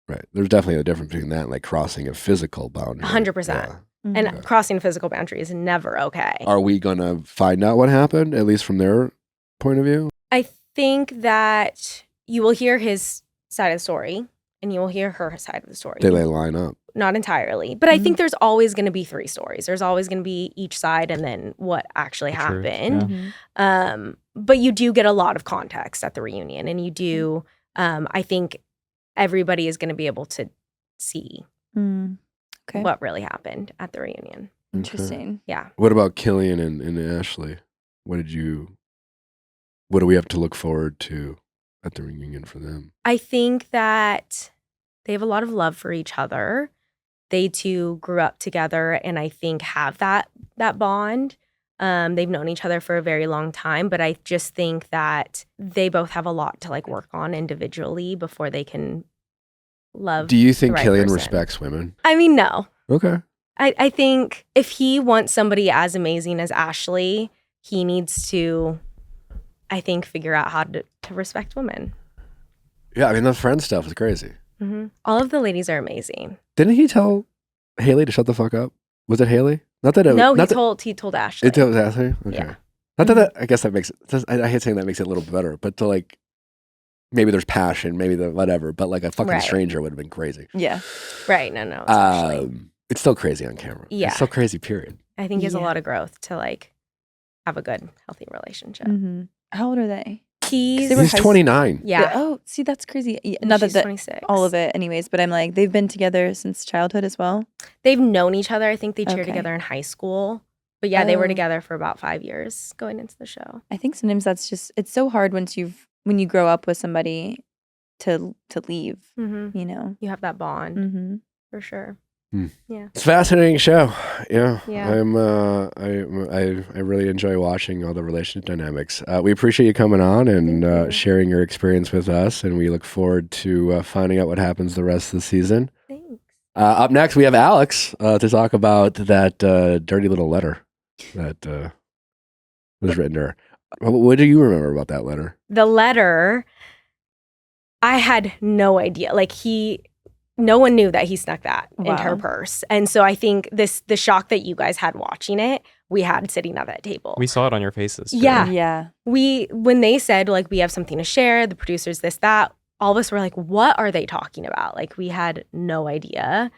right, there's definitely a difference between that and like crossing a physical boundary. 100%. Yeah. And Okay. crossing physical boundary is never okay. Are we gonna find out what happened, at least from their point of view? I think that you will hear his side of the story, and you will hear her side of the story. They line up. Not entirely, but I think there's always going to be 3 stories. There's always going to be each side and then what actually The truth, happened. yeah. But you do get a lot of context at the reunion, and you do. I think everybody is going to be able to see Okay. what really happened at the reunion. Interesting. Yeah. What about Killian and Ashley? What do we have to look forward to at the reunion for them? I think that they have a lot of love for each other. They two grew up together, and I think have that bond. They've known each other for a very long time, but I just think that they both have a lot to like work on individually before they can love. Do you think the right Killian person. respects women? I mean, no. Okay. I think if he wants somebody as amazing as Ashley, he needs to, I think, figure out how to respect women. Yeah, I mean, the friend stuff is crazy. All of the ladies are amazing. Didn't he tell Haley to shut the fuck up? Was it Haley? Not that it No, not he told Ashley. It told Ashley? Okay. Yeah. Not that I guess that makes it, I hate saying that makes it a little better, but to like, maybe there's passion, maybe the whatever, but like a fucking Right. stranger would have been crazy. Yeah. Right. No, it's Ashley. It's still crazy on camera. Yeah. It's still crazy, period. I think he has a Yeah. lot of growth to like have a good, healthy relationship. How old are they? He's They were He's high- 29. yeah. Oh, see, that's crazy. Yeah, And not she's that 26. all of it, anyways. But I'm like, they've been together since childhood as well. They've known each other. I think they cheered Okay. together in high school, But yeah, they were Oh. together for about 5 years going into the show. I think sometimes that's just it's so hard when you grow up with somebody to leave. Mm-hmm. You know. You have that bond Mm-hmm. for sure. It's a fascinating show. Yeah. Yeah. I really enjoy watching all the relationship dynamics. We appreciate you coming on and Thank you. sharing your experience with us, and we look forward to finding out what happens the rest of the season. Thanks. Up next, we have Alex to talk about that dirty little letter that was written to her. What do you remember about that letter? The letter, I had no idea. Like no one knew that he snuck that into her Wow. purse. And so I think the shock that you guys had watching it, we had sitting at that table. We saw it on your faces. too. Yeah. Yeah. When they said like, we have something to share, the producers, this, that, all of us were like, what are they talking about? Like we had no idea.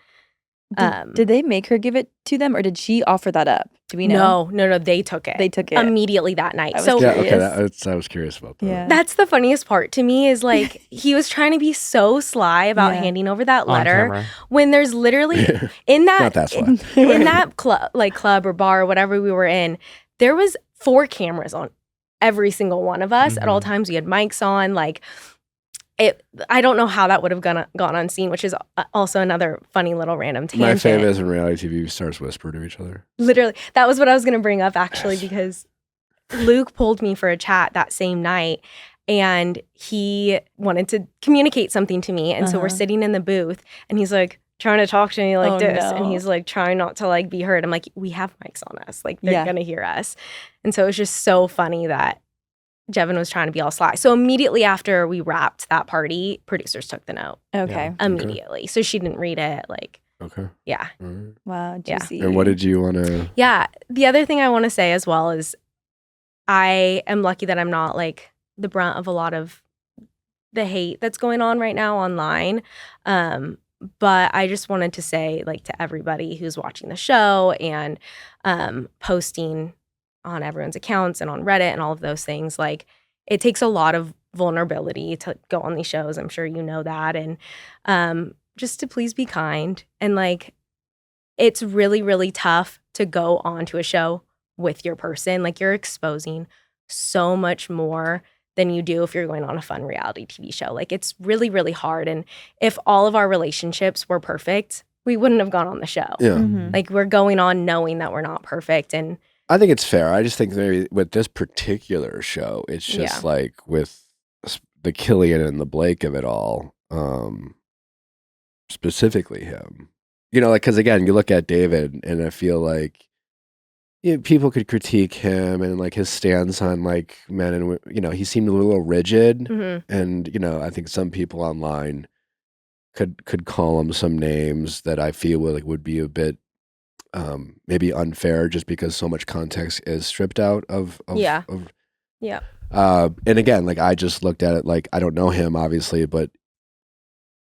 Did they make her give it to them, or did she offer that up? Do we know? No, they took it. They took it. Immediately that night. I was So Yeah, okay. curious. I was curious about that. Yeah. that's the funniest part to me is like, he was trying to be so sly about Yeah. handing over that On letter camera. when there's literally in Not that that sly. in that club or bar or whatever we were in, there was 4 cameras on every single one of us at all times. We had mics on. Like I don't know how that would have gone unseen, which is also another funny little random tangent. My favorite is in reality TV, stars whisper to each other. Literally, that was what I was going to bring up actually, because Luke pulled me for a chat that same night and he wanted to communicate something to me. And so we're sitting in the booth and he's like trying to talk to me like Oh, this. no. And he's like trying not to like be heard. I'm like, we have mics on us. Like they're Yeah. going to hear us. And so it was just so funny that Jebbin was trying to be all sly. So immediately after we wrapped that party, producers took the note Okay. immediately. So she didn't read it. Like, Okay. yeah. All right. Wow. Yeah. Juicy. And what did you want to? Yeah. The other thing I want to say as well is I am lucky that I'm not like the brunt of a lot of the hate that's going on right now online. But I just wanted to say like to everybody who's watching the show and posting on everyone's accounts and on Reddit and all of those things, like it takes a lot of vulnerability to go on these shows. I'm sure you know that. And just to please be kind. And like, it's really, really tough to go onto a show with your person. Like you're exposing so much more than you do if you're going on a fun reality TV show. Like it's really, really hard. And if all of our relationships were perfect, we wouldn't have gone on the show. Yeah. Mhm. Like we're going on knowing that we're not perfect. And I think it's fair. I just think maybe with this particular show, it's just Yeah. like with the Killian and the Blake of it all, specifically him. You know, like, because again, you look at David and I feel like people could critique him and like his stance on like men and, you know, he seemed a little rigid. mhm. And, you know, I think some people online could call him some names that I feel would be a bit maybe unfair just because so much context is stripped out of Yeah. of Yeah. and again, like I just looked at it like I don't know him obviously, but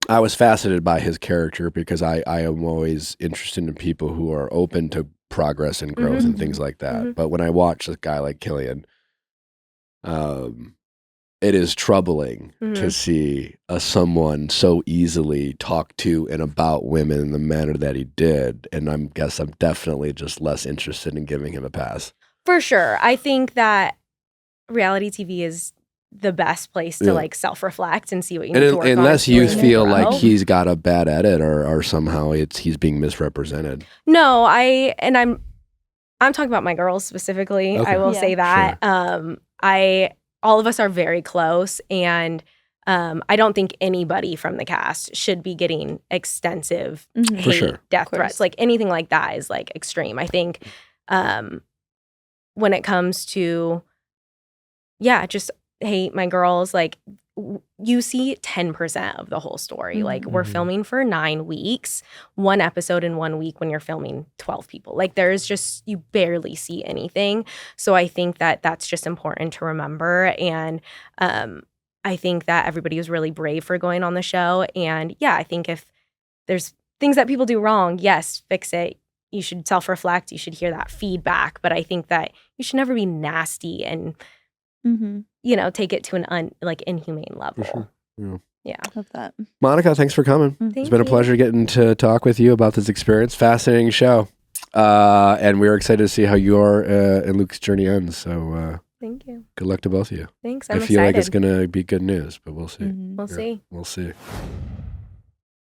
I was fascinated by his character because I am always interested in people who are open to progress and growth and things like that. Mhm. But when I watch a guy like Killian, it is troubling to Mhm. see someone so easily talk to and about women in the manner that he did. And I'm definitely just less interested in giving him a pass. For sure. I think that reality TV is the best place to Yeah. like self-reflect and see what you And need to work on. unless you and feel grow. like he's got a bad edit or somehow he's being misrepresented. No, I'm talking about my girls specifically. Okay. I will Yeah. say that. All of us are very close, and I don't think anybody from the cast should be getting extensive Mhm. For hate, sure. death Of course. threats. Like anything like that is like extreme. I think when it comes to just hate my girls, like you see 10% of the whole story. Like we're Mhm. filming for 9 weeks, 1 episode in 1 week when you're filming 12 people. Like there's just, you barely see anything. So I think that that's just important to remember. And I think that everybody was really brave for going on the show. And yeah, I think if there's things that people do wrong, yes, fix it. You should self-reflect. You should hear that feedback. But I think that you should never be nasty and Mhm. take it to an inhumane level. sure. Yeah. Love that. Monica, thanks for coming. Mhm. It's Thank been a you. pleasure getting to talk with you about this experience. Fascinating show. And we're excited to see how your and Luke's journey ends. So Thank you. good luck to both of you. Thanks. I I'm feel excited. like it's going to be good news, but we'll see. Mhm. We'll see. We'll see.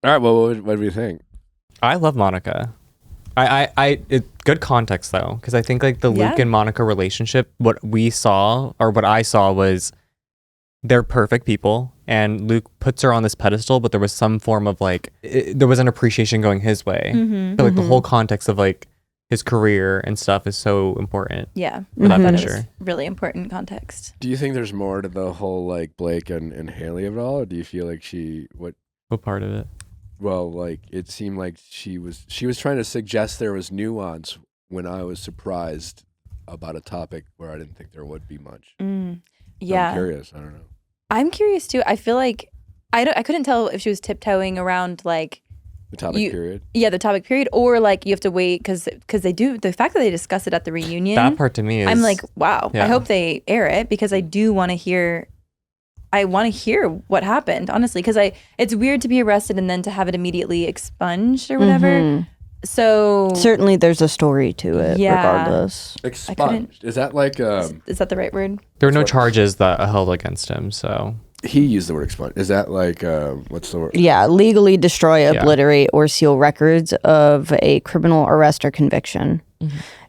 All right. Well, what do we think? I love Monica. Good context though, because I think like the Yeah. Luke and Monica relationship, what we saw or what I saw was they're perfect people, and Luke puts her on this pedestal, but there was some form of like there was an appreciation going his way. Mhm. So like the whole context of like his career and stuff is so important Yeah. for that I thought it picture. was really important context. Do you think there's more to the whole like Blake and Haley of it all, or do you feel like What part of it? Well, like it seemed like she was trying to suggest there was nuance when I was surprised about a topic where I didn't think there would be much. So Yeah. I'm curious. I don't know. I'm curious too. I feel like I couldn't tell if she was tiptoeing around like The topic period. Yeah, the topic period, or like you have to wait because they do the fact that they discuss it at the reunion. That part to me is I'm like, wow. yeah. I hope they air it because I do want to hear. I want to hear what happened, honestly, because it's weird to be arrested and then to have it immediately expunged or whatever. Mhm. So Certainly there's a story to it, Yeah. regardless. Expunged. Is that like is that the right word? there were no charges that held against him, so he used the word expunged? Is that like what's the word? Yeah, legally destroy, Yeah. obliterate, or seal records of a criminal arrest or conviction.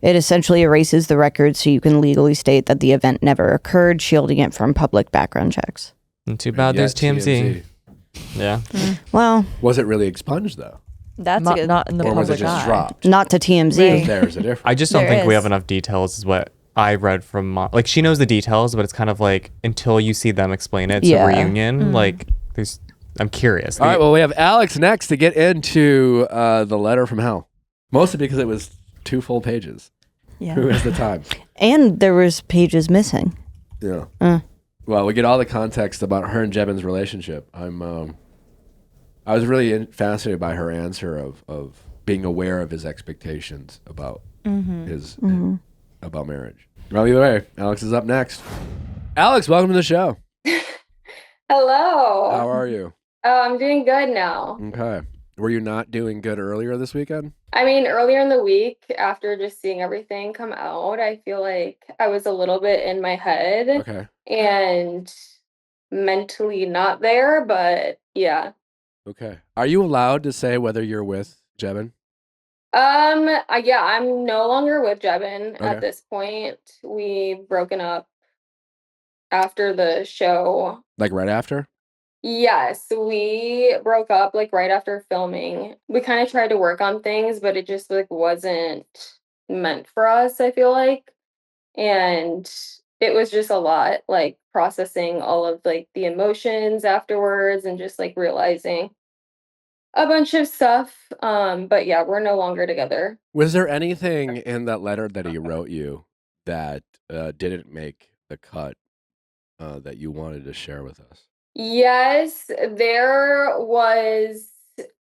It essentially erases the record so you can legally state that the event never occurred, shielding it from public background checks. and too bad there's Yeah, TMZ. Yeah. Well, Was it really expunged though? That's not, a good. not in the Or was it public just eye. dropped? not to TMZ. Right. There's a difference. I just don't There think we is. have enough details is what I read from like she knows the details, but it's kind of like until you see them explain it, it's Yeah. a reunion. Like I'm curious. All right, well, we have Alex next to get into the letter from hell. Mostly because it was 2 full pages. Yeah. Who has the time? And there was pages missing. Yeah. Uh. Well, we get all the context about her and Jebbin's relationship. I was really fascinated by her answer of being aware of his expectations about his about marriage. Well, either way, Alex is up next. Alex, welcome to the show. Hello. How are you? Oh, I'm doing good now. Okay. Were you not doing good earlier this weekend? I mean, earlier in the week, after just seeing everything come out, I feel like I was a little bit in my head Okay. and mentally not there, but yeah. Okay. Are you allowed to say whether you're with Jebbin? Yeah, I'm no longer with Jebbin Okay. at this point. We've broken up after the show. Like right after? Yes, we broke up like right after filming. We kind of tried to work on things, but it just like wasn't meant for us, I feel like. And it was just a lot, like processing all of like the emotions afterwards and just like realizing a bunch of stuff. But yeah, we're no longer together. Was there anything in that letter that he wrote you that didn't make the cut that you wanted to share with us? Yes, there was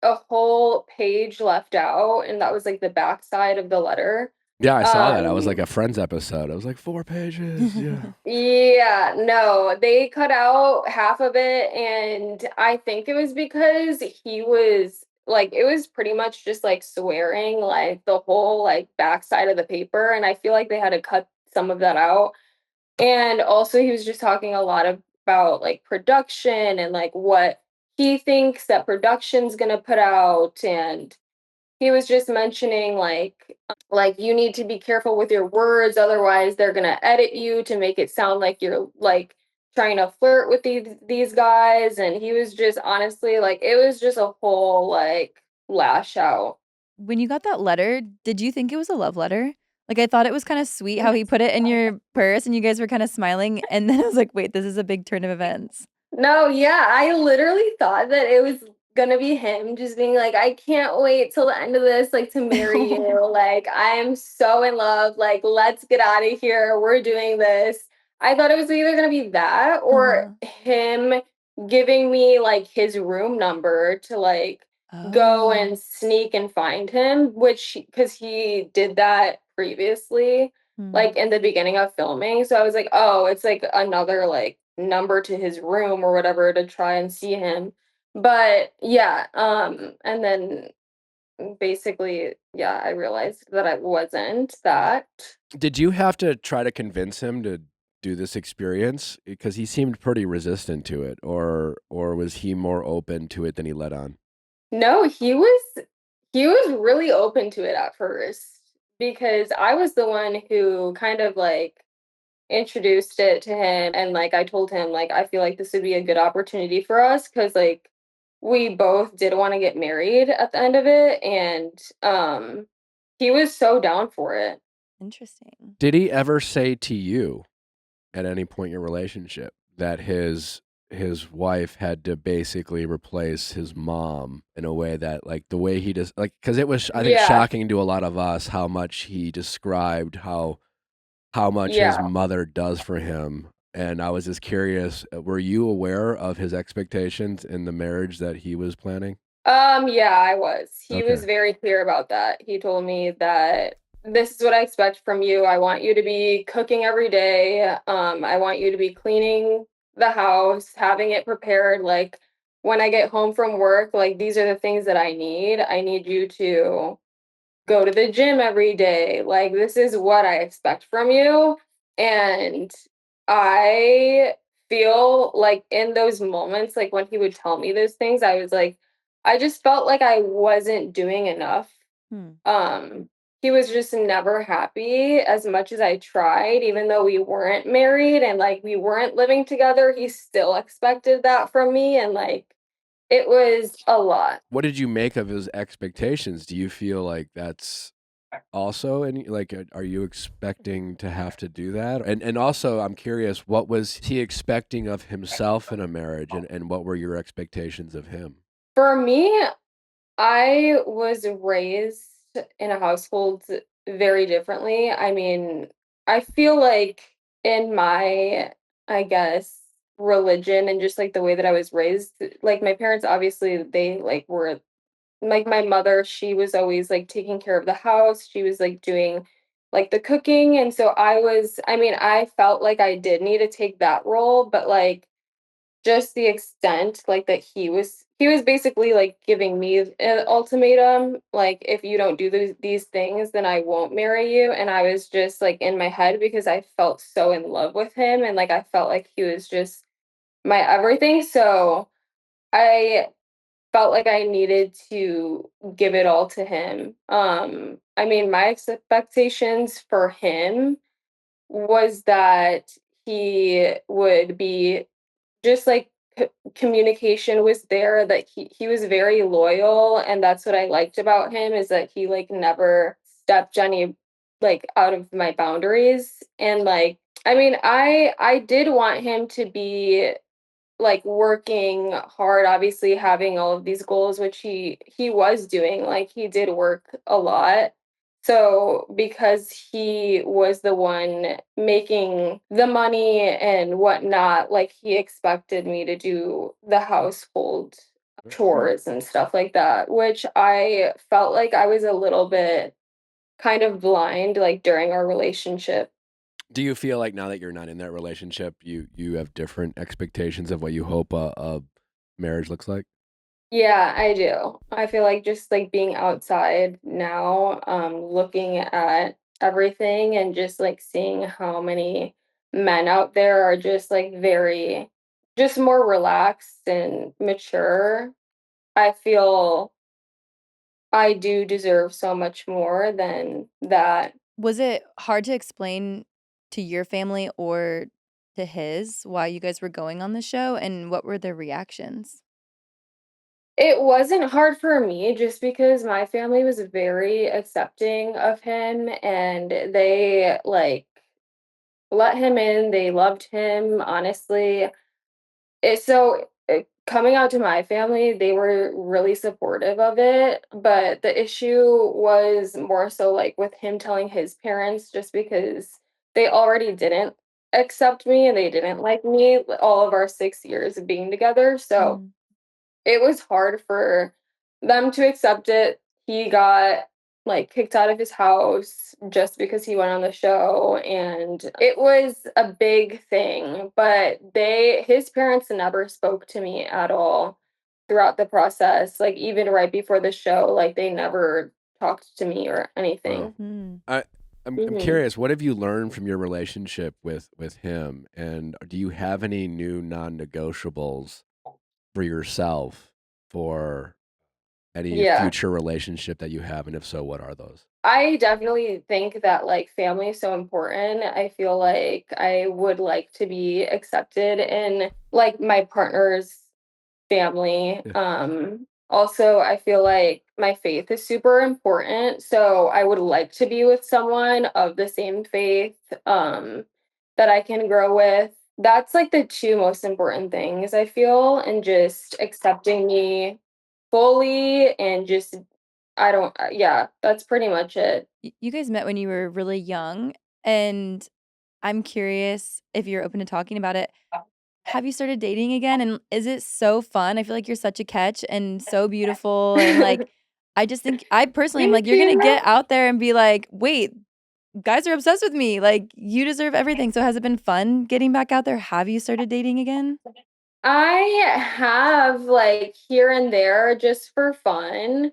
a whole page left out, and that was like the backside of the letter. Yeah, I saw that. I was Um, like a Friends episode. I was like 4 pages. Yeah. Yeah, no, they cut out half of it, and I think it was because he was like, it was pretty much just like swearing like the whole like backside of the paper, and I feel like they had to cut some of that out. And also, he was just talking a lot about like production and like what he thinks that production's gonna put out, and he was just mentioning like you need to be careful with your words, otherwise they're gonna edit you to make it sound like you're like trying to flirt with these guys. And he was just honestly like it was just a whole like lash out. When you got that letter, did you think it was a love letter? Like I thought it was kind of sweet how he put it in your purse and you guys were kind of smiling, and then I was like, wait, this is a big turn of events. No, yeah, I literally thought that it was gonna be him just being like, I can't wait till the end of this, like to marry you. Like, I'm so in love. Like, let's get out of here. We're doing this. I thought it was either gonna be that or him giving me like his room number to like go and sneak and find him, which because he did that previously, like in the beginning of filming. So I was like, oh, it's like another like number to his room or whatever to try and see him. But yeah, and then basically, yeah, I realized that I wasn't that. Did you have to try to convince him to do this experience? Because he seemed pretty resistant to it, or was he more open to it than he let on? No, he was really open to it at first because I was the one who kind of like introduced it to him, and like I told him like I feel like this would be a good opportunity for us because like we both did want to get married at the end of it, and he was so down for it. Interesting. Did he ever say to you at any point in your relationship that his wife had to basically replace his mom in a way that, like, the way he just like, because it was, I think, Yeah, shocking to a lot of us how much he described how much his yeah. mother does for him. And I was just curious, were you aware of his expectations in the marriage that he was planning? Yeah, I was. He Okay. was very clear about that. He told me that this is what I expect from you. I want you to be cooking every day. I want you to be cleaning the house, having it prepared. Like when I get home from work, like these are the things that I need. I need you to go to the gym every day. Like this is what I expect from you. And I feel like in those moments, like when he would tell me those things, I was like, I just felt like I wasn't doing enough. Hmm. Um, he was just never happy as much as I tried, even though we weren't married and like we weren't living together, he still expected that from me. And like it was a lot. What did you make of his expectations? Do you feel like that's also any, like, are you expecting to have to do that? And also, I'm curious, what was he expecting of himself in a marriage, and what were your expectations of him? For me, I was raised in a household very differently. I mean, I feel like in my, I guess, religion and just like the way that I was raised, like my parents obviously they like were like my mother, she was always like taking care of the house. She was like doing like the cooking. And so I mean, I felt like I did need to take that role, but like just the extent, like, that he was basically, like, giving me an ultimatum, like, "If you don't do these things, then I won't marry you," and I was just, like, in my head because I felt so in love with him, and, like, I felt like he was just my everything, so I felt like I needed to give it all to him. I mean, my expectations for him was that he would be just like communication was there, that he was very loyal, and that's what I liked about him is that he like never stepped any like out of my boundaries. And like I mean, I did want him to be like working hard, obviously having all of these goals, which he was doing. Like he did work a lot. So because he was the one making the money and whatnot, like he expected me to do the household chores and stuff like that, which I felt like I was a little bit kind of blind like during our relationship. Do you feel like now that you're not in that relationship, you have different expectations of what you hope a marriage looks like? Yeah, I do. I feel like just like being outside now, looking at everything and just like seeing how many men out there are just like very, just more relaxed and mature. I feel I do deserve so much more than that. Was it hard to explain to your family or to his why you guys were going on the show, and what were their reactions? It wasn't hard for me just because my family was very accepting of him and they like let him in, they loved him, honestly. Coming out to my family, they were really supportive of it, but the issue was more so, like, with him telling his parents just because they already didn't accept me and they didn't like me all of our 6 years of being together, so Mm. it was hard for them to accept it. He got, like, kicked out of his house just because he went on the show, and it was a big thing, but his parents never spoke to me at all. throughout the process. Like even right before the show, like they never talked to me or anything. Mm. I'm curious, what have you learned from your relationship with him? And do you have any new non-negotiables for yourself for any Yeah. future relationship that you have? And if so, what are those? I definitely think that like family is so important. I feel like I would like to be accepted in like my partner's family. Also, I feel like my faith is super important. So I would like to be with someone of the same faith that I can grow with. That's like the two most important things I feel, and just accepting me fully and just I don't yeah, that's pretty much it. You guys met when you were really young, and I'm curious if you're open to talking about it. Have you started dating again? And is it so fun? I feel like you're such a catch and so beautiful. And like, I just think, I personally am like, Thank you're going to you. get out there and be like, wait, guys are obsessed with me. Like, you deserve everything. So has it been fun getting back out there? Have you started dating again? I have like here and there just for fun.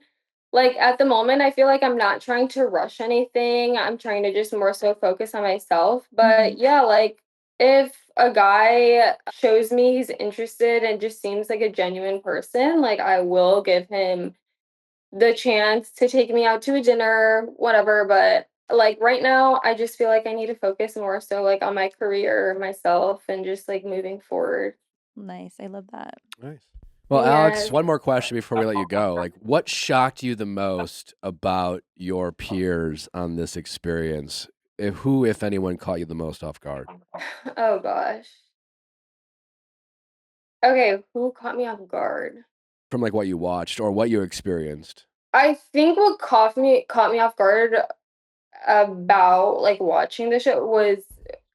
Like at the moment, I feel like I'm not trying to rush anything. I'm trying to just more so focus on myself. But yeah, like if a guy shows me he's interested and just seems like a genuine person, like I will give him the chance to take me out to a dinner, whatever. But like right now, I just feel like I need to focus more so like on my career, myself, and just like moving forward. Nice. I love that. Nice. Well, Alex, Yes. one more question before we let you go. Like, what shocked you the most about your peers on this experience? Who, if anyone, caught you the most off guard? Oh gosh. Okay, who caught me off guard? From like what you watched or what you experienced? I think what caught me off guard about like watching the show was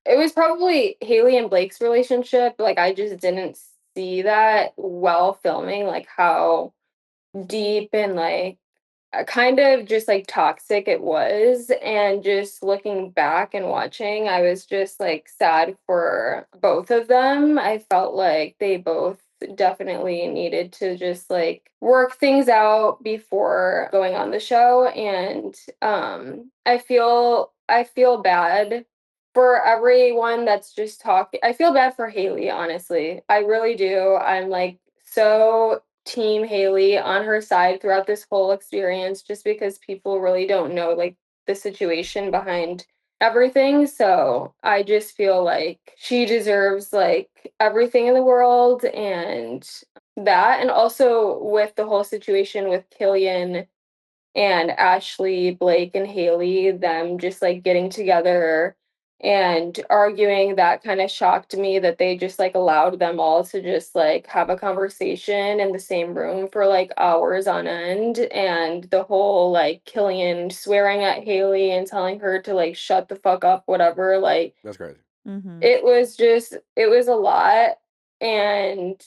it was probably Haley and Blake's relationship. Like I just didn't see that while filming, like how deep and like kind of just like toxic it was. And just looking back and watching, I was just like sad for both of them. I felt like they both definitely needed to just like work things out before going on the show. And I feel bad for everyone that's just talking. I feel bad for Haley, honestly. I really do. I'm like so team Haley on her side throughout this whole experience just because people really don't know like the situation behind everything. So I just feel like she deserves like everything in the world and that. And also with the whole situation with Killian and Ashley, Blake, and Haley, them just like getting together and arguing, that kind of shocked me that they just like allowed them all to just like have a conversation in the same room for like hours on end. And the whole like Killian swearing at Haley and telling her to like shut the fuck up, whatever, like That's crazy. it was a lot. And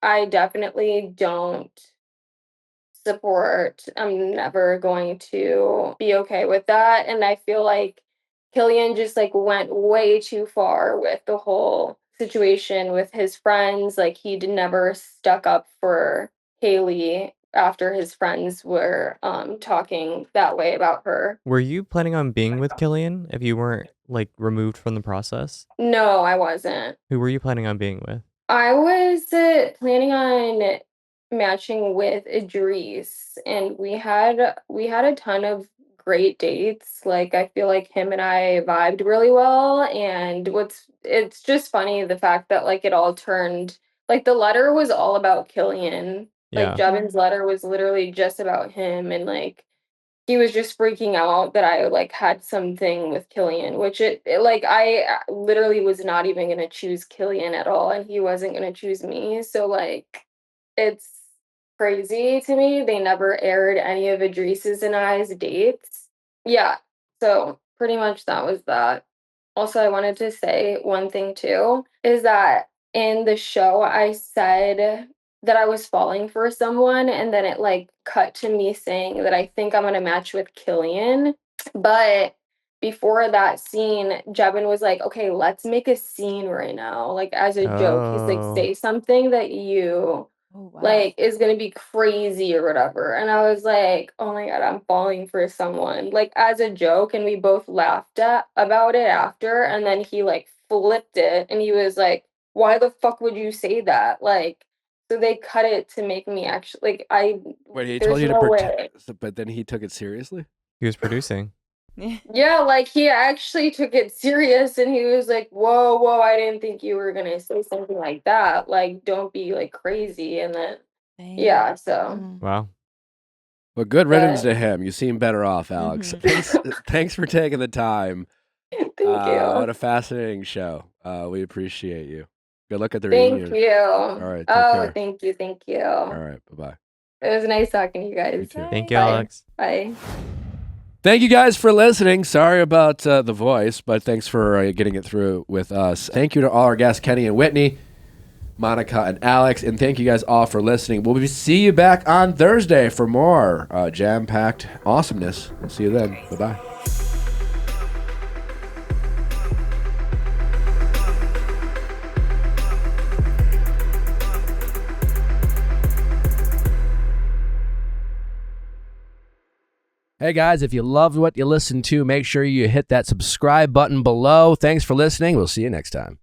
I definitely don't support. I'm never going to be okay with that. And I feel like Killian just like went way too far with the whole situation with his friends. Like he never stuck up for Haley after his friends were talking that way about her. Were you planning on being with Killian if you weren't like removed from the process? No, I wasn't. Who were you planning on being with? I was planning on matching with Idris, and we had a ton of great dates. Like I feel like him and I vibed really well, and it's just funny the fact that like it all turned like the letter was all about Killian. Like Yeah. Jebbin's letter was literally just about him, and like he was just freaking out that I like had something with Killian, which like I literally was not even gonna choose Killian at all, and he wasn't gonna choose me. So like, it's crazy to me. They never aired any of Idris's and I's dates. Yeah, so pretty much that was that. Also, I wanted to say one thing too is that in the show I said that I was falling for someone, and then it like cut to me saying that I think I'm gonna match with Killian. But before that scene, Jebbin was like, okay, let's make a scene right now. Like as a joke. He's like, Oh. say something that you Oh, wow. like is gonna be crazy or whatever. And I was like, oh my God, I'm falling for someone, like as a joke. And we both laughed about it after. And then he like flipped it and he was like, why the fuck would you say that? Like, so they cut it to make me actually Wait, he there's told you to no pretend, way. but then he took it seriously? He was producing. Yeah, like he actually took it serious and he was like, whoa, I didn't think you were gonna say something like that. Like, don't be like crazy. And then, yeah, so. Wow. Well, good riddance to him. You seem better off, Alex. Mm-hmm. Thanks for taking the time. Thank you. What a fascinating show. We appreciate you. Good luck at the Thank reunion. you. All right. Take care. Thank you. All right. Bye-bye. It was nice talking to you guys. You too. Thank you, Bye. Alex. Bye. Thank you guys for listening. Sorry about the voice, but thanks for getting it through with us. Thank you to all our guests, Kenny and Whitney, Monica and Alex, and thank you guys all for listening. We'll see you back on Thursday for more jam-packed awesomeness. We'll see you then. Bye-bye. Hey guys, if you loved what you listened to, make sure you hit that subscribe button below. Thanks for listening. We'll see you next time.